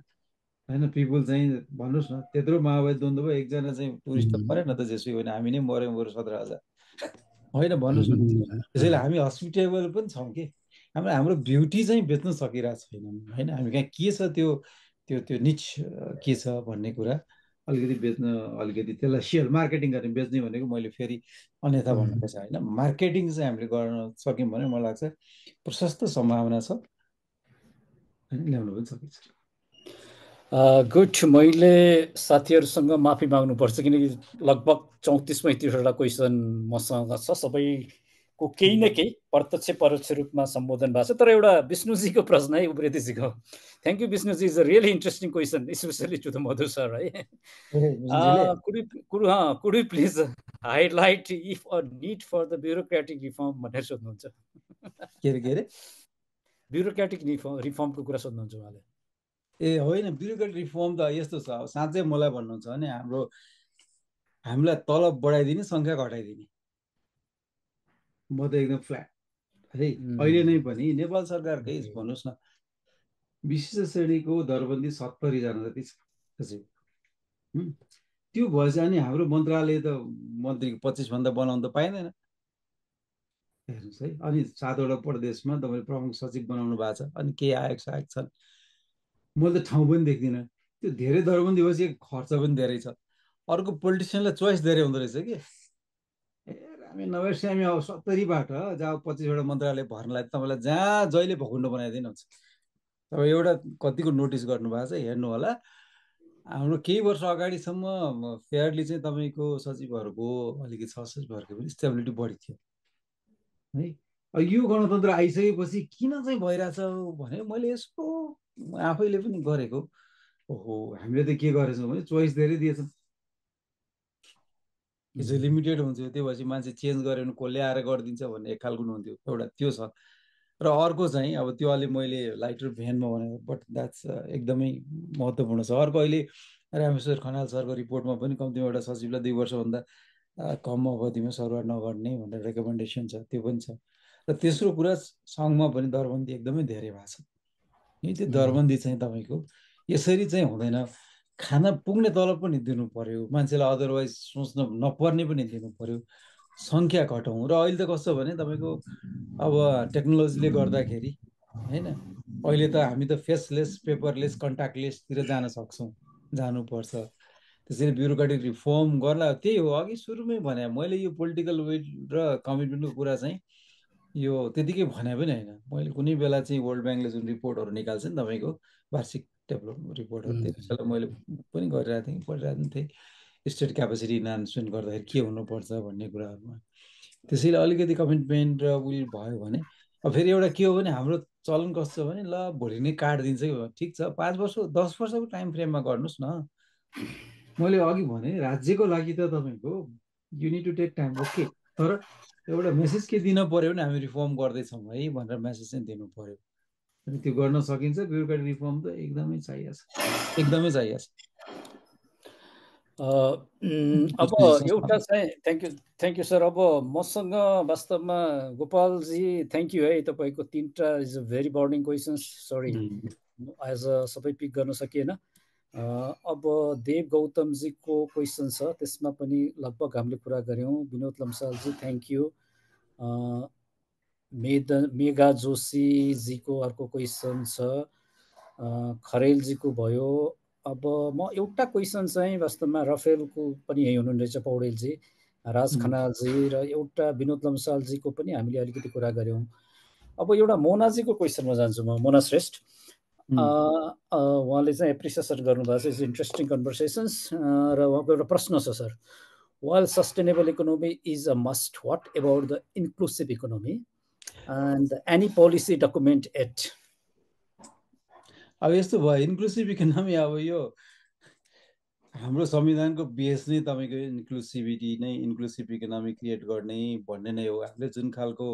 होइन। पिपुल चाहिँ भन्नुहोस् न, त्यत्रो माओवादी द्वन्द्व भयो, एकजना चाहिँ टुरिस्ट मरेन त जेसुकै भने हामी नै मऱ्यौँ बरु 17,000 होइन, भन्नुहोस् न। त्यसैले हामी हस्पिटेबल पनि छौँ कि हाम्रो ब्युटी चाहिँ बेच्न सकिरहेको छैनौँ होइन। हामी कहाँ के छ त्यो त्यो त्यो निच के छ भन्ने कुरा अलिकति बेच्न, अलिकति त्यसलाई सेल मार्केटिङ गर्ने, बेच्ने भनेको मैले फेरि अन्यथा भन्नु छ होइन। मार्केटिङ चाहिँ हामीले गर्न सक्यौँ भने मलाई लाग्छ प्रशस्त सम्भावना छ होइन, ल्याउनु पनि सकिन्छ। गुड। मैले साथीहरूसँग माफी माग्नुपर्छ किनकि लगभग 34-35वटा क्वेसन मसँग छ, सबैको केही न केही प्रत्यक्ष परोक्ष रूपमा सम्बोधन भएको छ। तर एउटा विष्णुजीको प्रश्न है, उप्रेतीजीको, thank you Vishnuji, is a really interesting question specially to the Madhu sir है। Could you please highlight if a need for the bureaucratic reform भनेर सोध्नुहुन्छ। के अरे ब्युरोक्रेटिक रिफर्मको कुरा सोध्नुहुन्छ उहाँले। ए होइन, ब्युरोक्रेटिक रिफर्म त यस्तो छ, साँच्चै मलाई भन्नुहुन्छ भने हामीलाई तलब बढाइदिने, सङ्ख्या घटाइदिने, म त एकदम फ्ल्याट है। अहिले नै पनि नेपाल सरकारकै भन्नुहोस् न, विशिष्ट श्रेणीको दरबन्दी 70 जना जति छ, त्यो भएछ भने हाम्रो मन्त्रालय त मन्त्रीको 25 भन्दा बनाउनु त पाइँदैन हेर्नुहोस् है। अनि 7वटा प्रदेशमा तपाईँले प्रमुख सचिव बनाउनु भएको छ, अनि के आयोग सहायक छन्, मैले त ठाउँ पनि देख्दिनँ। त्यो धेरै दरबन्दी भएपछि खर्च पनि धेरै छ। अर्को पोलिटिसियनलाई चोइस धेरै हुँदो रहेछ कि, हामी नभए हामी अब 70बाट जहाँ 25वटा मन्त्रालय भर्नलाई तपाईँलाई जहाँ जहिले भकुन्डो बनाइदिनु हुन्छ। तपाईँ एउटा कतिको नोटिस गर्नुभएको छ हेर्नु होला, हाम्रो केही वर्ष अगाडिसम्म फेयरली चाहिँ तपाईँको सचिवहरूको अलिकति सचिवहरूको पनि स्टेबिलिटी बढी थियो है। यो गणतन्त्र आइसकेपछि किन चाहिँ भइरहेछ भने मैले यसको आफैले पनि गरेको, ओहो हामीले त के गरेछौँ भने चोइस धेरै दिएछौँ, हिजो लिमिटेड हुन्थ्यो, त्यो भएपछि मान्छे चेन्ज गऱ्यो भने कसले आएर गरिदिन्छ भन्ने एक खालको हुन्थ्यो, एउटा त्यो छ। र अर्को चाहिँ अब त्यो अलि मैले लाइटर भेनमा भनेको, बट द्याट्स एकदमै महत्त्वपूर्ण छ। अर्को अहिले रामेश्वर खनाल सरको रिपोर्टमा पनि कम्तीमा एउटा सचिवलाई 2 वर्षभन्दा कम अवधिमा सरुवा नगर्ने भनेर रेकमेन्डेसन छ, त्यो पनि छ। र तेस्रो कुरा, सङ्घमा पनि दरबन्दी एकदमै धेरै भएको छ। त्यो दरबन्दी चाहिँ तपाईँको यसरी चाहिँ हुँदैन, खाना पुग्ने तलब पनि दिनु पर्यो, मान्छेलाई अदरवाइज सोच्न नपर्ने पनि दिनु पर्यो, सङ्ख्या घटाउँ। र अहिले त कस्तो भने तपाईँको अब टेक्नोलोजीले गर्दाखेरि होइन, अहिले त हामी त फेसलेस पेपरलेस कन्ट्याक्टलेसतिर जानुपर्छ। त्यसैले ब्युरोक्रेटिक रिफर्म गर्ला त्यही हो अघि सुरुमै भने मैले यो पोलिटिकल वेट र कमिटमेन्टको कुरा चाहिँ यो त्यतिकै भने पनि होइन। मैले कुनै बेला चाहिँ वर्ल्ड ब्याङ्कले जुन रिपोर्टहरू निकाल्छ नि तपाईँको वार्षिक डेभलपमेन्ट रिपोर्टहरू त्यति बेला मैले पनि गरिरहेको थिएँ पढिरहेको थिएँ स्टेट क्यापेसिटी इन्हान्समेन्ट गर्दाखेरि के हुनुपर्छ भन्ने कुराहरूमा। त्यसैले अलिकति कमिटमेन्ट र उयो भयो भने अब फेरि एउटा के हो भने हाम्रो चलन कस्तो भने ल भोलि नै काट दिन्छ कि ठिक छ 5 वर्ष 10 वर्षको टाइम फ्रेममा गर्नुहोस् न। मैले अघि भने राज्यको लागि त तपाईँको you need to take time okay, तर एउटा मेसेज के दिन पर्यो भने हामी रिफर्म गर्दैछौँ है भनेर मेसेज चाहिँ दिनु पर्यो। अनि त्यो गर्न सकिन्छ। ब्युरोक्रेटिक रिफर्म त एकदमै चाहिएको छ, एकदमै चाहिएको छ। अब एउटा चाहिँ थ्याङ्क यू सर। अब मसँग वास्तवमा गोपालजी थ्याङ्क यू है, तपाईँको 3टा is a very burning questions. Sorry as a सबै पिक गर्न सकिएन। अब देव गौतमजीको क्वेसन छ, त्यसमा पनि लगभग हामीले कुरा गऱ्यौँ। Vinod Lamsalji thank you. मेघा जोशीजीको अर्को क्वेसन छ, खरेलजीको भयो। अब म एउटा क्वेसन चाहिँ वास्तवमा रफेलको पनि यही हुनुहुने रहेछ, पौडेलजी, राज खनालजी र एउटा विनोद लम्सालजीको पनि हामीले अलिकति कुरा गऱ्यौँ। अब एउटा मोनाजीको क्वेसनमा जान्छु म, मोना श्रेष्ठ। उहाँले चाहिँ एप्रिसिएसन गर्नुभएको छ, इट्स इन्ट्रेस्टिङ कन्भर्सेसन्स। र उहाँको एउटा प्रश्न छ sir, while sustainable economy is a must, what about the inclusive economy and any policy document yet? अब यस्तो भयो इन्क्लुसिभ इकोनोमी, अब यो हाम्रो संविधानको बेस नै तपाईँको इन्क्लुसिभिटी नै, इन्क्लुसिभ इकोनोमी क्रिएट गर्ने भन्ने नै हो। हामीले जुन खालको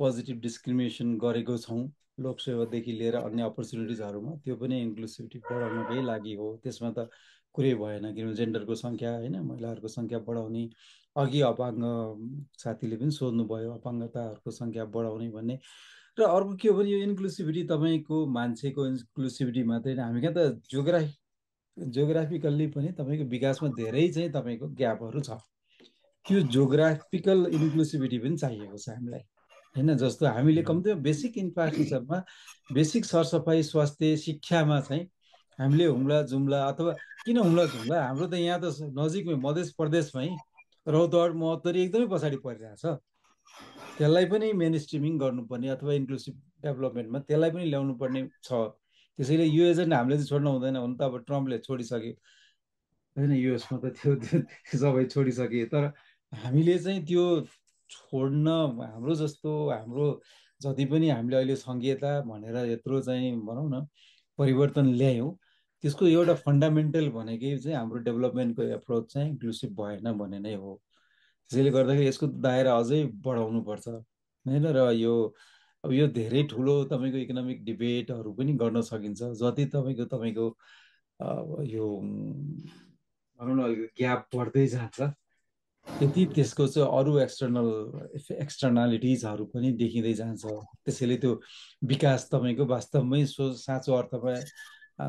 पोजिटिभ डिस्क्रिमिनेसन गरेको छौँ लोकसेवादेखि लिएर अन्य अपर्च्युनिटिजहरूमा, त्यो पनि इन्क्लुसिभिटी बढाउनकै लागि हो। त्यसमा त कुरै भएन, किनभने जेन्डरको सङ्ख्या होइन, महिलाहरूको सङ्ख्या बढाउने, अघि अपाङ्ग साथीले पनि सोध्नुभयो अपाङ्गताहरूको सङ्ख्या बढाउने भन्ने। र अर्को के हो भने यो इन्क्लुसिभिटी तपाईँको मान्छेको इन्क्लुसिभिटी मात्रै होइन, हामी कहाँ त जियोग्राफिकल्ली पनि तपाईँको विकासमा धेरै चाहिँ तपाईँको ग्यापहरू छ। त्यो जियोग्राफिकल इन्क्लुसिभिटी पनि चाहिएको छ हामीलाई होइन। जस्तो हामीले कम्तीमा बेसिक इन्फ्रास्ट्रक्चरमा, बेसिक सरसफाइ, स्वास्थ्य, शिक्षामा चाहिँ हामीले हुम्ला जुम्ला, अथवा किन हुम्ला जुम्ला, हाम्रो त यहाँ त नजिकमै मध्य प्रदेशमै रौतहट महोत्तरी एकदमै पछाडि परिरहेछ। त्यसलाई पनि मेन स्ट्रिमिङ गर्नुपर्ने अथवा इन्क्लुसिभ डेभलपमेन्टमा त्यसलाई पनि ल्याउनु पर्ने छ। त्यसैले यो एजेन्डा हामीले चाहिँ छोड्न हुँदैन। हुन त अब ट्रम्पले छोडिसक्यो होइन, युएसमा त त्यो सबै छोडिसके, तर हामीले चाहिँ त्यो छोड्न, हाम्रो जस्तो हाम्रो जति पनि हामीले अहिले सङ्घीयता भनेर यत्रो चाहिँ भनौँ न परिवर्तन ल्यायौँ, त्यसको एउटा फन्डामेन्टल भनेकै चाहिँ हाम्रो डेभलपमेन्टको एप्रोच चाहिँ इन्क्लुसिभ भएन भन्ने नै हो। त्यसैले गर्दाखेरि यसको दायरा अझै बढाउनुपर्छ होइन। र यो अब यो धेरै ठुलो तपाईँको इकोनोमिक डिबेटहरू पनि गर्न सकिन्छ। जति तपाईँको यो भनौँ न ग्याप बढ्दै जान्छ, त्यति त्यसको चाहिँ अरू एक्सटर्नालिटिजहरू पनि देखिँदै जान्छ। त्यसैले त्यो विकास तपाईँको वास्तवमै साँचो अर्थमा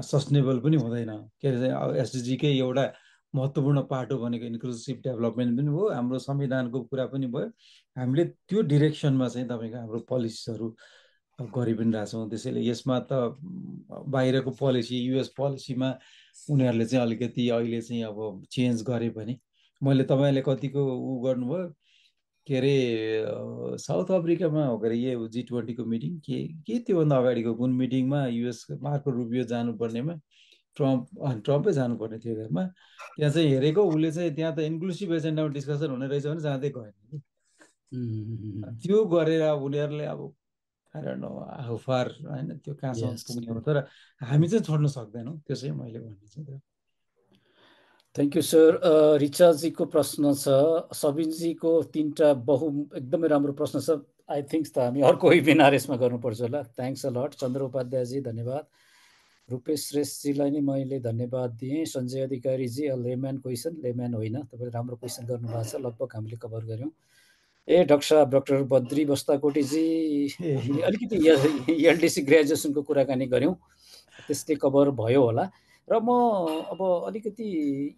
सस्टेनेबल पनि हुँदैन। के अरे एसडिजीकै एउटा महत्त्वपूर्ण पार्ट हो भनेको इन्क्लुसिभ डेभलपमेन्ट पनि हो, हाम्रो संविधानको कुरा पनि भयो। हामीले त्यो डिरेक्सनमा चाहिँ तपाईँको हाम्रो पोलिसिसहरू गरि पनि रहेछौँ। त्यसैले यसमा त बाहिरको पोलिसी, युएस पोलिसीमा उनीहरूले चाहिँ अलिकति अहिले चाहिँ अब चेन्ज गरे पनि, मैले तपाईँले कतिको गर्नुभयो के अरे साउथ अफ्रिकामा हो के अरे यो G20को मिटिङ के त्योभन्दा अगाडिको कुन मिटिङमा युएस मार्को रुबियो जानुपर्नेमा ट्रम्पै जानुपर्ने थियो हेरमा, त्यहाँ चाहिँ हेरेको उसले चाहिँ त्यहाँ त इन्क्लुसिभ एजेन्डामा डिस्कसन हुने रहेछ भने जाँदै गएन। त्यो गरेर उनीहरूले अब हाउफार होइन त्यो कहाँसम्म पुग्ने हो, तर हामी चाहिँ छोड्न सक्दैनौँ। त्यो चाहिँ मैले भन्ने चाहिँ। Thank you sir. रिचाजीको प्रश्न छ, सबिनजीको 3टा एकदमै राम्रो प्रश्न छ। आई थिङ्क त हामी अर्को वेबिनार यसमा गर्नुपर्छ होला। Thanks a lot. Chandra Upadhyayji धन्यवाद। रूपेश श्रेष्ठजीलाई नै मैले धन्यवाद दिएँ। Sanjay Adhikariji layman question, layman होइन, तपाईँले राम्रो क्वेसन गर्नुभएको छ, लगभग हामीले कभर गऱ्यौँ। डाक्टर बद्री बस्ताकोटीजी अलिकति एलडिसी ग्रेजुएसनको कुराकानी गऱ्यौँ, त्यसले कभर भयो होला। र म अब अलिकति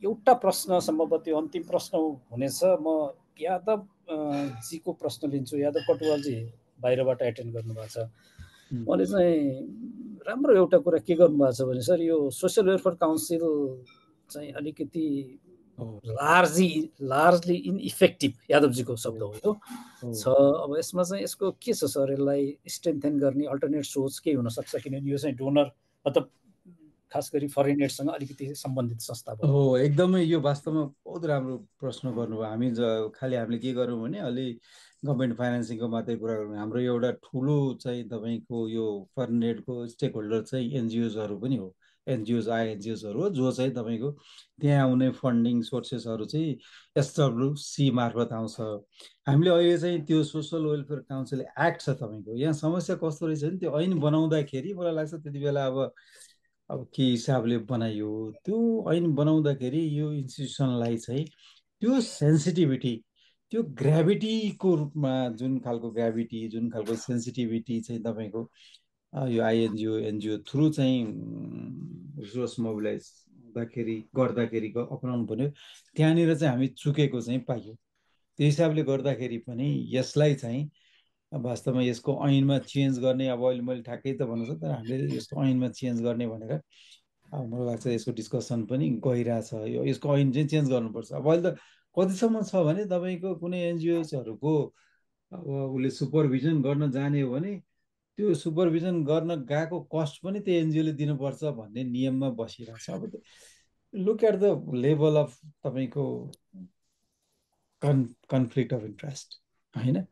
एउटा प्रश्न सम्भवतः अन्तिम प्रश्न हुनेछ, म यादव जीको प्रश्न लिन्छु। यादव कटुवालजी बाहिरबाट एटेन्ड गर्नुभएको छ। उहाँले चाहिँ राम्रो एउटा कुरा के गर्नुभएको छ भने सर यो सोसियल वेलफेयर काउन्सिल चाहिँ अलिकति लार्जली इनइफेक्टिभ, यादवजीको शब्द हो यो छ। अब यसमा चाहिँ यसको के छ सर, यसलाई स्ट्रेन्थेन गर्ने अल्टरनेट सोच के हुनसक्छ, किनभने यो चाहिँ डोनर मतलब खास गरी फरेन एडसँग अलिकति सम्बन्धित संस्था हो। एकदमै यो वास्तवमा बहुत राम्रो प्रश्न गर्नुभयो। हामी खालि हामीले के गरौँ भने अलि गभर्मेन्ट फाइनेन्सिङको मात्रै कुरा गरौँ। हाम्रो एउटा ठुलो चाहिँ तपाईँको यो फरेन एडको स्टेक होल्डर चाहिँ एनजिओजहरू पनि हो, एनजिओजहरू हो, जो चाहिँ तपाईँको त्यहाँ आउने फन्डिङ सोर्सेसहरू चाहिँ एसडब्ल्युसी मार्फत आउँछ। हामीले अहिले चाहिँ त्यो सोसल वेलफेयर काउन्सिल एक्ट छ तपाईँको, यहाँ समस्या कस्तो रहेछ भने त्यो ऐन बनाउँदाखेरि मलाई लाग्छ त्यति बेला अब के हिसाबले बनाइयो, त्यो ऐन बनाउँदाखेरि यो इन्स्टिट्युसनलाई चाहिँ त्यो सेन्सिटिभिटी, त्यो ग्राभिटीको रूपमा जुन खालको ग्राभिटी, जुन खालको सेन्सिटिभिटी चाहिँ तपाईँको यो आइएनजिओ एनजिओ थ्रु चाहिँ रिसोर्स मोबिलाइज गर्दाखेरि अपनाउनु पर्यो, त्यहाँनिर चाहिँ हामी चुकेको चाहिँ पाइयो। त्यो हिसाबले गर्दाखेरि पनि यसलाई चाहिँ वास्तवमा यसको ऐनमा चेन्ज गर्ने, अब अहिले मैले ठ्याक्कै त भन्नु सक्दैन, तर हामीले यसको ऐनमा चेन्ज गर्ने भनेर मलाई लाग्छ यसको डिस्कसन पनि गइरहेछ। यसको ऐन चाहिँ चेन्ज गर्नुपर्छ। अब अहिले त कतिसम्म छ भने तपाईँको कुनै एनजिओजहरूको अब उसले सुपरभिजन गर्न जाने हो भने त्यो सुपरभिजन गर्न गएको कस्ट पनि त्यो एनजिओले दिनुपर्छ भन्ने नियममा बसिरहेछ। अब look at the level of तपाईँको कन्फ्लिक्ट अफ इन्ट्रेस्ट, होइन?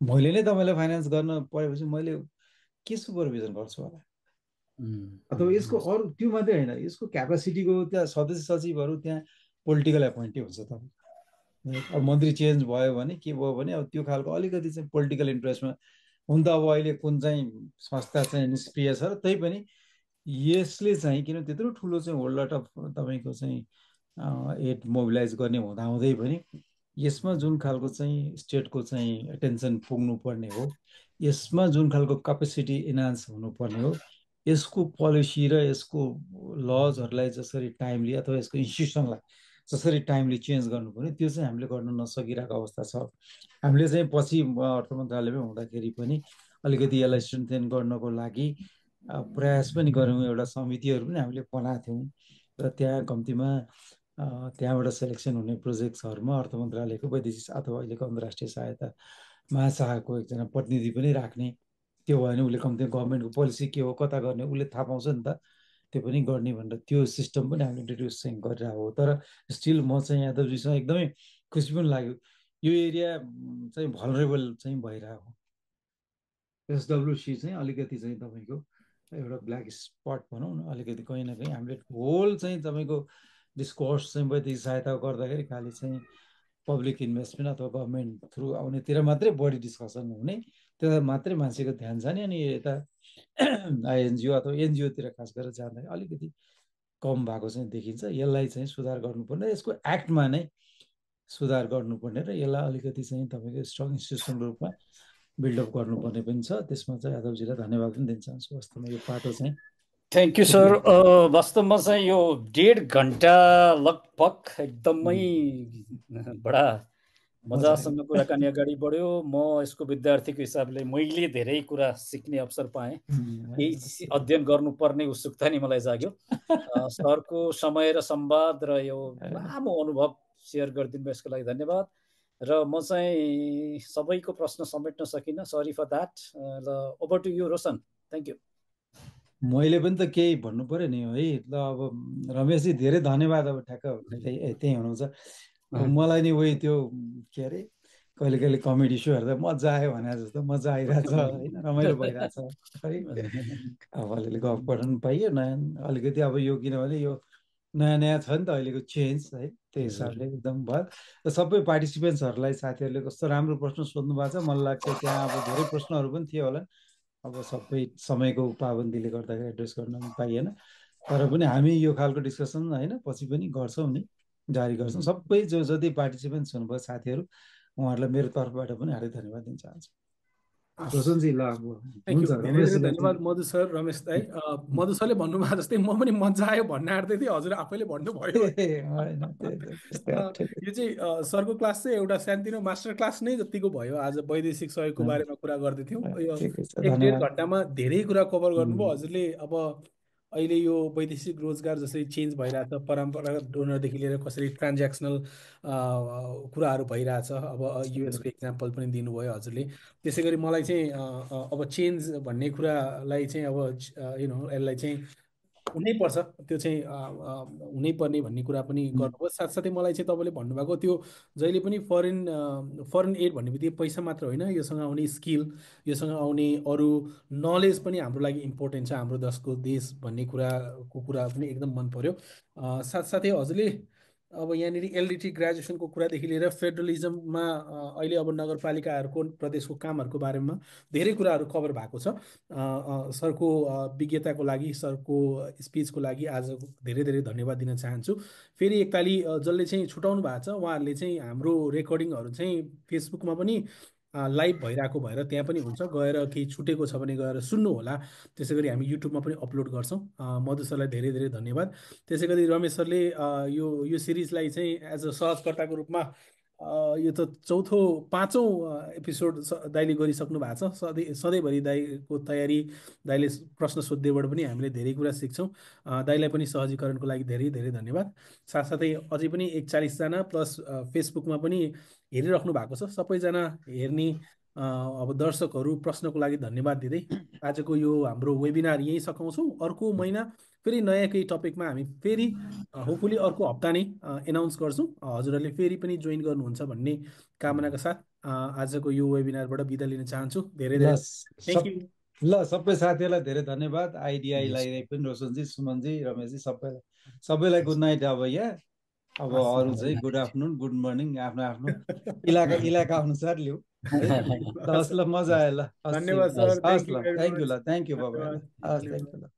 मैले नै तपाईँलाई फाइनेन्स गर्न परेपछि मैले के सुपरभिजन गर्छु होला? अथवा यसको अरू त्यो मात्रै होइन, यसको क्यापासिटीको त्यहाँ सदस्य सचिवहरू त्यहाँ पोलिटिकल एपोइन्टी हुन्छ तपाईँ। अब मन्त्री चेन्ज भयो भने के भयो भने अब त्यो खालको अलिकति चाहिँ पोलिटिकल इन्ट्रेस्टमा हुन त। अब अहिले कुन चाहिँ संस्था चाहिँ निष्क्रिय छ र तै पनि यसले चाहिँ किन त्यत्रो ठुलो चाहिँ होल्ड अफ तपाईँको चाहिँ एड मोबिलाइज गर्ने हुँदाहुँदै पनि यसमा जुन खालको चाहिँ स्टेटको चाहिँ एटेन्सन पुग्नु पर्ने हो, यसमा जुन खालको क्यापेसिटी इन्हान्स हुनुपर्ने हो, यसको पोलिसी र यसको लजहरूलाई जसरी टाइमली अथवा यसको इन्स्टिट्युसनलाई जसरी टाइमली चेन्ज गर्नुपर्ने, त्यो चाहिँ हामीले गर्न नसकिरहेको अवस्था छ। हामीले चाहिँ पछि अर्थ मन्त्रालयमै हुँदाखेरि पनि अलिकति यसलाई स्ट्रेन्थेन गर्नको लागि प्रयास पनि गऱ्यौँ। एउटा समितिहरू पनि हामीले बनाएको थियौँ र त्यहाँ कम्तीमा त्यहाँबाट सेलेक्सन हुने प्रोजेक्ट्सहरूमा अर्थ मन्त्रालयको वैदेशिक अथवा अहिलेको अन्तर्राष्ट्रिय सहायता महाशाखाको एकजना प्रतिनिधि पनि राख्ने। त्यो भयो भने उसले कम्ती गभर्मेन्टको पोलिसी के हो, कता गर्ने उसले थाहा पाउँछ नि त, त्यो पनि गर्ने भनेर त्यो सिस्टम पनि हामीले इन्ट्रोड्युस चाहिँ गरिरहेको हो। तर स्टिल म चाहिँ यादवजीसँग एकदमै खुसी पनि लाग्यो, यो एरिया चाहिँ भलरेबल चाहिँ भइरहेको। एसडब्ल्युसी चाहिँ अलिकति चाहिँ तपाईँको एउटा ब्ल्याक स्पट भनौँ न, अलिकति कहीँ न कहीँ हामीले होल चाहिँ तपाईँको डिस्कोर्स चाहिँ वैदेशिक सहायता गर्दाखेरि खालि चाहिँ पब्लिक इन्भेस्टमेन्ट अथवा गभर्मेन्ट थ्रु आउनेतिर मात्रै बढी डिस्कसन हुने, त्यता मात्रै मान्छेको ध्यान जाने, अनि यता आइएनजिओ अथवा एनजिओतिर खास गरेर जाँदाखेरि अलिकति कम भएको चाहिँ देखिन्छ। यसलाई चाहिँ सुधार गर्नुपर्ने, यसको एक्टमा नै सुधार गर्नुपर्ने र यसलाई अलिकति चाहिँ तपाईँको स्ट्रङ इन्स्टिट्युसनल रूपमा बिल्डअप गर्नुपर्ने पनि छ। त्यसमा चाहिँ यादवजीलाई धन्यवाद पनि दिन चाहन्छु। वास्तवमा यो पाटो चाहिँ थ्याङ्क यू सर। वास्तवमा चाहिँ यो 1.5 घन्टा लगभग एकदमै बडा मजासँग कुराकानी अगाडि बढ्यो। म यसको विद्यार्थीको हिसाबले मैले धेरै कुरा सिक्ने अवसर पाएँ। यही अध्ययन गर्नुपर्ने उत्सुकता नि मलाई जाग्यो। सरको समय र संवाद र यो लामो अनुभव सेयर गरिदिनु भयो, यसको लागि धन्यवाद। र म चाहिँ सबैको प्रश्न समेट्न सकिनँ, सरी फर द्याट। ल over to you Roshan, thank you. मैले पनि त केही भन्नु पर्यो नि है। ल अब रमेशजी धेरै धन्यवाद। अब ठ्याक्क त्यही हुनुहुन्छ। मलाई नि वही त्यो के अरे कहिले कहिले कमेडी सो हेर्दा मजा आयो भने जस्तो मजा आइरहेछ होइन, रमाइलो भइरहेछ है। अब अलिअलि गफ गर्न पाइयो नयाँ अलिकति। अब यो किनभने यो नयाँ नयाँ छ नि त अहिलेको चेन्ज है, त्यही हिसाबले एकदम भयो। र सबै पार्टिसिपेन्ट्सहरूलाई साथीहरूले कस्तो राम्रो प्रश्न सोध्नु भएको छ। मलाई लाग्छ त्यहाँ अब धेरै प्रश्नहरू पनि थियो होला, अब सबै समयको पाबन्दीले गर्दाखेरि एड्रेस गर्न पाइएन। तर पनि हामी यो खालको डिस्कसन होइन पछि पनि गर्छौँ नि, जारी गर्छौँ। सबै जति पार्टिसिपेन्ट्स हुनुभयो साथीहरू, उहाँहरूलाई मेरो तर्फबाट पनि हार्दिक धन्यवाद दिन चाहन्छु। रोशनजी ल अब थ्याङ्क यू, हुन्छ धेरै धेरै रमेशलाई धन्यवाद मधु सर, रमेश दाई। मधु सरले भन्नुभयो जस्तै म पनि मजा आयो भन्न आँट्दै थिएँ, हजुर आफैले भन्नुभयो। होइन त्यस्तै अप्ठ्यारो यो चाहिँ सरको क्लास चाहिँ एउटा सानोतिनो मास्टर क्लास नै जतिको भयो। आज वैदेशिक सहयोगको बारेमा कुरा गर्दै थियौँ। यो ठिकै छ 1.5 धन्यवाद घन्टामा धेरै कुरा कभर गर्नुभयो हजुरले। अब अहिले यो वैदेशिक रोजगार जसरी चेन्ज भइरहेछ, परम्परागत डोनरदेखि लिएर कसरी ट्रान्ज्याक्सनल कुराहरू भइरहेछ, अब युएसको इक्जाम्पल पनि दिनुभयो हजुरले। त्यसै गरी मलाई चाहिँ अब चेन्ज भन्ने कुरालाई चाहिँ अब यसलाई चाहिँ हुनैपर्छ, त्यो चाहिँ हुनैपर्ने भन्ने कुरा पनि गर्नुभयो। साथसाथै मलाई चाहिँ तपाईँले भन्नुभएको त्यो जहिले पनि फरेन एड भन्ने बित्तिकै पैसा मात्र होइन, योसँग आउने स्किल, योसँग आउने अरू नलेज पनि हाम्रो लागि इम्पोर्टेन्ट छ, हाम्रो देश भन्ने कुराको कुरा पनि एकदम मन पर्यो। साथसाथै हजुरले अब यहाँनिर एलडिटी ग्रेजुएसनको कुरादेखि लिएर फेडरलिजममा अहिले अब नगरपालिकाहरूको प्रदेशको कामहरूको बारेमा धेरै कुराहरू कभर भएको छ। सरको विज्ञताको लागि, सरको स्पिचको लागि आज धेरै धेरै धन्यवाद दिन चाहन्छु। फेरि एकताली जसले चाहिँ छुटाउनु भएको छ उहाँहरूले चाहिँ हाम्रो रेकर्डिङहरू चाहिँ फेसबुकमा पनि लाइभ भइरहेको भएर त्यहाँ पनि हुन्छ, गएर केही छुटेको छ भने गएर सुन्नु होला। त्यसै गरी हामी युट्युबमा पनि अपलोड गर्छौँ। मधु सरलाई धेरै धेरै धन्यवाद। त्यसै गरी रमेश सरले यो सिरिजलाई चाहिँ एज अ सहजकर्ताको रूपमा यो त चौथो 5औँ एपिसोड दाइले गरिसक्नु भएको छ। सधैँभरि दाइको तयारी, दाइले प्रश्न सोध्दैबाट पनि हामीले धेरै कुरा सिक्छौँ। दाइलाई पनि सहजीकरणको लागि धेरै धेरै धन्यवाद। साथसाथै अझै पनि 41 जना प्लस फेसबुकमा पनि हेरिराख्नु भएको छ। सबैजना हेर्ने अब दर्शकहरू प्रश्नको लागि धन्यवाद दिँदै आजको यो हाम्रो वेबिनार यहीँ सकाउँछौँ। अर्को महिना फेरि नयाँ केही टपिकमा हामी फेरि होपफुली अर्को हप्ता नै एनाउन्स गर्छौँ। हजुरहरूले फेरि पनि जोइन गर्नुहुन्छ भन्ने कामनाका साथ आजको यो वेबिनारबाट बिदा लिन चाहन्छु। धेरै धेरै थ्याङ्क यू। ल सबै साथीहरूलाई धेरै धन्यवाद। आइडिआईलाई पनि रोशनजी, सुमनजी, रमेशजी सबैलाई गुड नाइट। अब अब अरू चाहिँ गुड आफ्टरनुन, गुड मर्निङ, आफ्नो आफ्नो इलाका अनुसार लिऊ है। ल मजा आयो। ल धन्यवाद सर, हस् ल, थ्याङ्क यू ल, थ्याङ्क यू बाबा, हस् थ्याङ्क यू ल।